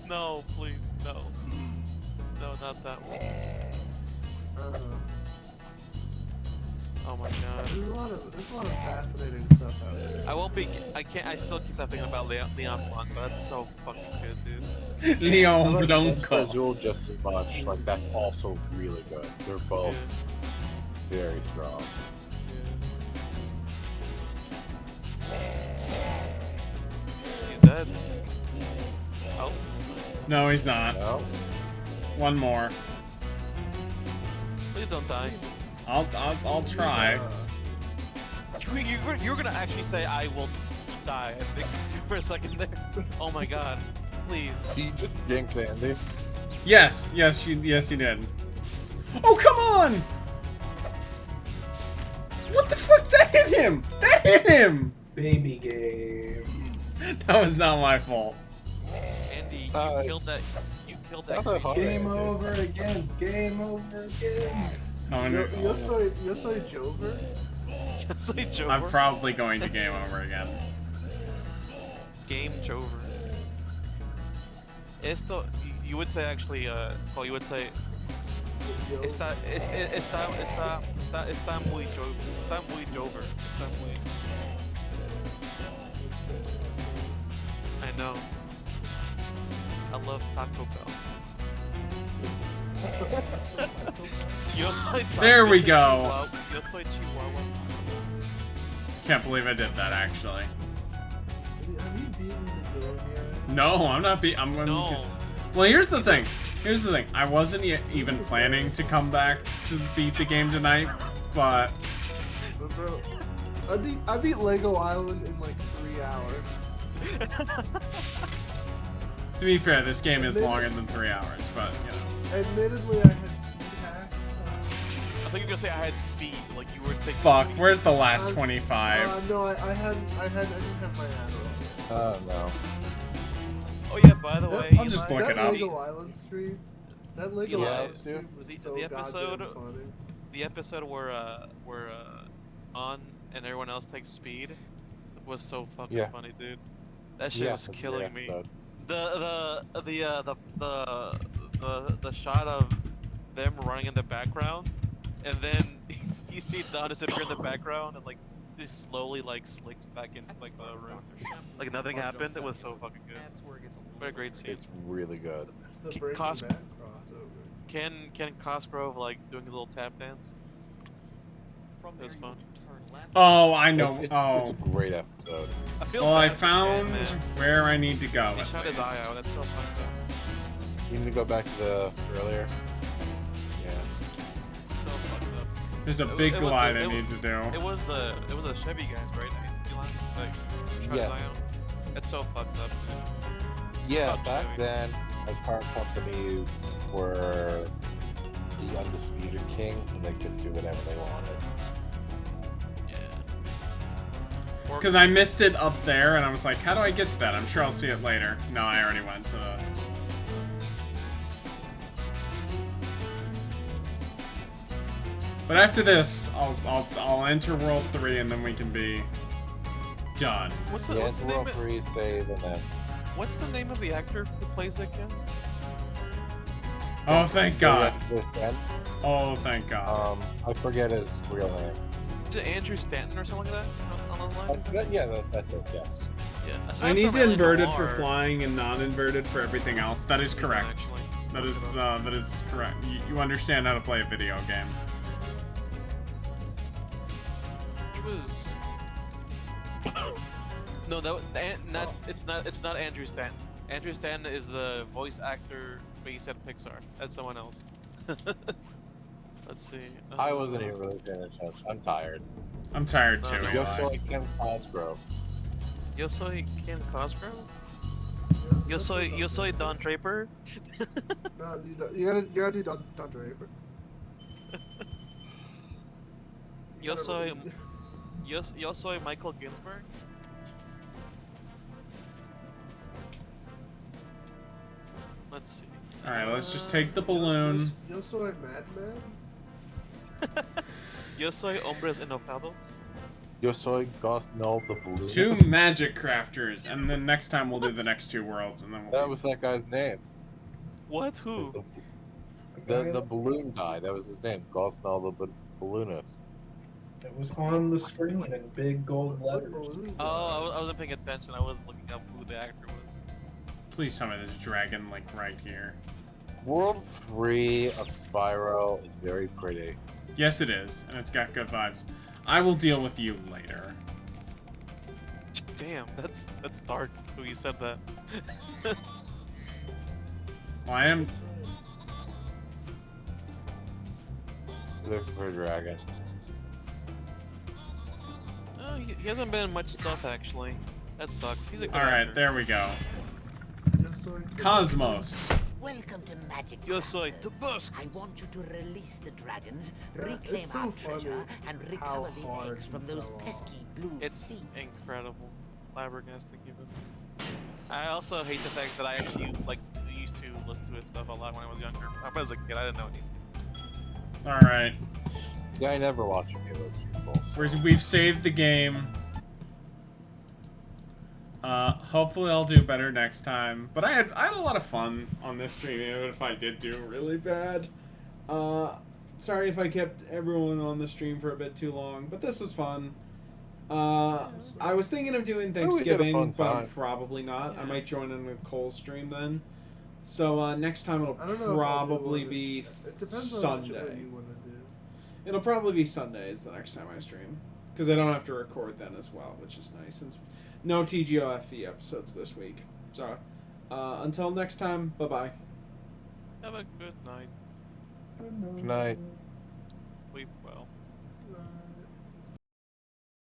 S7: No, please, no. No, not that one. Oh my god.
S3: There's a lot of fascinating stuff out there.
S7: I still can't stop thinking about Leon Blanco. That's so fucking good, dude.
S1: Leon
S4: I like
S1: Blanco.
S4: Azul just as much. Like that's also really good. They're both very strong.
S7: He's dead. Oh.
S1: No, he's not.
S4: No?
S1: One more.
S7: Please don't die.
S1: I'll try.
S7: You were gonna actually say I will die, I think, for a second there. Oh my god. Please.
S4: She just jinx Andy.
S1: Yes, you did. Oh, come on! What the fuck? That hit him! That hit him!
S5: Baby game.
S1: That was not my fault.
S7: Andy, you killed that. You killed that.
S4: Not that hard.
S5: Game over again. Game over again.
S3: Yo soy Jover?
S7: Say Jover.
S1: I'm probably going to game over again.
S7: Game Jover. Esto, you would say actually, Paul, you would say está muy Jover. Está muy Jover. Está muy. I know. I love Taco Bell.
S1: There we go.
S7: Yo soy Chihuahua.
S1: Can't believe I did that, actually.
S3: Have you beaten the game yet?
S1: No, I'm not I'm going
S7: No.
S1: Well, here's the thing. Here's the thing. I wasn't even planning to come back to beat the game tonight, but...
S3: But bro, I beat Lego Island in like 3 hours.
S1: To be fair, this game is longer than 3 hours, but, you know.
S3: Admittedly, I had speed hacks.
S7: I thought you were gonna say I had speed, like you were taking.
S1: Fuck,
S7: speed.
S1: where's the last 25?
S3: No, I didn't have my Adderall.
S4: Oh no.
S7: Oh yeah, by the way,
S1: I'll just look it up.
S3: Lego Island stream. That Lego
S7: Yeah,
S3: Island stream was
S7: the
S3: so
S7: episode,
S3: goddamn funny.
S7: the episode where On and everyone else takes speed was so fucking funny, dude. That shit was killing me. The shot of them running in the background, and then you see Don disappear in the background, and like just slowly like slicks back into like the room, like nothing happened. It was so fucking good. What a great scene.
S4: It's really good.
S3: It's the Breaking
S7: Cos-
S3: Bad crossover.
S7: Can Cosgrove like doing his little tap dance? It was fun.
S1: Oh, I know.
S4: It's a great episode.
S7: I feel
S1: Well, I
S7: bad for
S1: found
S7: Ken, man.
S1: where I need to go.
S7: He
S1: at
S7: shot his
S1: least.
S7: eye out. That's so fucked up.
S4: You need to go back to the earlier. Yeah.
S7: So fucked up.
S1: There's a
S7: It-
S1: big
S7: it was
S1: glide
S7: the-
S1: I
S7: it-
S1: need to do.
S7: It was the Chevy guys, right? Like shot his
S4: Yes.
S7: eye out. That's so fucked up, dude.
S4: Yeah,
S7: Fuck
S4: back
S7: Chevy.
S4: then, like car companies were the undisputed kings, and they could do whatever they wanted.
S1: Because I missed it up there, and I was like, how do I get to that? I'm sure I'll see it later. No, I already went to the... But after this, I'll enter World 3, and then we can be done.
S7: What's the,
S4: Yeah,
S7: what's
S4: it's
S7: the name?
S4: World 3, save, and then...
S7: What's the name of the actor who plays that kid?
S1: Oh, thank God.
S4: This then,
S1: Oh, thank God.
S4: I forget his real name.
S7: Is it Andrew Stanton or something like that? On those lines?
S4: That's it, yes.
S7: Yeah.
S1: I
S7: aside
S1: need
S7: from
S1: to
S7: L.A.
S1: invert it for
S7: Noire,
S1: flying and non-inverted for everything else. That is
S7: you
S1: correct.
S7: actually
S1: That is
S7: look it up.
S1: that is correct. You understand how to play a video game.
S7: It was. No, it's not Andrew Stanton. Andrew Stanton is the voice actor based at Pixar. That's someone else. Let's see.
S4: I wasn't even really paying attention. I'm tired.
S1: I'm tired too.
S7: No,
S4: Just
S1: Eli.
S4: so I can Cosgrove.
S7: Yo soy Ken Cosgrove? Yo soy Don Draper?
S3: No, you gotta do Don Draper.
S7: Yo soy Michael Ginsberg? Let's see.
S1: Alright, let's just take the balloon.
S3: Yo soy Madman.
S7: Yo soy Hombres Enojados?
S4: Yo soy Gosnell the Balloon.
S1: 2 magic crafters, and then next time we'll do the next 2 worlds, and then we'll.
S4: That was that guy's name.
S7: What? Who?
S4: The balloon guy. That was his name. Gosnell the Balloonist.
S5: It was on the screen in big gold letters.
S7: Oh, I wasn't paying attention. I was looking up who the actor was.
S1: Please tell me there's dragon like right here.
S4: World 3 of Spyro is very pretty.
S1: Yes, it is, and it's got good vibes. I will deal with you later.
S7: Damn, that's dark. Who you said that?
S1: Well, I am.
S4: Looking for a dragon.
S7: Oh, he hasn't been in much stuff actually. That sucks. He's a good
S1: All right,
S7: actor.
S1: there we go.
S3: Yo soy
S1: Cosmos.
S6: Welcome to Magic
S7: Yo soy
S6: World.
S7: Tabasco.
S6: I want you to release the dragons,
S3: Yeah,
S6: reclaim
S3: it's so
S6: our
S3: funny
S6: treasure, and
S3: how
S6: recover the
S3: hard
S6: eggs
S3: he
S6: from those
S3: fell off.
S6: pesky blue
S7: It's
S6: thieves.
S7: incredible. Flabbergasting even. I also hate the fact that I actually like used to listen to his stuff a lot when I was younger. When I was a kid, I didn't know anything.
S1: All right,
S4: Yeah, I never watched any of those people. So.
S1: we've saved the game. Hopefully I'll do better next time. But I had a lot of fun on this stream, even if I did do really bad. Sorry if I kept everyone on the stream for a bit too long, but this was fun. I was thinking of doing
S4: we had a
S1: Thanksgiving,
S4: fun
S1: but
S4: time.
S1: probably not. I might join in a Cole stream then. So next time it'll
S3: I don't know if I'll do
S1: probably
S3: one.
S1: be
S3: It depends on which way
S1: Sunday.
S3: you want to do.
S1: It'll probably be Sundays the next time I stream, because I don't have to record then as well, which is nice. Since no TGOFE episodes this week. So until next time, bye bye.
S7: Have a good night.
S4: Good night.
S7: Sleep well.